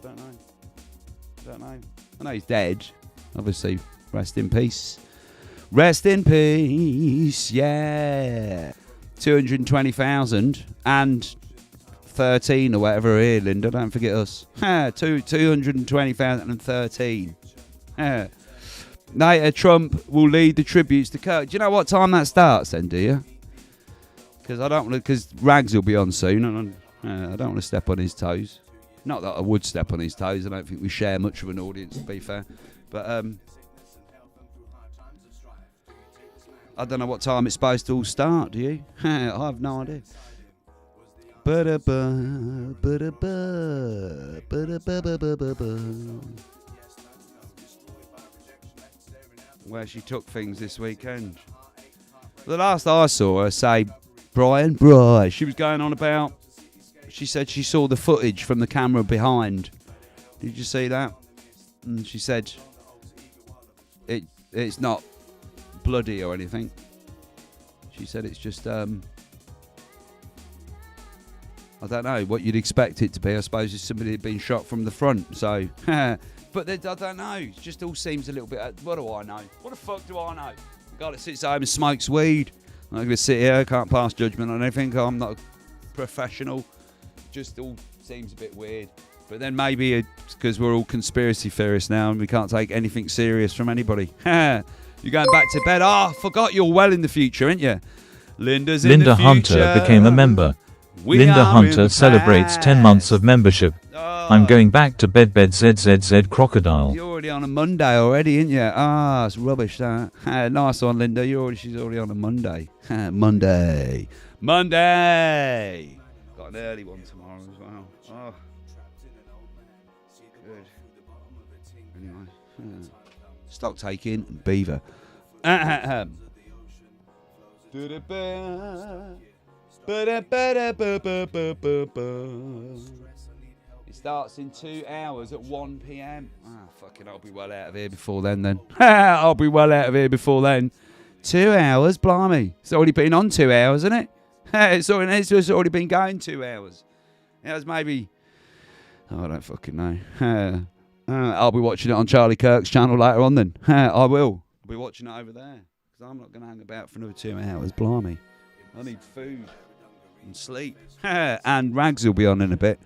S1: don't know. I know he's dead. Obviously, rest in peace. Rest in peace. Yeah. 220,000 and 13 or whatever here, Linda. Don't forget us. 220,000 and 13. Later, Trump will lead the tributes to Kirk. Do you know what time that starts then, do you? Because I don't want to, because Rags will be on soon, and I don't want to step on his toes. Not that I would step on his toes. I don't think we share much of an audience, to be fair. But I don't know what time it's supposed to all start, do you? I have no idea. Where she took things this weekend. The last I saw her say, Brian, she was going on about, she said she saw the footage from the camera behind. Did you see that? And she said, it's not bloody or anything. She said it's just, I don't know what you'd expect it to be. I suppose it's somebody who'd been shot from the front. So, but I don't know. It just all seems a little bit. What do I know? What the fuck do I know? The guy that sits at home and smokes weed. I'm going to sit here. Can't pass judgment on anything. I'm not a professional. Just all seems a bit weird. But then maybe it's because we're all conspiracy theorists now and we can't take anything serious from anybody. You're going back to bed. I forgot you're well in the future, aren't you? Linda
S18: Hunter became a member. Linda Hunter celebrates 10 months of membership. I'm going back to bed ZZZ crocodile.
S1: You're already on a Monday already, ain't you? Ah, it's rubbish that. Nice one, Linda. She's already on a Monday. Monday. Got an early one tomorrow as well. Oh. Good. Anyway. Stock taking and beaver. It starts in 2 hours at 1 p.m. Fucking, I'll be well out of here before then. I'll be well out of here before then. 2 hours, blimey. It's already been on 2 hours, isn't it? It's already been going 2 hours. It was maybe... Oh, I don't fucking know. I'll be watching it on Charlie Kirk's channel later on then. I will. I'll be watching it over there. Because I'm not going to hang about for another 2 hours, blimey. I need food and sleep. And Rags will be on in a bit.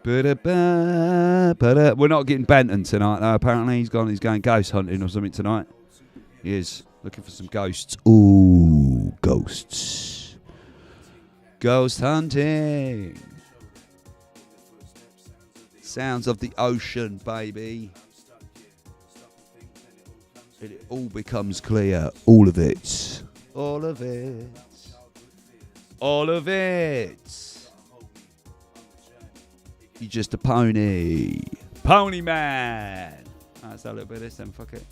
S1: We're not getting Benton tonight though. Apparently he's going ghost hunting or something tonight. He is looking for some ghosts. Ooh, ghosts. Ghost hunting. Sounds of the ocean, baby. It all becomes clear. All of it. All of it. All of it. You're just a pony. Pony man. That's a little bit of this then, fuck it.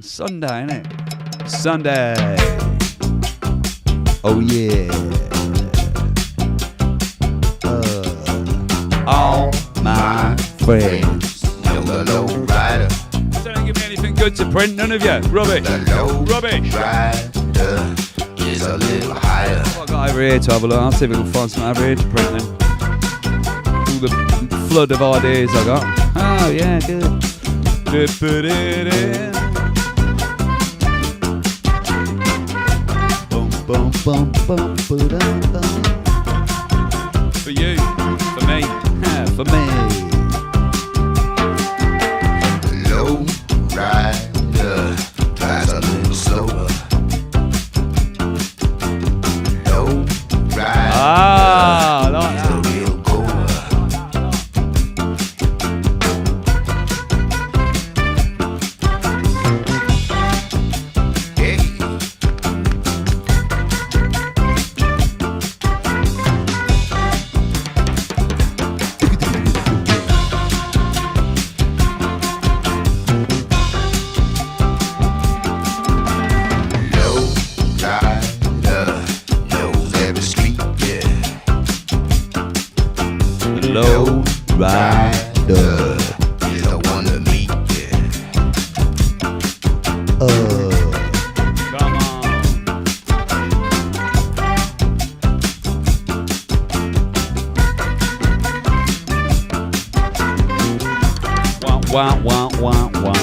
S1: Sunday, innit? Sunday. Oh yeah. All my friends. You're the low rider. Don't give me anything good to print, none of you. Rubbish. Rubbish. Rider is a little higher. What I got over here to have a look? I'll see if we can find something over here to print then. All the flood of ideas I got. Oh yeah, good. Put it in. Bum, bum, bum, ba-dum, bum. For you, for me, for me. Low rider, drives a little slower. Low rider, I like that. Real Low rider is the one to meet, yeah. Come on. Wow, wow, wow, wow.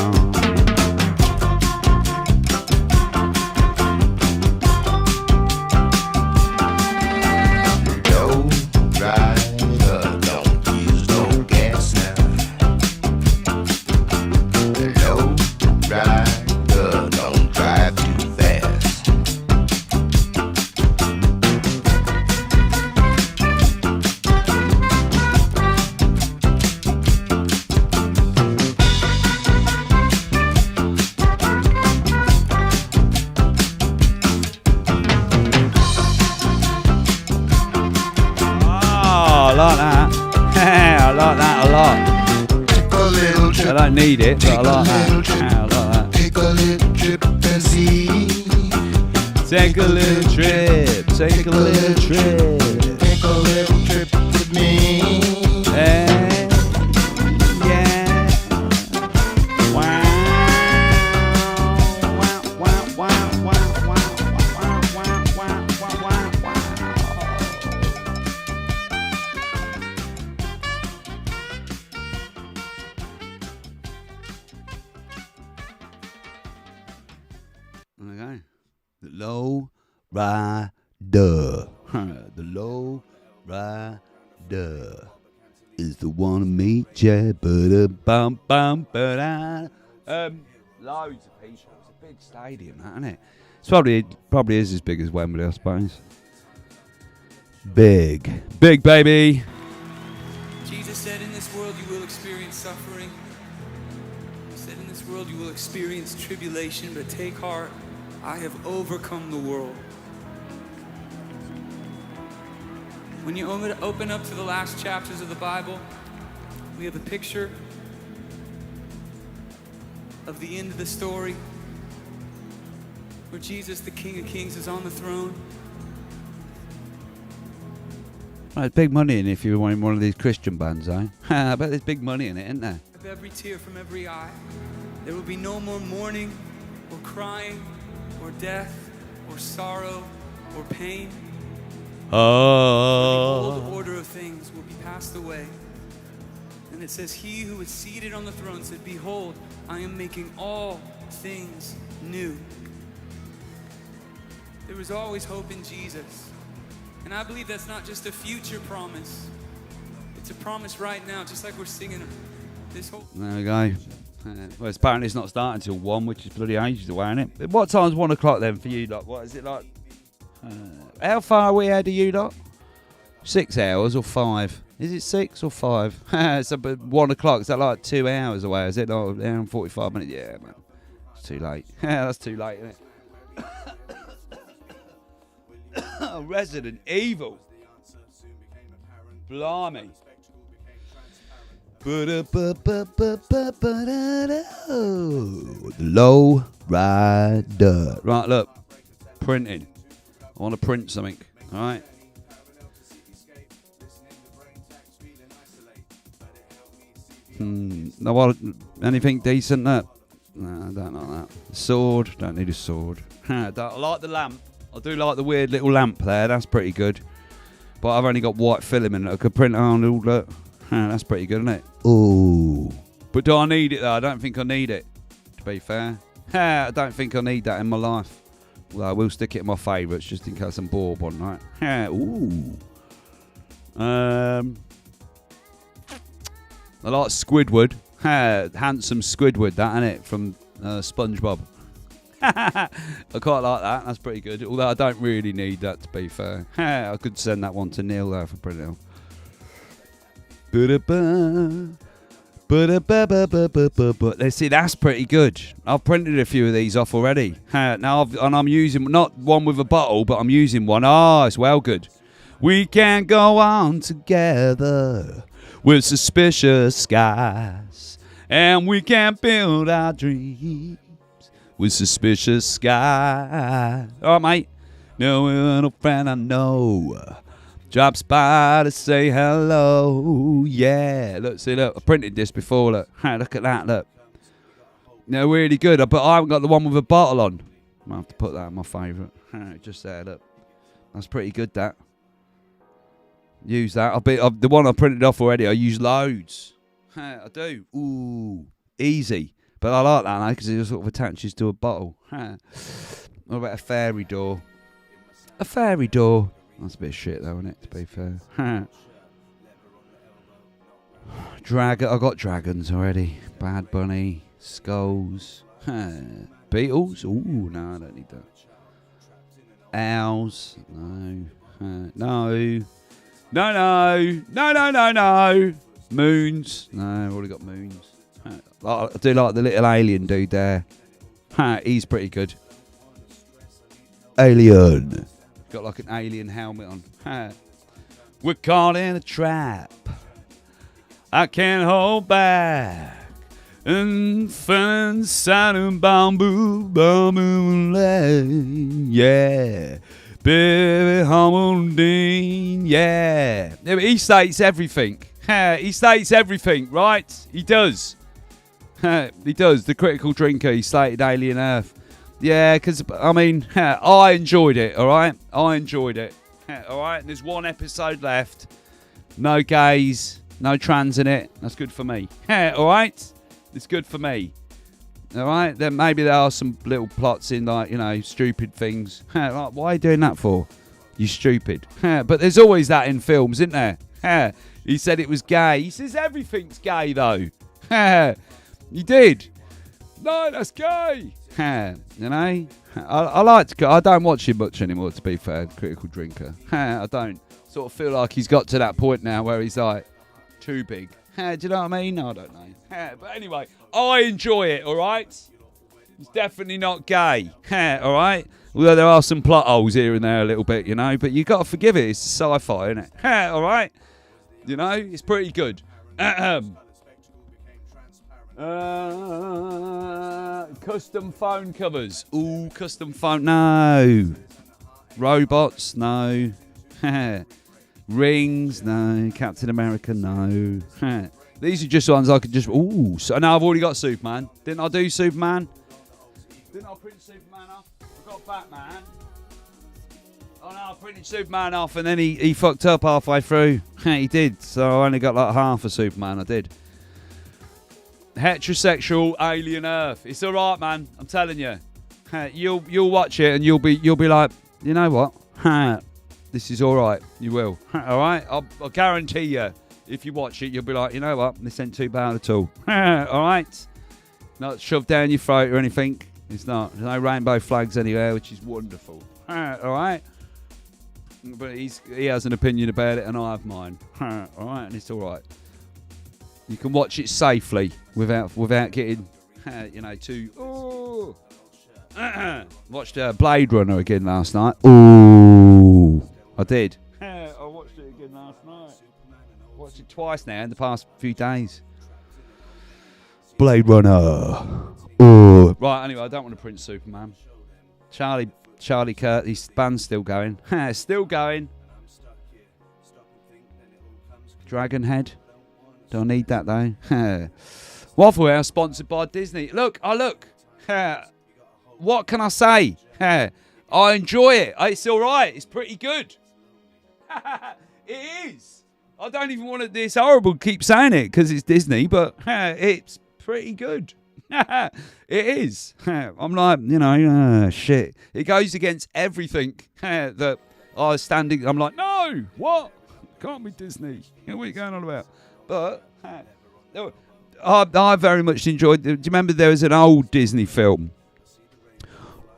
S1: I don't need it, but I like that. I like that. Take a little trip and see. Take a little trip. Take a little trip. Take a little trip with me. Yeah. Wow. Wow. Wow. Wow. Wow. Wow. Wow. Wow. Wow. Okay. The low rider. The low rider is the one to meet ya. Bum bum ba. Loads of people. It's a big stadium, that, isn't it? It's probably is as big as Wembley, I suppose. Big baby.
S19: Jesus said, in this world you will experience suffering. He said, in this world you will experience tribulation, but take heart, I have overcome the world. When you open up to the last chapters of the Bible, we have a picture of the end of the story, where Jesus, the King of Kings, is on the throne.
S1: Well, there's big money in it if you're in one of these Christian bands, eh? I bet there's big money in it, isn't there?
S19: Of every tear from every eye, there will be no more mourning, or crying, or death, or sorrow, or pain. The old order of things will be passed away. And it says, he who is seated on the throne said, behold, I am making all things new. There is always hope in Jesus. And I believe that's not just a future promise. It's a promise right now, just like we're singing this whole...
S1: There we go. Well, apparently it's not starting until 1, which is bloody ages away, isn't it? What time's 1 o'clock then for you lot? What is it like? How far are we ahead of you lot? 6 hours or 5? Is it 6 or 5? It's about 1 o'clock. Is that like 2 hours away? Is it not? 1 hour and 45 minutes? Yeah, man. It's too late. That's too late, isn't it? Resident Evil. Blimey. Low rider. Right, look. Printing. I want to print something. All right. No, what? Anything decent? No, I don't like that. Sword. Don't need a sword. I like the lamp. I do like the weird little lamp there. That's pretty good. But I've only got white filament. I could print on all that. That's pretty good, isn't it? Ooh. But do I need it though? I don't think I need it. To be fair, I don't think I need that in my life. Well, I will stick it in my favourites just in case I'm bored one night. Ooh. I like Squidward. Handsome Squidward, that, isn't it? From SpongeBob. I quite like that. That's pretty good. Although I don't really need that, to be fair. I could send that one to Neil though for printing it. Let's see, that's pretty good. I've printed a few of these off already. Now I'm using not one with a bottle, but I'm using one. It's well good. We can go on together with suspicious skies, and we can build our dreams with suspicious skies. All right, mate. No little friend I know drops by to say hello. Yeah, look, see, look. I printed this before. Look, look at that. Look, they're really good. But I haven't got the one with a bottle on. I have to put that in my favourite. Just there. Look, that's pretty good. That. Use that. The one I printed off already. I use loads. I do. Ooh, easy. But I like that because it sort of attaches to a bottle. What about a fairy door? A fairy door. That's a bit of shit though, isn't it, to be fair? I got dragons already. Bad Bunny. Skulls. Beetles. Ooh, no, I don't need that. Owls. No. No. No. Moons. No, I've already got moons. I do like the little alien dude there. He's pretty good. Alien. Got like an alien helmet on. We're caught in a trap. I can't hold back. And fell inside a bamboo lane. Yeah. Baby Hamilton. Yeah. He states everything. He states everything, right? He does. He does. The critical drinker, he stated Alien Earth. Yeah, because, I mean, I enjoyed it, all right? I enjoyed it. All right? There's one episode left. No gays, no trans in it. That's good for me. All right? It's good for me. All right? Then maybe there are some little plots in, like, you know, stupid things. Like, why are you doing that for? You stupid. But there's always that in films, isn't there? He said it was gay. He says everything's gay, though. He did. No, that's gay. You know, I like to. I don't watch him much anymore. To be fair, Critical Drinker. I don't sort of feel like he's got to that point now where he's like too big. Do you know what I mean? I don't know. But anyway, I enjoy it. All right. It's definitely not gay. All right. Although there are some plot holes here and there a little bit, you know. But you got to forgive it. It's sci-fi, isn't it? All right. You know, it's pretty good. Custom phone covers. Ooh, custom phone. No. Robots. No. Rings. No. Captain America. No. These are just ones I could just. Ooh. So now I've already got Superman. Didn't I do Superman? Didn't I print Superman off? I got Batman. Oh no, I printed Superman off and then he fucked up halfway through. He did. So I only got like half of Superman. I did. Heterosexual alien Earth. It's all right, man. I'm telling you. You'll watch it and you'll be like, you know what? This is all right. You will. All right. I'll guarantee you. If you watch it, you'll be like, you know what? This ain't too bad at all. All right. Not shoved down your throat or anything. It's not. There's no rainbow flags anywhere, which is wonderful. All right. But he has an opinion about it, and I have mine. All right, and it's all right. You can watch it safely without getting, too. Oh. Watched Blade Runner again last night. Ooh, I did. I watched it again last night. Watched it twice now in the past few days. Blade Runner. Ooh. Right. Anyway, I don't want to print Superman. Charlie Kirk, his band's still going. Still going. Dragonhead. Don't need that though. Waffle House sponsored by Disney. Look. What can I say? I enjoy it. It's all right. It's pretty good. It is. I don't even want to. It's horrible to keep saying it because it's Disney, but it's pretty good. It is. I'm like, shit. It goes against everything that I was standing. I'm like, no, what? Can't be Disney. What are you going on about? But I very much enjoyed. Do you remember there was an old Disney film?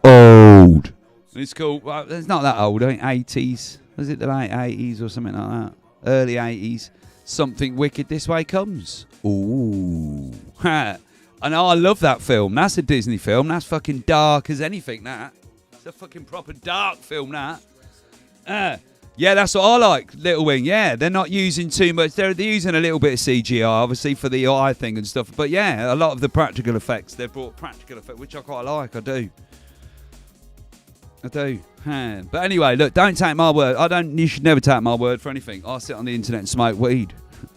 S1: Old. It's called. Well, it's not that old. I think 80s. Was it the late 80s or something like that? Early 80s. Something Wicked This Way Comes. Ooh. And I love that film. That's a Disney film. That's fucking dark as anything, that. It's a fucking proper dark film, that. Yeah, that's what I like, Little Wing. Yeah, they're not using too much. They're using a little bit of CGI, obviously, for the eye thing and stuff. But yeah, a lot of the practical effects, they've brought practical effects, which I quite like. I do. But anyway, look, don't take my word. You should never take my word for anything. I sit on the internet and smoke weed.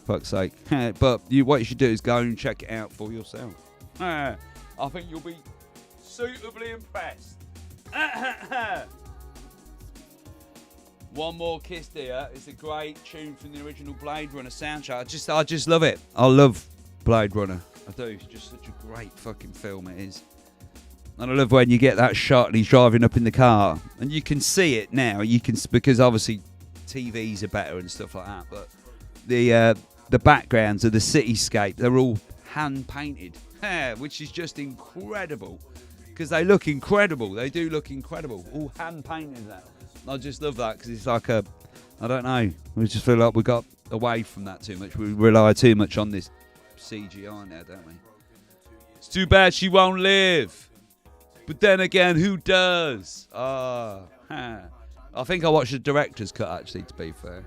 S1: Fuck's sake. But what you should do is go and check it out for yourself. I think you'll be suitably impressed. One More Kiss, dear. It's a great tune from the original Blade Runner soundtrack. I just love it. I love Blade Runner. I do. It's just such a great fucking film it is. And I love when you get that shot and he's driving up in the car. And you can see it now. Because obviously TVs are better and stuff like that. But the backgrounds of the cityscape, they're all hand painted. Which is just incredible. Because they look incredible. They do look incredible. All hand painted that. I just love that because it's like I don't know. We just feel like we got away from that too much. We rely too much on this CGI now, don't we? It's too bad she won't live. But then again, who does? I think I watched the director's cut, actually, to be fair.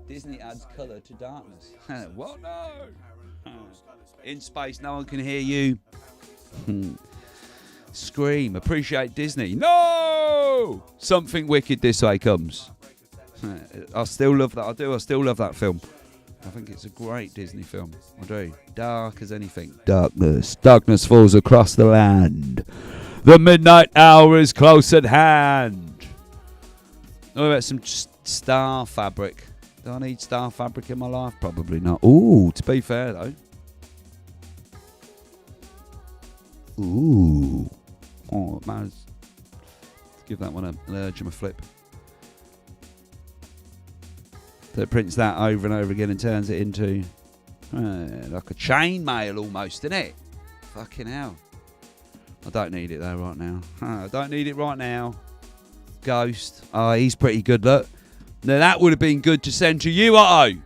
S1: Disney adds colour to darkness. What? No. In space, no one can hear you. Scream. Appreciate Disney. No! Something Wicked This Way Comes. I still love that. I do. I still love that film. I think it's a great Disney film. I do. Dark as anything. Darkness. Darkness falls across the land. The midnight hour is close at hand. What about some star fabric? Do I need star fabric in my life? Probably not. Ooh, to be fair though. Ooh. Oh, man. Let's give that one an urge and a flip. So it prints that over and over again and turns it into like a chainmail almost, isn't it? Fucking hell. I don't need it though right now. I don't need it right now. Ghost. Oh, he's pretty good, look. Now that would have been good to send to you, Otto.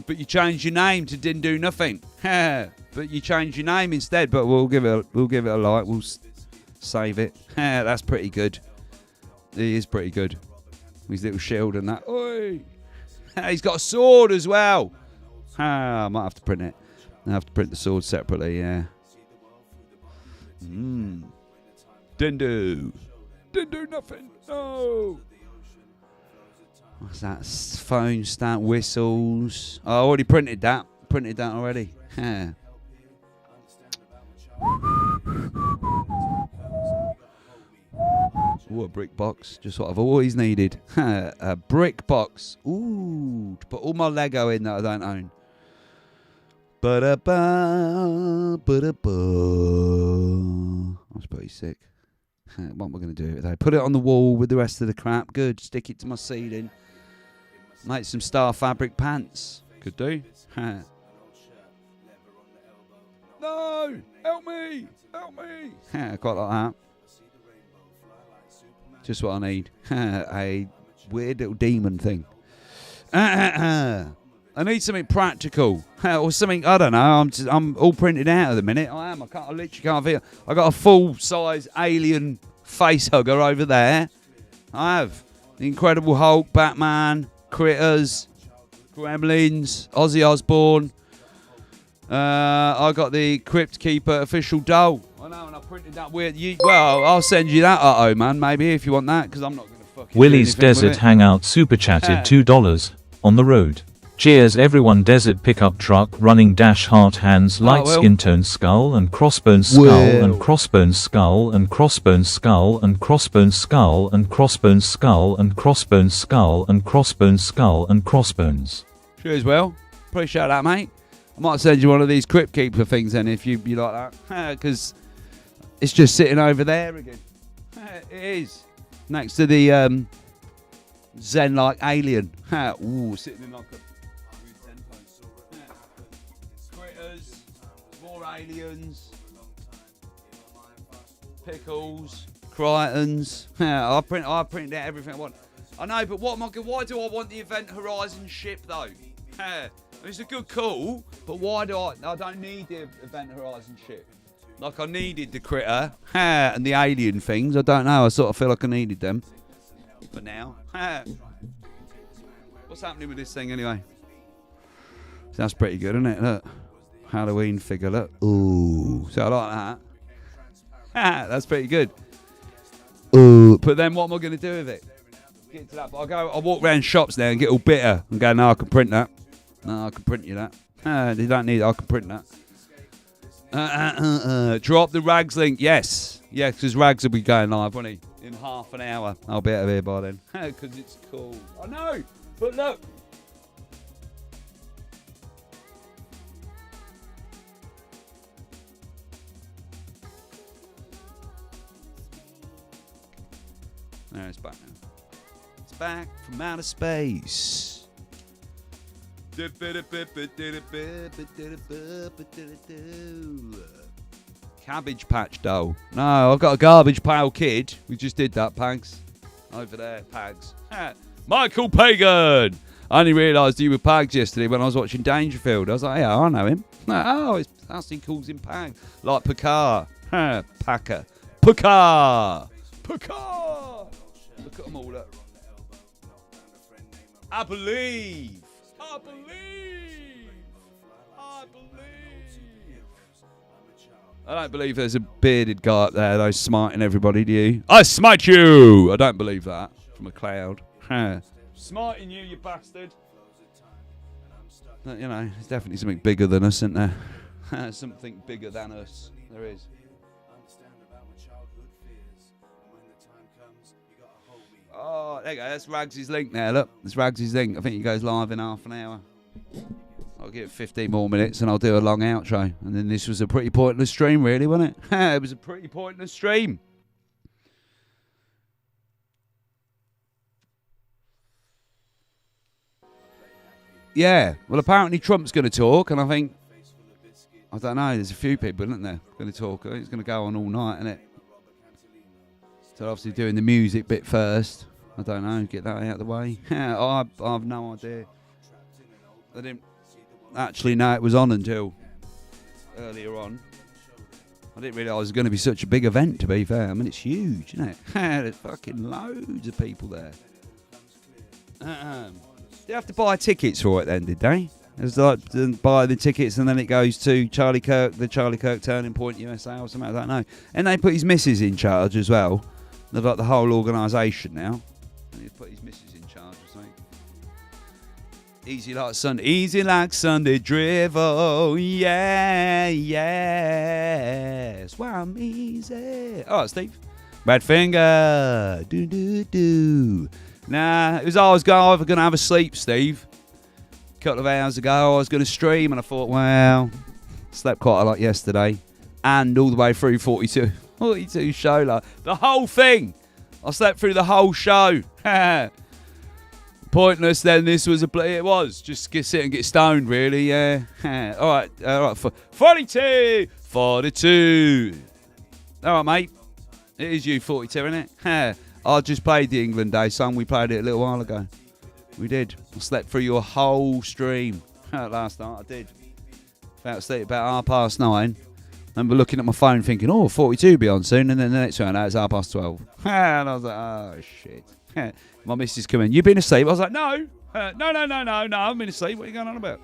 S1: But you changed your name to Didn't Do Nothing. But you changed your name instead. But we'll give it a like. We'll save it. That's pretty good. He is pretty good. His little shield and that. Oi! He's got a sword as well. I might have to print it. I have to print the sword separately. Yeah. Didn't do nothing. No. What's that? Phone stamp, whistles. Oh, I already printed that. Printed that already. Ooh, a brick box. Just what I've always needed. A brick box. Ooh, to put all my Lego in that I don't own. Ba-da-ba, ba-da-ba. That's pretty sick. What am I going to do with it though? Put it on the wall with the rest of the crap. Good. Stick it to my ceiling. Make some star fabric pants. Could do. No! Help me! Help me! Quite like that. Just what I need. A weird little demon thing. I need something practical. Or something, I don't know. I'm all printed out at the minute. I literally can't feel. I got a full-size alien face hugger over there. I have. The Incredible Hulk, Batman, Critters, Gremlins, Ozzy Osbourne. I got the Crypt Keeper official doll. I know, and I printed that weird. Well, I'll send you that, man, maybe, if you want that, because I'm not going to fucking
S18: Willie's
S1: do anything
S18: Desert
S1: with it.
S18: Hangout super chatted $2 on the road. Cheers everyone. Desert pickup truck running dash heart hands light skin tone skull and crossbones skull and crossbones skull and crossbones skull and crossbones skull and crossbones skull and crossbones skull and crossbones skull and crossbones.
S1: Cheers, Will. Appreciate that, mate. I might send you one of these Crypt Keeper things then if you like that. Because it's just sitting over there again. It is. Next to the Zen-like alien. Ooh, sitting in like a Critters, more aliens, pickles, Crichtons. I printed out everything I want. I know, but why do I want the Event Horizon ship though? It's a good call, but why do I don't need the Event Horizon ship. Like I needed the Critter and the alien things. I don't know. I sort of feel like I needed them. But now, what's happening with this thing anyway? That's pretty good, isn't it? Look, Halloween figure. Look, ooh. So I like that. That's pretty good. Ooh. But then, what am I going to do with it? Get to that. But I walk around shops now and get all bitter and go, no, I can print that. No, I can print you that. You don't need it. I can print that. Drop the Rags link. Yes, because Rags will be going live, won't he? In half an hour. I'll be out of here by then. Because it's cool. I know, but look. No, it's back now. It's back from outer space. Cabbage Patch doll. No, I've got a Garbage Pail Kid. We just did that, Pags. Over there, Pags. Michael Pagan. I only realised you were Pags yesterday when I was watching Dangerfield. I was like, yeah, I know him. Oh, it's he calls him Pag. Like Picard. Packer. Picard. Picard. Look at them all up. I believe. I don't believe there's a bearded guy up there, though, smiting everybody, do you? I smite you! I don't believe that. From a cloud. Smiting you, you bastard. But, you know, there's definitely something bigger than us, isn't there? Something bigger than us. There is. Oh, there you go. That's Rags' link there. Look, that's Rags' link. I think he goes live in half an hour. I'll give it 15 more minutes and I'll do a long outro. And then this was a pretty pointless stream, really, wasn't it? It was a pretty pointless stream. Yeah. Well, apparently Trump's going to talk, and I think I don't know. There's a few people, isn't there, going to talk. It's going to go on all night, isn't it? So obviously doing the music bit first. I don't know. Get that out of the way. I have no idea. I didn't actually know it was on until earlier on. I didn't realise it was going to be such a big event, to be fair. I mean, it's huge, isn't it? There's fucking loads of people there. They have to buy tickets for it then, did they? It's like buy the tickets and then it goes to Charlie Kirk, the Charlie Kirk Turning Point USA or something, I don't know. And they put his missus in charge as well. They've got the whole organisation now. And he's put his missus in charge or something. Easy like Sunday drivel, yeah, yeah. Swam easy. All right, Steve. Badfinger, do. Nah, it was I was going to have a sleep, Steve. A couple of hours ago, I was going to stream, and I thought, well, slept quite a lot yesterday, and all the way through 42 show, like the whole thing. I slept through the whole show. Pointless. Then this was it was just sit and get stoned, really. Yeah. All right. 42. All right, mate. It is you, 42, isn't it? I just played the England Day song. We played it a little while ago. We did. I slept through your whole stream last night. I did. Fell asleep about 9:30. I remember looking at my phone thinking, 42 be on soon. And then the next one, it's 12:30. And I was like, oh, shit. My missus come in. You been asleep? I was like, no. No. I've been asleep. What are you going on about?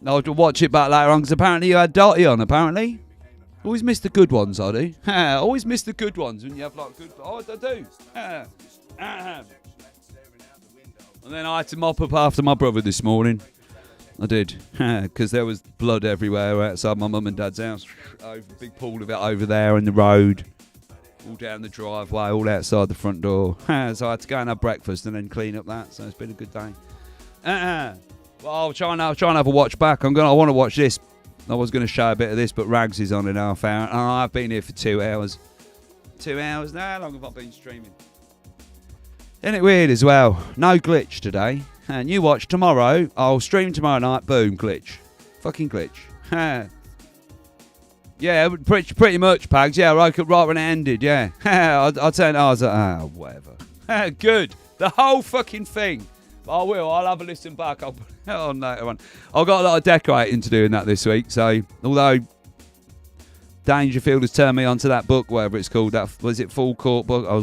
S1: I'll watch it back later on because apparently you had Dotty on, apparently. Always miss the good ones, I do. Always miss the good ones when you have like good... Oh, I do. And then I had to mop up after my brother this morning. I did. Because there was blood everywhere outside my mum and dad's house. Over a big pool of it over there in the road. All down the driveway, all outside the front door. So I had to go and have breakfast and then clean up that. So it's been a good day. Well, I'll try and have a watch back. I want to watch this. I was going to show a bit of this, but Rags is on in half hour. Oh, I've been here for 2 hours. 2 hours? Now, how long have I been streaming? Isn't it weird as well? No glitch today. And you watch tomorrow. I'll stream tomorrow night. Boom, glitch. Fucking glitch. Yeah, pretty much, Pags. Yeah, right when it ended, yeah. I turned. I was like, whatever. Good. The whole fucking thing. I'll have a listen back. I'll put it on later on. I've got a lot of decorating to do in that this week. So, although Dangerfield has turned me onto that book, whatever it's called, that was it Full Court book. I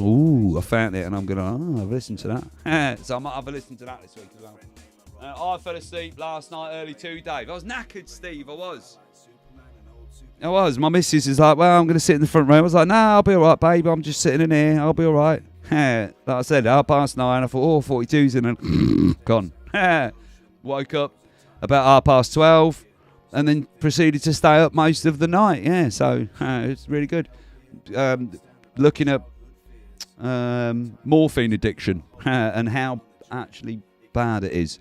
S1: found it and I'm gonna I've listened to that. So I might have a listen to that this week as well. I fell asleep last night early too, Dave. I was knackered, Steve. I was. My missus is like, well, I'm going to sit in the front row. I was like, nah, I'll be all right, babe. I'm just sitting in here. I'll be all right. Like I said, 9:30. I thought, 42's in and gone. Woke up about 12:30 and then proceeded to stay up most of the night. Yeah, so it's really good. Looking at morphine addiction and how actually bad it is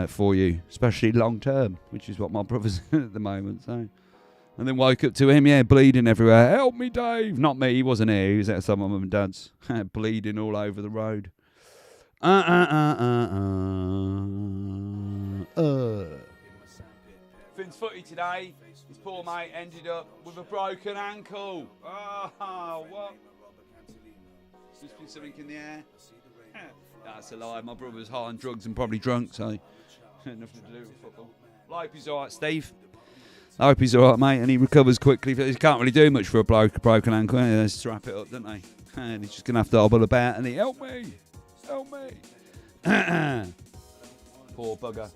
S1: for you, especially long term, which is what my brother's at the moment. So. And then woke up to him, bleeding everywhere. Help me, Dave. Not me, he wasn't here. He was outside my mum and dad's. Bleeding all over the road. Finn's footy today. His poor mate ended up with a broken ankle. Oh, what? There's been something in the air. That's a lie. My brother was high on drugs and probably drunk, so nothing to do with football. I hope he's all right, Steve. I hope he's all right, mate, and he recovers quickly. He can't really do much for a broken ankle. They just wrap it up, don't they? And he's just going to have to hobble about and help me. Poor bugger.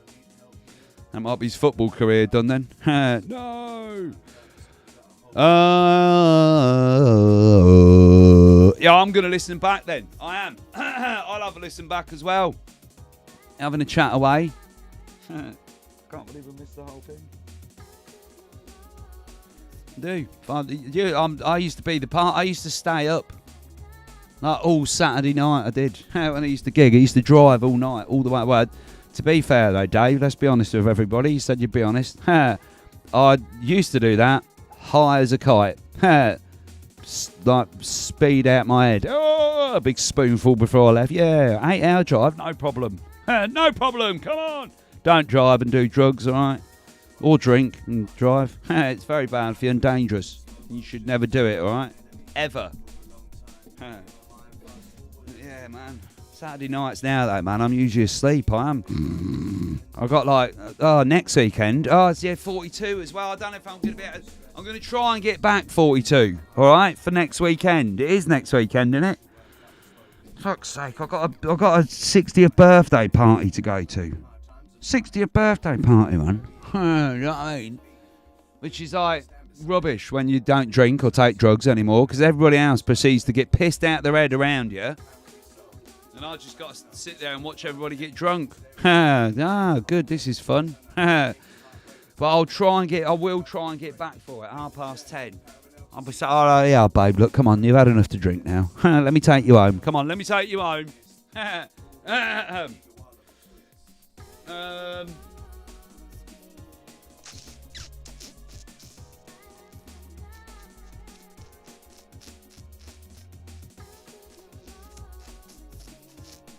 S1: That might be his football career done then. No. Yeah, I'm going to listen back then. I am. I'll have a listen back as well. Having a chat away. Can't believe I missed the whole thing. I used to be the part. I used to stay up like all Saturday night. I did. When I used to gig, I used to drive all night, all the way. Well, to be fair though, Dave, let's be honest with everybody. You said you'd be honest. I used to do that high as a kite. Like speed out my head. A big spoonful before I left. Yeah, 8-hour drive, no problem. No problem. Come on. Don't drive and do drugs, all right? or drink and drive. It's very bad for you and dangerous. You should never do it, all right? Ever. Yeah, man. Saturday nights now, though, man. I'm usually asleep. I am. I've got next weekend. Oh, it's 42 as well. I don't know if I'm going to be able to. I'm going to try and get back 42. All right, for next weekend. It is next weekend, isn't it? Fuck's sake! I've got a 60th birthday party to go to. 60th birthday party, man. You know what I mean? Which is like rubbish when you don't drink or take drugs anymore, because everybody else proceeds to get pissed out their head around you. And I just got to sit there and watch everybody get drunk. Good, this is fun. But I will try and get back for it, 10:30. I'll be saying, oh yeah, babe, look, come on, you've had enough to drink now. Let me take you home. Come on, let me take you home.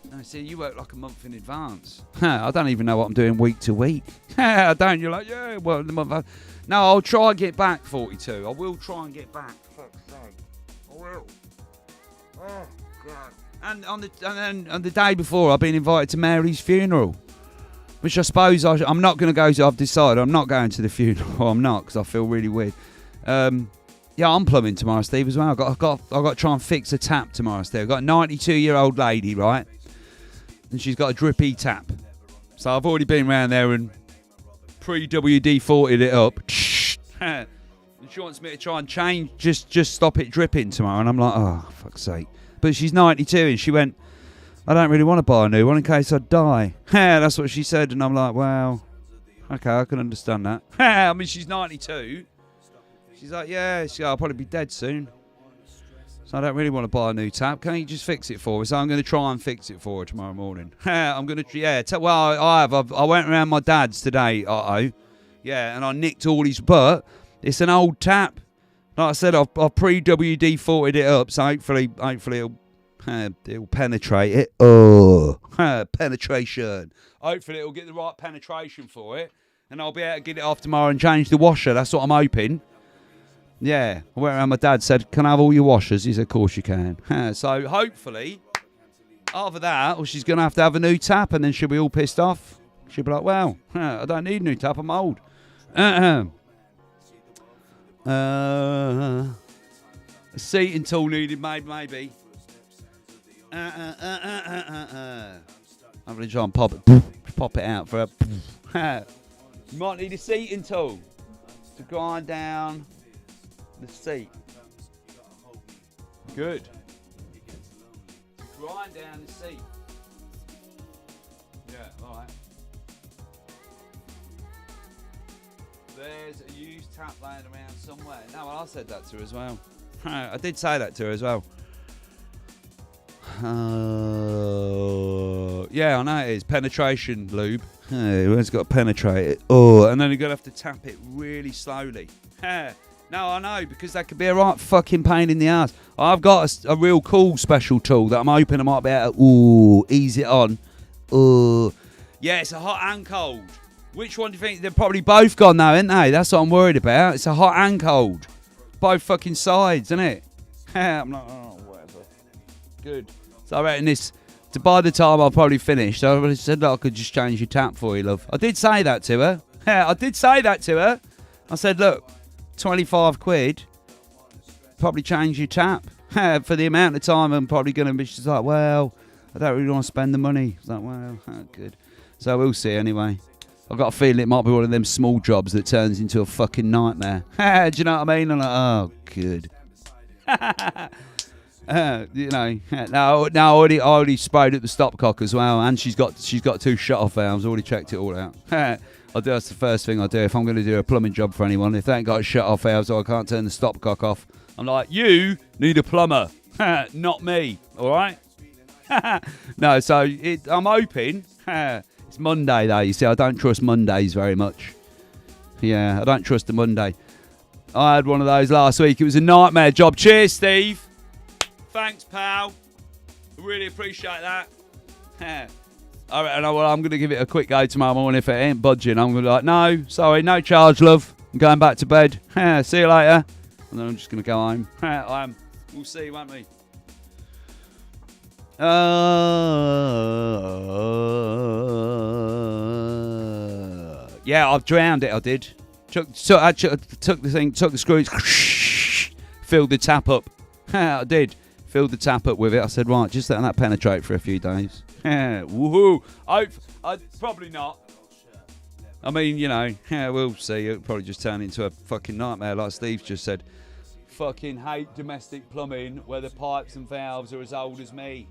S1: No, see, you work like a month in advance. I don't even know what I'm doing week to week. I don't. You're like, yeah, well, the month. No, I'll try and get back 42. I will try and get back. Fuck's sake. I will. Oh, God. And on the day before, I've been invited to Mary's funeral, which I suppose I'm not going to go to. I've decided I'm not going to the funeral. I'm not, because I feel really weird. Yeah, I'm plumbing tomorrow, Steve, as well. I've got to try and fix a tap tomorrow, Steve. I've got a 92-year-old lady, right? And she's got a drippy tap. So I've already been round there and pre-WD-40'd it up. And she wants me to try and change, just stop it dripping tomorrow. And I'm like, oh, fuck's sake. But she's 92 and she went, I don't really want to buy a new one in case I die. That's what she said. And I'm like, well, okay, I can understand that. I mean, she's 92. She's like, yeah, I'll probably be dead soon. So I don't really want to buy a new tap. Can you just fix it for her? So I'm going to try and fix it for her tomorrow morning. I'm going to, I went around my dad's today, and I nicked all his, but it's an old tap. Like I said, I've pre-WD-40'd it up, so hopefully it'll penetrate it. Oh, penetration. Hopefully it'll get the right penetration for it, and I'll be able to get it off tomorrow and change the washer. That's what I'm hoping. Yeah, I went around, my dad said, can I have all your washers? He said, of course you can. So hopefully, after that, she's going to have a new tap, and then she'll be all pissed off. She'll be like, well, I don't need a new tap, I'm old. A seating tool needed, maybe. I'm going to try and pop it out for a... You might need a seating tool to grind down the seat. Good. Grind down the seat. Yeah, alright. There's a used tap laying around somewhere. No, I said that to her as well. I did say that to her as well. Yeah, I know it is. Penetration lube. It's got to penetrate it. And then you're going to have to tap it really slowly. No, I know, because that could be a right fucking pain in the ass. I've got a real cool special tool that I'm hoping I might be able to ease it on. Yeah, it's a hot and cold. Which one do you think? They're probably both gone now, ain't they? That's what I'm worried about. It's a hot and cold. Both fucking sides, isn't it? I'm like, oh, whatever. Good. So I reckon by the time I'll probably finish, I said that I could just change your tap for you, love. I did say that to her. I said, look, 25 quid, probably change your tap. For the amount of time I'm probably going to be. She's like, well, I don't really want to spend the money. I was like, well, good. So we'll see anyway. I've got a feeling it might be one of them small jobs that turns into a fucking nightmare. Do you know what I mean? I'm like, oh, good. I already sprayed at the stopcock as well, and she's got two shut-off valves. Already checked it all out. That's the first thing I do if I'm going to do a plumbing job for anyone. If they ain't got a shut-off valve, so I can't turn the stopcock off, I'm like, you need a plumber, not me. All right? No, so I'm hoping. It's Monday though. You see, I don't trust Mondays very much. Yeah, I don't trust the Monday. I had one of those last week. It was a nightmare job. Cheers, Steve. Thanks, pal. I really appreciate that. All right, I'm going to give it a quick go tomorrow morning. If it ain't budging, I'm going to be like, no, sorry, no charge, love. I'm going back to bed. See you later. And then I'm just going to go home. We'll see, won't we? Yeah, I've drowned it, I did. Took the thing, took the screws, filled the tap up. I did. Filled the tap up with it. I said, right, just let that penetrate for a few days. Woohoo! I'd probably not. I mean, you know, we'll see. It'll probably just turn into a fucking nightmare, like Steve just said. Fucking hate domestic plumbing where the pipes and valves are as old as me.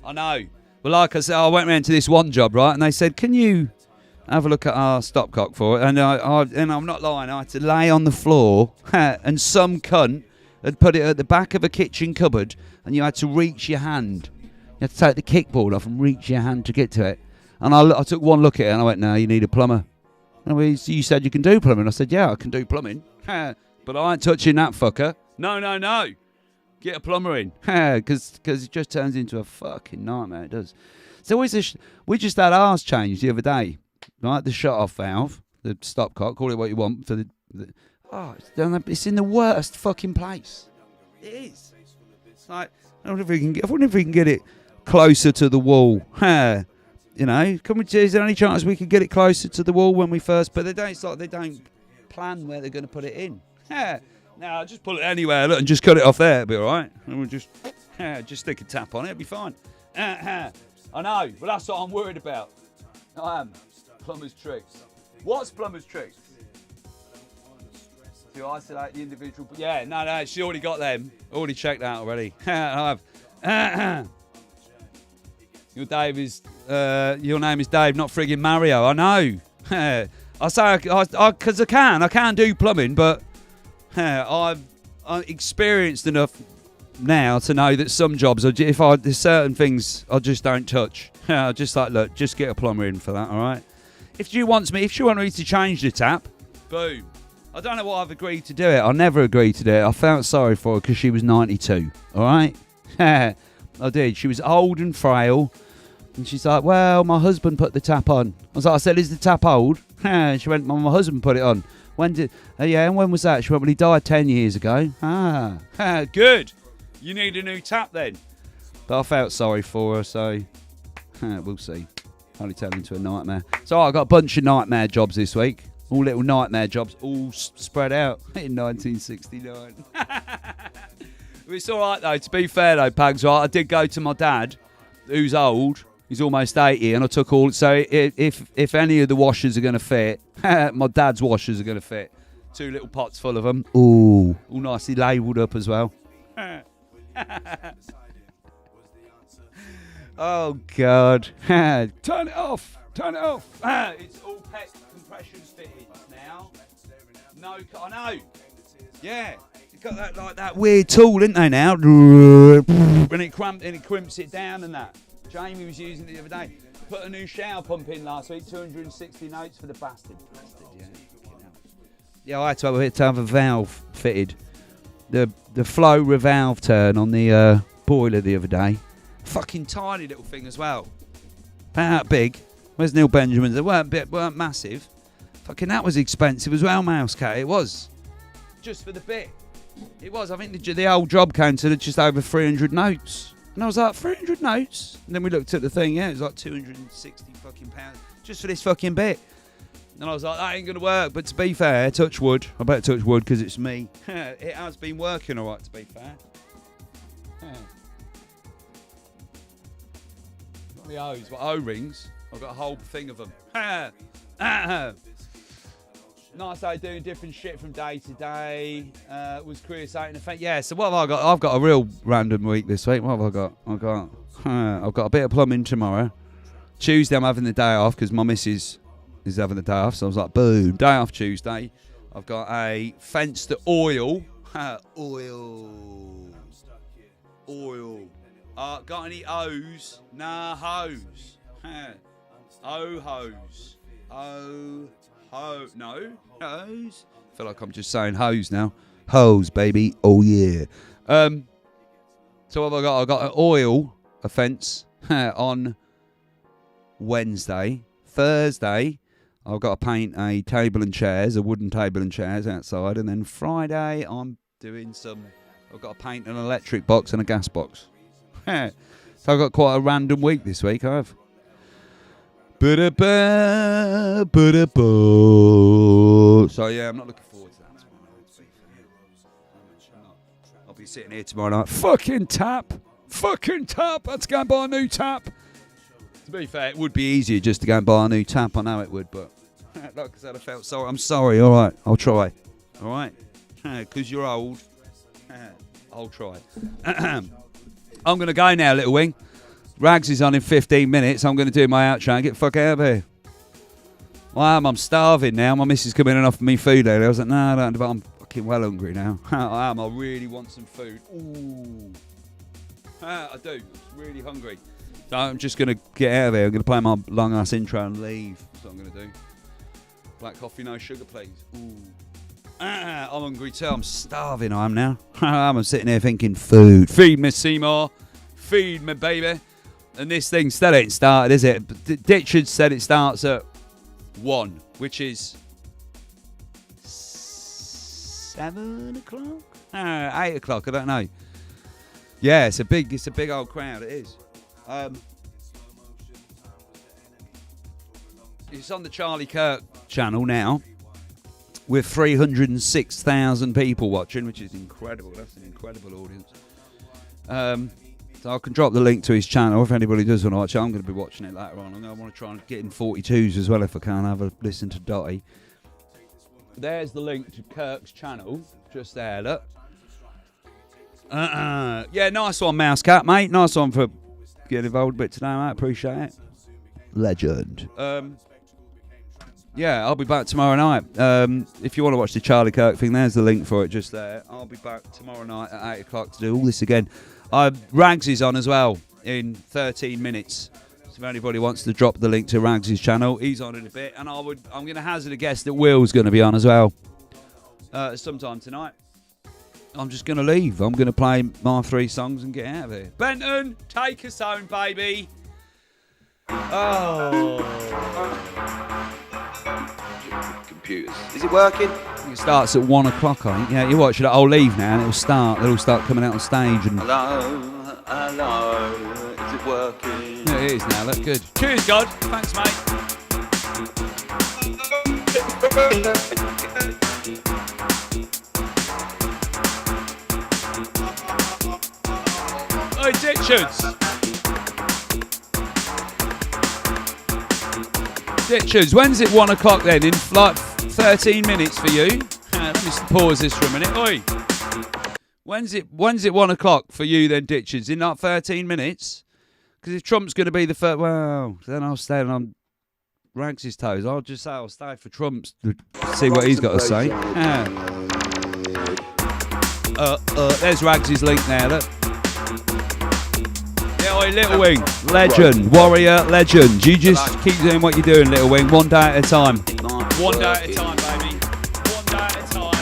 S1: I know. But like I said, I went round to this one job, right, and they said, can you have a look at our stopcock for it? And I'm not lying, I had to lay on the floor and some cunt had put it at the back of a kitchen cupboard and you had to reach your hand. You had to take the kickboard off and reach your hand to get to it. And I took one look at it and I went, no, you need a plumber. And you said you can do plumbing. I said, yeah, I can do plumbing. But I ain't touching that fucker. No. Get a plumber in. Because it just turns into a fucking nightmare. It does. So we just had ours changed the other day. Right? The shut-off valve, the stopcock, call it what you want. It's in the worst fucking place. It is. It's like, I wonder if we can get it closer to the wall. You know, is there any chance we could get it closer to the wall when we first? But they don't plan where they're going to put it in. No, just pull it anywhere, look, and just cut it off there. It'll be all right. And we'll just stick a tap on it. It'll be fine. I know, but that's what I'm worried about. I am. Plumber's tricks. What's plumber's tricks? To isolate the individual. Yeah, no, she already got them. Already checked that already. I have. Your name is Dave, not friggin' Mario. I know. I say because I can do plumbing, but I'm experienced enough now to know that some jobs, there's certain things I just don't touch. I just like, look, just get a plumber in for that, all right? If she wants me to change the tap, boom. I don't know why I've agreed to do it. I never agreed to do it. I felt sorry for her because she was 92, all right? I did. She was old and frail. And she's like, well, my husband put the tap on. I said, is the tap old? She went, my husband put it on. And when was that? She went, well, he died 10 years ago. Good. You need a new tap then. But I felt sorry for her, so we'll see. Only turned into a nightmare. So I got a bunch of nightmare jobs this week. All little nightmare jobs, all spread out in 1969. It's all right, though. To be fair, though, Pags, right? I did go to my dad, who's old. He's almost 80, and I took all. So if any of the washers are going to fit, my dad's washers are going to fit. 2 little pots full of them. Ooh, all nicely labelled up as well. Oh God! Turn it off. It's all PET compression fitted now. No, I know. Yeah, it's got that like that weird tool, didn't they? Now, and it crimps it down and that. Jamie was using it the other day. Put a new shower pump in last week. 260 notes for the bastard. Yeah, I had to have a valve fitted. The flow revalve turn on the boiler the other day. Fucking tiny little thing as well. About big. Where's Neil Benjamin's? They weren't massive. Fucking that was expensive as well, Mouse Cat. It was. Just for the bit. It was. I think the old job came to just over 300 notes. And I was like, 300 notes? And then we looked at the thing, yeah, it was like 260 fucking pounds. Just for this fucking bit. And I was like, that ain't going to work. But to be fair, touch wood. I better touch wood because it's me. It has been working all right, to be fair. Not the O's, but O-rings. I've got a whole thing of them. Nice day doing different shit from day to day. Was creating effect. Yeah, so what have I got? I've got a real random week this week. What have I got? I've got a bit of plumbing tomorrow. Tuesday I'm having the day off because my missus is having the day off. So I was like, boom, day off Tuesday. I've got a fence to oil. Oil. Got any O's? Nah, hose. Hose. No, hose. I feel like I'm just saying hose now. Hose, baby. Oh, yeah. So what have I got? I've got an oil, a fence, on Wednesday. Thursday, I've got to paint a table and chairs, a wooden table and chairs outside. And then Friday, I'm doing I've got to paint an electric box and a gas box. So I've got quite a random week this week, I have. So yeah, I'm not looking forward to that tomorrow night. I'll be sitting here tomorrow night. Fucking tap. Let's go and buy a new tap. To be fair, it would be easier just to go and buy a new tap. I know it would, but like I said, I felt sorry. I'm sorry. All right, I'll try. All right, because you're old. I'll try. I'm going to go now, Little Wing. Rags is on in 15 minutes. I'm going to do my outro and get the fuck out of here. I'm starving now. My missus come in and offered me food earlier. I was like, no, I don't, but I'm fucking well hungry now. I am. I really want some food. Ooh. I do. I'm really hungry. So I'm just going to get out of here. I'm going to play my long-ass intro and leave. That's what I'm going to do. Black coffee, no sugar, please. Ooh. I'm hungry too. I'm starving, I am now. I'm sitting here thinking, food. Feed me, Seymour. Feed me, baby. And this thing still ain't started, is it? Ditchard said it starts at 1, which is 7 o'clock? 8 o'clock, I don't know. Yeah, it's a big old crowd, it is. It's on the Charlie Kirk channel now with 306,000 people watching, which is incredible. That's an incredible audience. So I can drop the link to his channel if anybody does want to watch it. I'm going to be watching it later on. I want to try and get in 42s as well if I can. Have a listen to Dotty. There's the link to Kirk's channel. Just there, look. Yeah, nice one, Mouse Cat, mate. Nice one for getting involved a bit today, mate. Appreciate it. Legend. Yeah, I'll be back tomorrow night. If you want to watch the Charlie Kirk thing, there's the link for it just there. I'll be back tomorrow night at 8 o'clock to do all this again. Rags is on as well in 13 minutes. So if anybody wants to drop the link to Rags' channel, he's on in a bit. And I'm going to hazard a guess that Will's going to be on as well sometime tonight. I'm just going to leave. I'm going to play my 3 songs and get out of here. Benton, take us home, baby. Oh. Computers. Is it working? It starts at 1 o'clock, I think. Yeah, you watch it. I'll leave now and it'll start. They'll all start coming out on stage. And hello. Is it working? Yeah, it is now. Look good. Cheers, God. Thanks, mate. Hey, Ditchards. Ditchards, when's it 1 o'clock then? In like 13 minutes for you? Let me just pause this for a minute. Oi! When's it 1 o'clock for you then, Ditchards? In like 13 minutes? Because if Trump's going to be the first, well, then I'll stay on Rags' toes. I'll just say I'll stay for Trump's to see what he's got to say. There's Rags' link there, look. Yeah, oi, Little Wing, legend, warrior, legend. You just keep doing what you're doing, Little Wing, one day at a time. One day at a time, baby. One day at a time.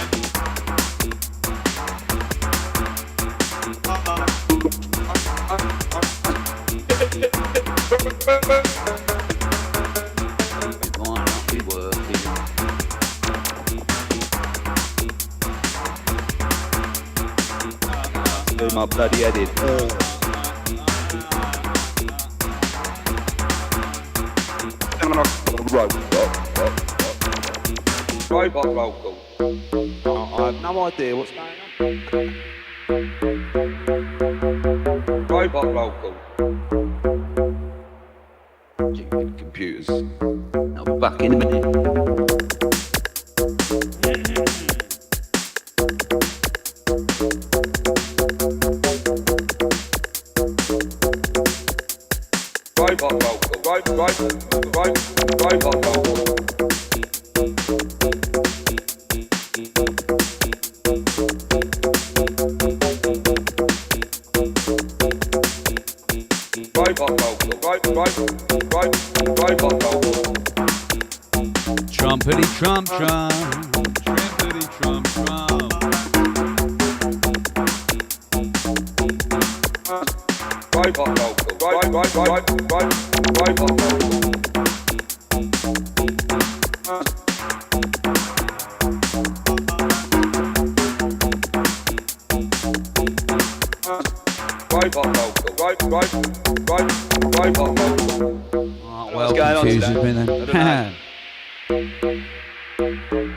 S1: Do my bloody edit. Robot vocal. I have no idea what's going on. Robot vocal. Computers. I'll be back in a minute. Robot vocal. Robot vocal. Trumpity trump trump, trumpity trump trump. Robot vocal, Well, confused with me then.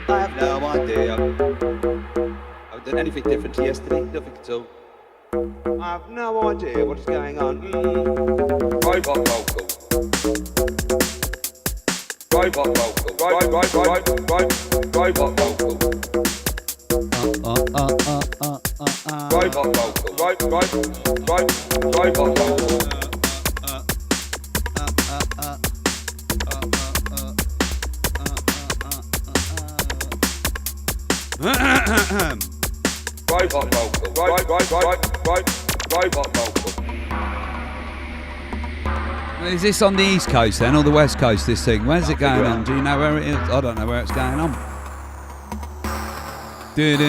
S20: I have no idea. I've done anything different to yesterday, nothing at all. I have no idea what is going on.
S4: Robot vocal. Robot vocal. Robot vocal. Robot vocal. Robot vocal. Robot vocal. Robot vocal.
S1: Is this on the East Coast then, or the West Coast, this thing? Where's it going on? Do you know where it is? I don't know where it's going on. Is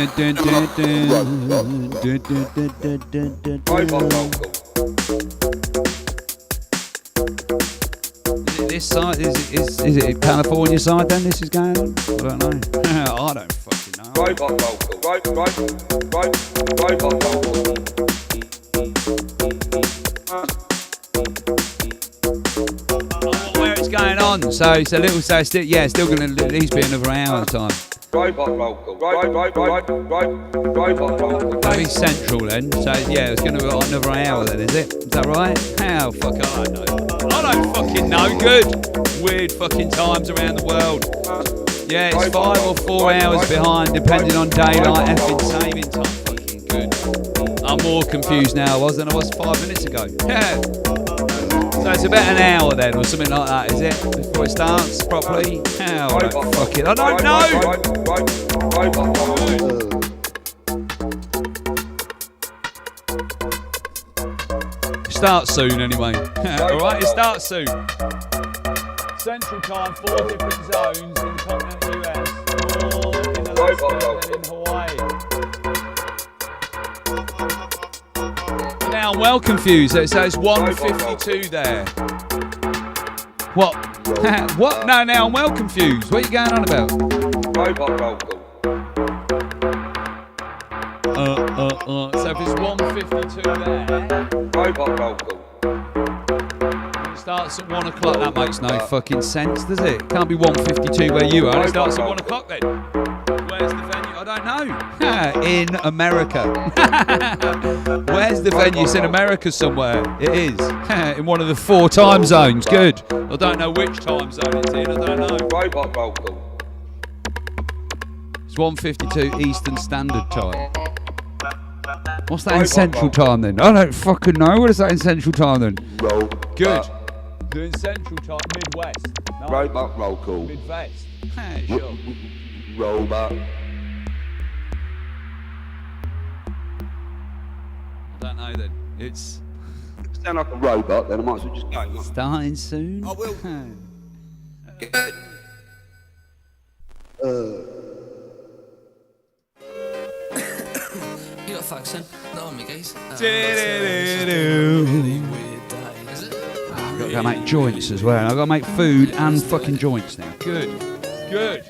S1: it this side? Is it California side then this is going on? I don't know. I don't fucking know.
S4: Robot vocal. Robot vocal.
S1: Where it's going on? So it's a little. So it's still, yeah, it's still going to at least be another hour time.
S4: Robot vocal. Robot vocal.
S1: That'll be central then. So yeah, it's going to be another hour then, is it? Is that right? How fuck I don't know. I don't fucking know. Good. Weird fucking times around the world. Yeah, it's 5 or 4 hours behind, depending on daylight effing saving time. Fucking good. I'm more confused now than I was 5 minutes ago. Yeah. So it's about an hour then, or something like that, is it? Before it starts properly? How? I don't fuck it. I don't know. Starts soon anyway. Alright, it starts soon. Central time, 4 different zones in the continental US, all in Alaska and in Hawaii. Now I'm well confused. So it's 1:52 there. What? What? No, now I'm well confused. What are you going on about?
S4: Robot vocal.
S1: So if it's 1:52 there.
S4: Robot vocal.
S1: Starts at 1 o'clock. That makes no fucking sense, does it? Can't be 1:52 where you are. It starts at 1 o'clock then. Where's the venue? I don't know. In America. Where's the venue? It's in America somewhere. It is. In one of the 4 time zones. Good. I don't know which time zone it's in. I don't know.
S4: Robot vocal.
S1: It's 1:52 Eastern Standard Time. What's that in Central Time then? I don't fucking know. What is that in Central Time then? Good. Doing Central Time, Midwest. No.
S20: Robot vocal.
S1: Midwest. Sure.
S20: Robot.
S1: I don't know then. It's
S20: sound like a robot, then I might as well just go.
S1: Starting soon.
S20: I will.
S21: You got fucks then? Not on me, guys.
S1: I've got to go make joints as well. I've got to make food and fucking joints now. Good. Good.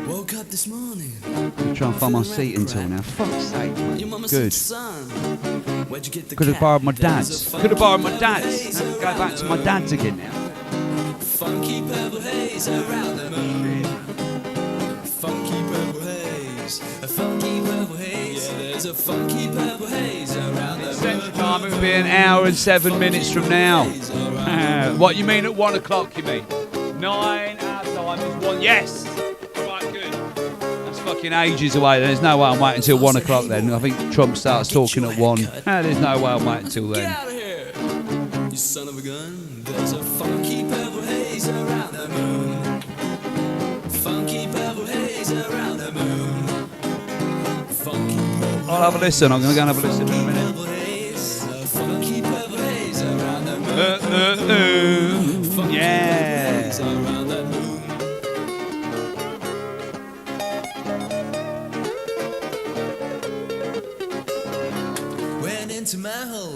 S21: Woke up this morning.
S1: I'm trying to find my seat until now. Fuck's sake, man. Good.
S21: Where'd you get the
S1: Could have borrowed my dad's. Could have borrowed my dad's. Have to go back to my dad's again now.
S21: Funky purple haze around the moon. Funky purple haze. A funky purple haze. Yeah, there's a funky purple haze around the moon.
S1: Central time, it would be an hour and 7 minutes from now. What you mean at 1 o'clock, you mean? 9 our time is 1. Yes! Right, good. That's fucking ages away. There's no way I'm waiting until 1 o'clock then. I think Trump starts talking at 1. There's no way I'm waiting until then.
S21: Get out of here, you son of a gun. There's a funky purple haze around the moon. Funky purple haze around the moon. Funky purple.
S1: I'll have a listen. I'm going to go and have a listen in a minute.
S21: Funky purple haze around the moon.
S1: Yeah.
S21: Around the moon. Went into my home.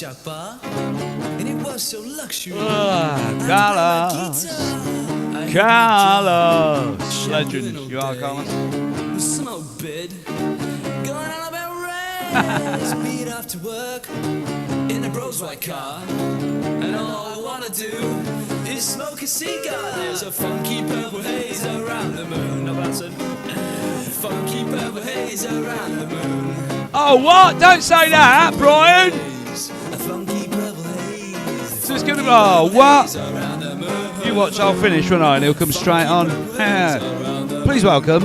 S21: shop bar, and it was so luxury.
S1: Carlos. Carlos. Legend. You are, Carlos?
S21: The smoke bid, going on about race. Beat off to work in a bros white car, and all I wanna do is smoke a cigar. There's a funky purple haze around the moon. No, that's it. Funky purple haze around the moon.
S1: Oh, what? Don't say that, Brian.
S21: A funky purple haze.
S1: So it's going to be. Oh, what? You watch, I'll finish, won't I? And he'll come straight on. Please welcome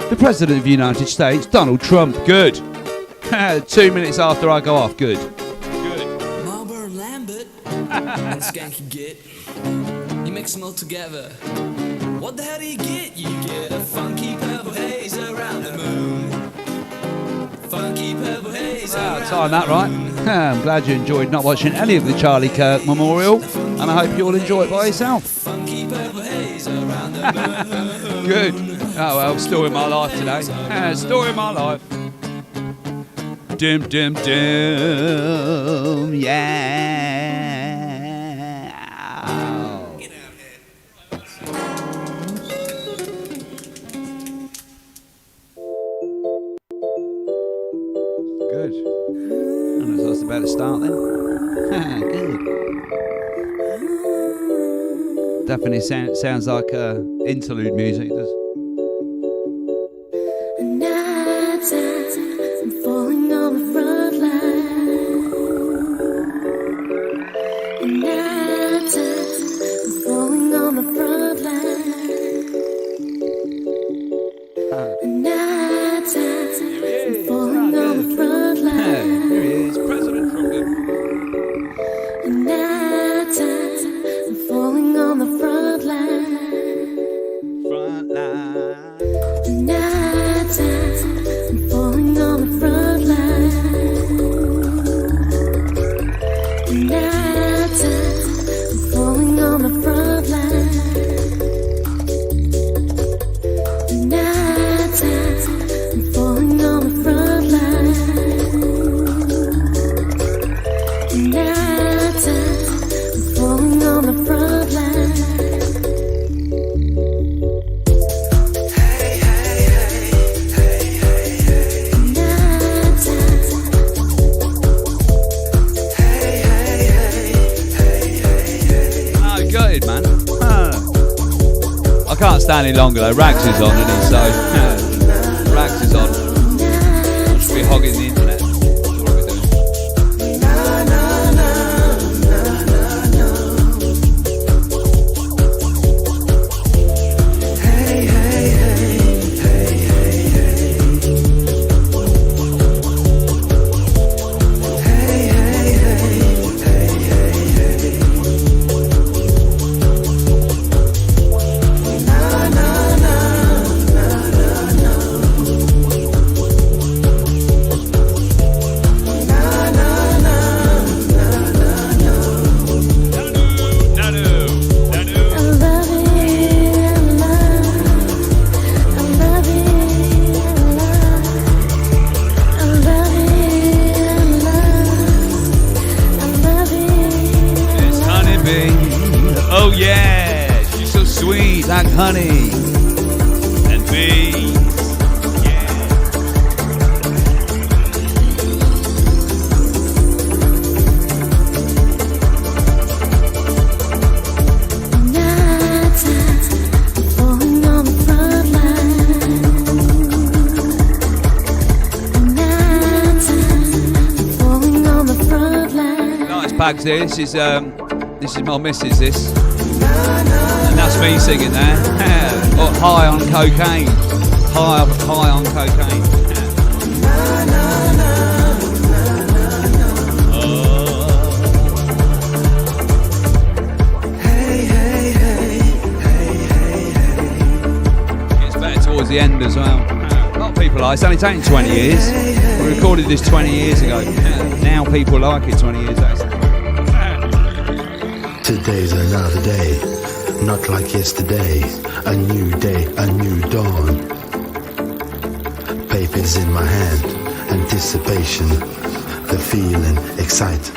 S1: the President of the United States, Donald Trump. Good. 2 minutes after I go off. Good.
S21: Marlboro Lambert and Skanky Git. You mix them all together. What the hell do you get? You get a funky purple haze around the moon. Funky purple haze around
S1: Time that right. I'm glad you enjoyed not watching any of the Charlie Kirk Memorial, and I hope you all enjoy it by yourself.
S21: Funky purple haze around the moon.
S1: Good. Oh well, story of my life today. Story of my life. Dim dim dim. Yeah. Good. I don't know if that's about to start then. Good. Definitely sounds like interlude music, does.
S2: I'm falling on the front line. And night I'm falling on the front line. And night I'm falling on the front line.
S1: Here he is, President Trump.
S2: And night I'm falling on the front line.
S1: Front line.
S2: And night I'm falling on the front line. And night I'm falling on the front line. And night I'm falling on the front line. And night I'm falling on the front line.
S1: Gutted, man. I can't stand any longer though. Rags is on, isn't he? So Rags is on. I should be hogging the internet. That's all we're doing. Oh yeah, she's so sweet like honey and bees. Nice bags here. This is my missus, this. And that's me singing there. High on cocaine. High on cocaine. Gets better towards the end as well. A lot of people like it. It's only taken 20 years. We recorded this 20 years ago. Now people like it 20 years later.
S5: Today's another day, not like yesterday. A new day, a new dawn. Papers in my hand, anticipation. the feeling excite.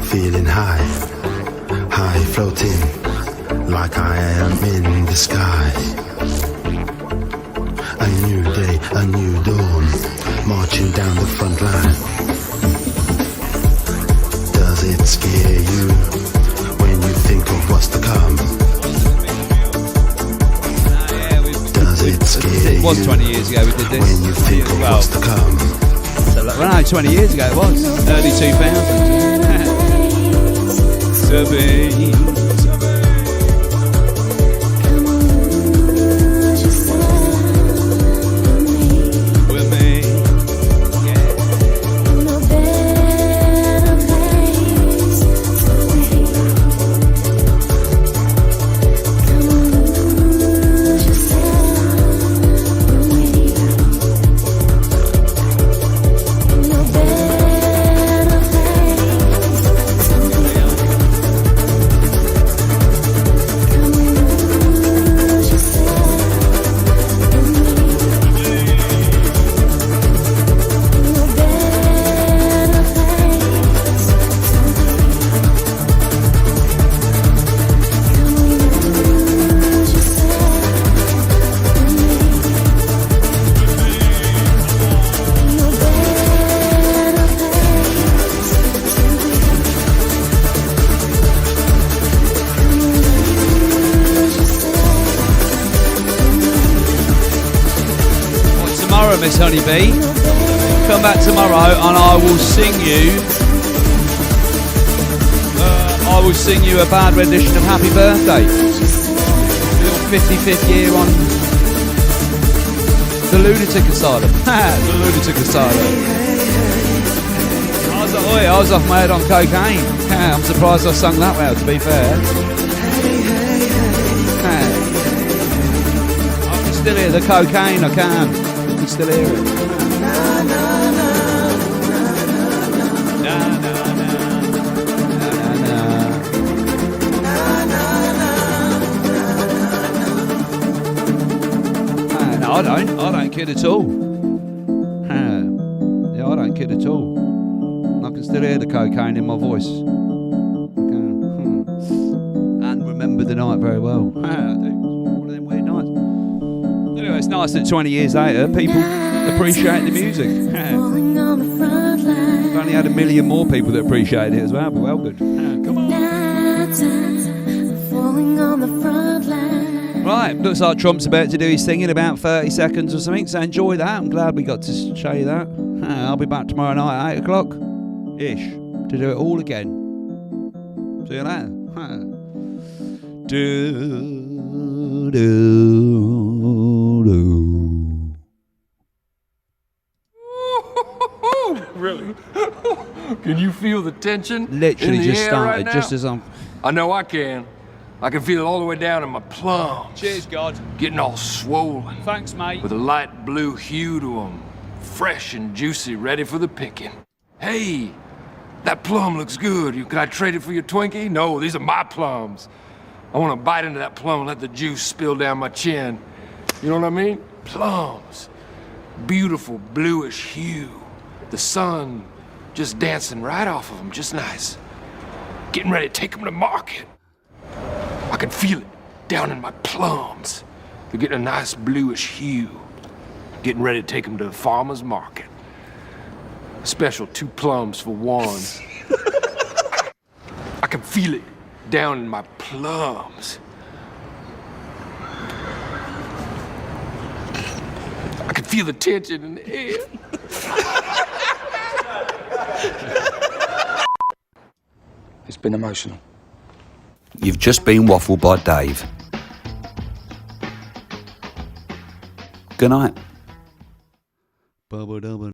S5: Feeling high, high floating, like I am in the sky. A new day, a new dawn, marching down the front line. Does it scare you when you think of what's to come? Does it scare you?
S1: It was 20 years ago we did this.
S5: When you think of what's to come?
S1: So, well, no, 20 years ago it was. Early 2000s. To be. Miss Honeybee, come back tomorrow and I will sing you a bad rendition of Happy Birthday. Your 55th year on the Lunatic Asylum. The Lunatic Asylum. I was off my head on cocaine. I'm surprised I sung that well, to be fair. I can still hear the cocaine, I can. Still hear it. No, I don't kid at all. Yeah, I don't kid at all. I can still hear the cocaine in my voice. And remember the night very well. One of them weird nights. Anyway, it's nice that 20 years later people appreciate the music. We've only had 1 million more people that appreciate it as well, but well good. Come on. Right, looks like Trump's about to do his thing in about 30 seconds or something, so enjoy that. I'm glad we got to show you that. I'll be back tomorrow night at 8 o'clock-ish to do it all again. See you later.
S6: Really? Can you feel the tension?
S1: Literally
S6: in the
S1: just
S6: air
S1: started,
S6: right
S1: just
S6: now?
S1: as I'm...
S6: I know I can. I can feel it all the way down in my plums.
S1: Cheers, God.
S6: Getting all swollen.
S1: Thanks, mate.
S6: With a light blue hue to them. Fresh and juicy, ready for the picking. Hey, that plum looks good. Can I trade it for your Twinkie? No, these are my plums. I want to bite into that plum and let the juice spill down my chin. You know what I mean? Plums. Beautiful bluish hue. The sun just dancing right off of them, just nice. Getting ready to take them to market. I can feel it down in my plums. They're getting a nice bluish hue. Getting ready to take them to the farmer's market. Special 2 plums for 1. I can feel it down in my plums. I can feel the tension in the air.
S22: It's been emotional.
S1: You've just been waffled by Dave. Good night.